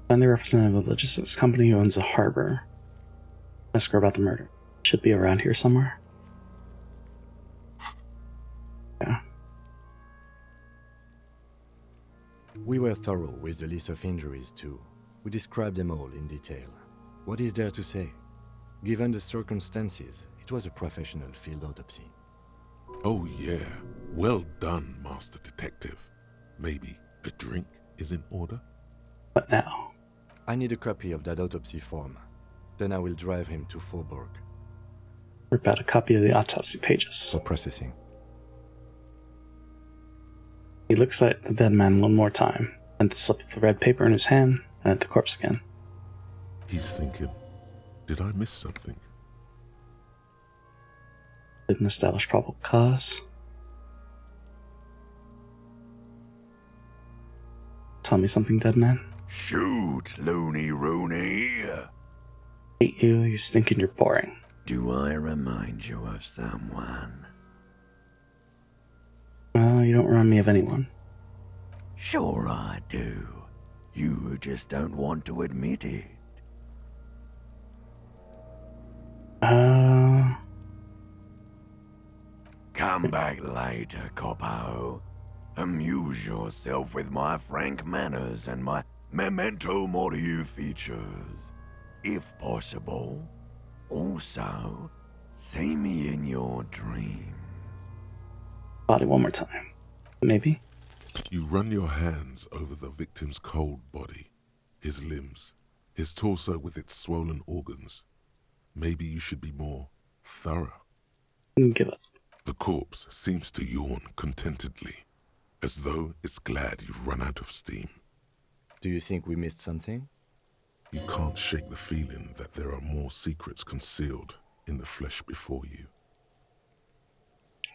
Find the representative of the logistics company who owns the harbor. Ask her about the murder. Should be around here somewhere. Yeah. We were thorough with the list of injuries too. We described them all in detail. What is there to say? Given the circumstances, it was a professional field autopsy. Oh yeah, well done, Master Detective. Maybe a drink is in order? What now? I need a copy of that autopsy form. Then I will drive him to Faubourg. Rip out a copy of the autopsy pages. For processing. He looks at the dead man one more time, and the slip of the red paper in his hand, and at the corpse again. He's thinking, did I miss something? Didn't establish probable cause. Tell me something, dead man. Shoot, loony rooney. Hate you, you stink and you're boring. Do I remind you of someone? Well, you don't remind me of anyone. Sure I do. You just don't want to admit it. Come back later, Coppo. Amuse yourself with my frank manners and my memento mori features. If possible. Also, see me in your dreams. Body one more time. Maybe? You run your hands over the victim's cold body, his limbs, his torso with its swollen organs. Maybe you should be more thorough. Give up. The corpse seems to yawn contentedly, as though it's glad you've run out of steam. Do you think we missed something? You can't shake the feeling that there are more secrets concealed in the flesh before you.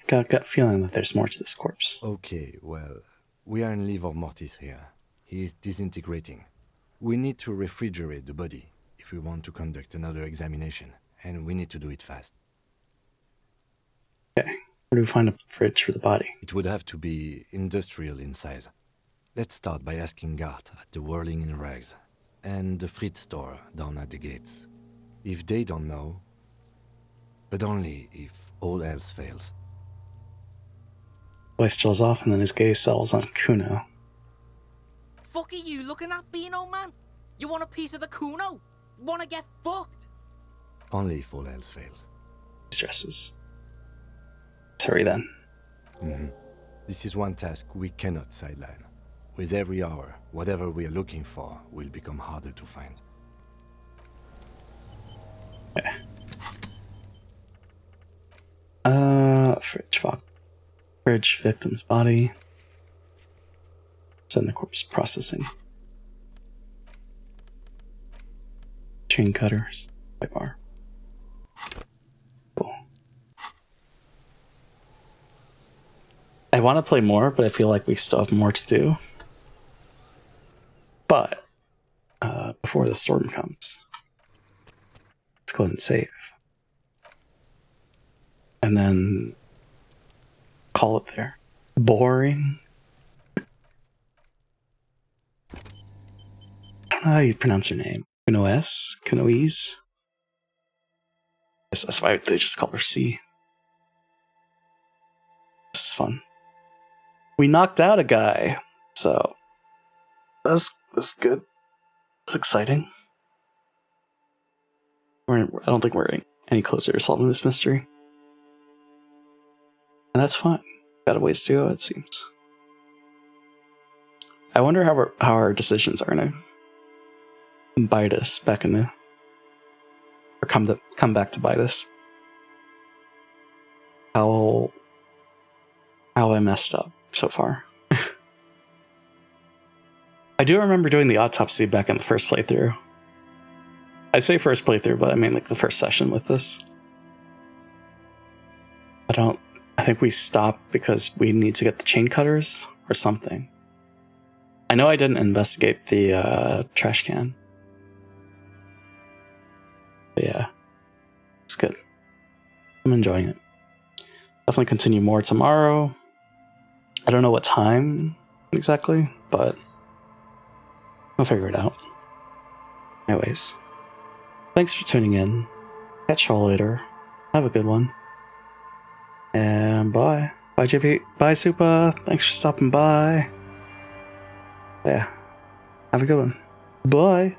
Got a gut feeling that there's more to this corpse. Okay, well, we are in livor mortis here. He is disintegrating. We need to refrigerate the body if we want to conduct another examination, and we need to do it fast. Okay, where do we find a fridge for the body? It would have to be industrial in size. Let's start by asking Gart at the Whirling in Rags and the Fritz store down at the gates. If they don't know, but only if all else fails. Boy strolls off and then his gaze settles on Kuno. Fuck are you looking at, Beano man? You want a piece of the Kuno? Wanna get fucked? Only if all else fails. Stresses. Let's hurry then. This is one task we cannot sideline. With every hour, whatever we are looking for will become harder to find. Fridge, victim's body. Send the corpse processing. Chain cutters. By bar. Cool. I want to play more, but I feel like we still have more to do. But before the storm comes, let's go ahead and save. And then call it there. Boring. I don't know how you pronounce her name. Kunoes? Kunoese? Yes, that's why they just call her C. This is fun. We knocked out a guy, so that's good. It's exciting. I don't think we're any closer to solving this mystery. And that's fine. Got a ways to go, it seems. I wonder how our decisions are gonna bite us back in the... or come back to bite us. How I messed up so far. I do remember doing the autopsy back in the first playthrough. I'd say first playthrough, but I mean like the first session with this. I think we stopped because we need to get the chain cutters or something. I know I didn't investigate the trash can. But yeah, it's good. I'm enjoying it. Definitely continue more tomorrow. I don't know what time exactly, but I'll figure it out. Anyways, thanks for tuning in. Catch y'all later. Have a good one. And bye. Bye, JP. Bye, Supa. Thanks for stopping by. Yeah. Have a good one. Bye.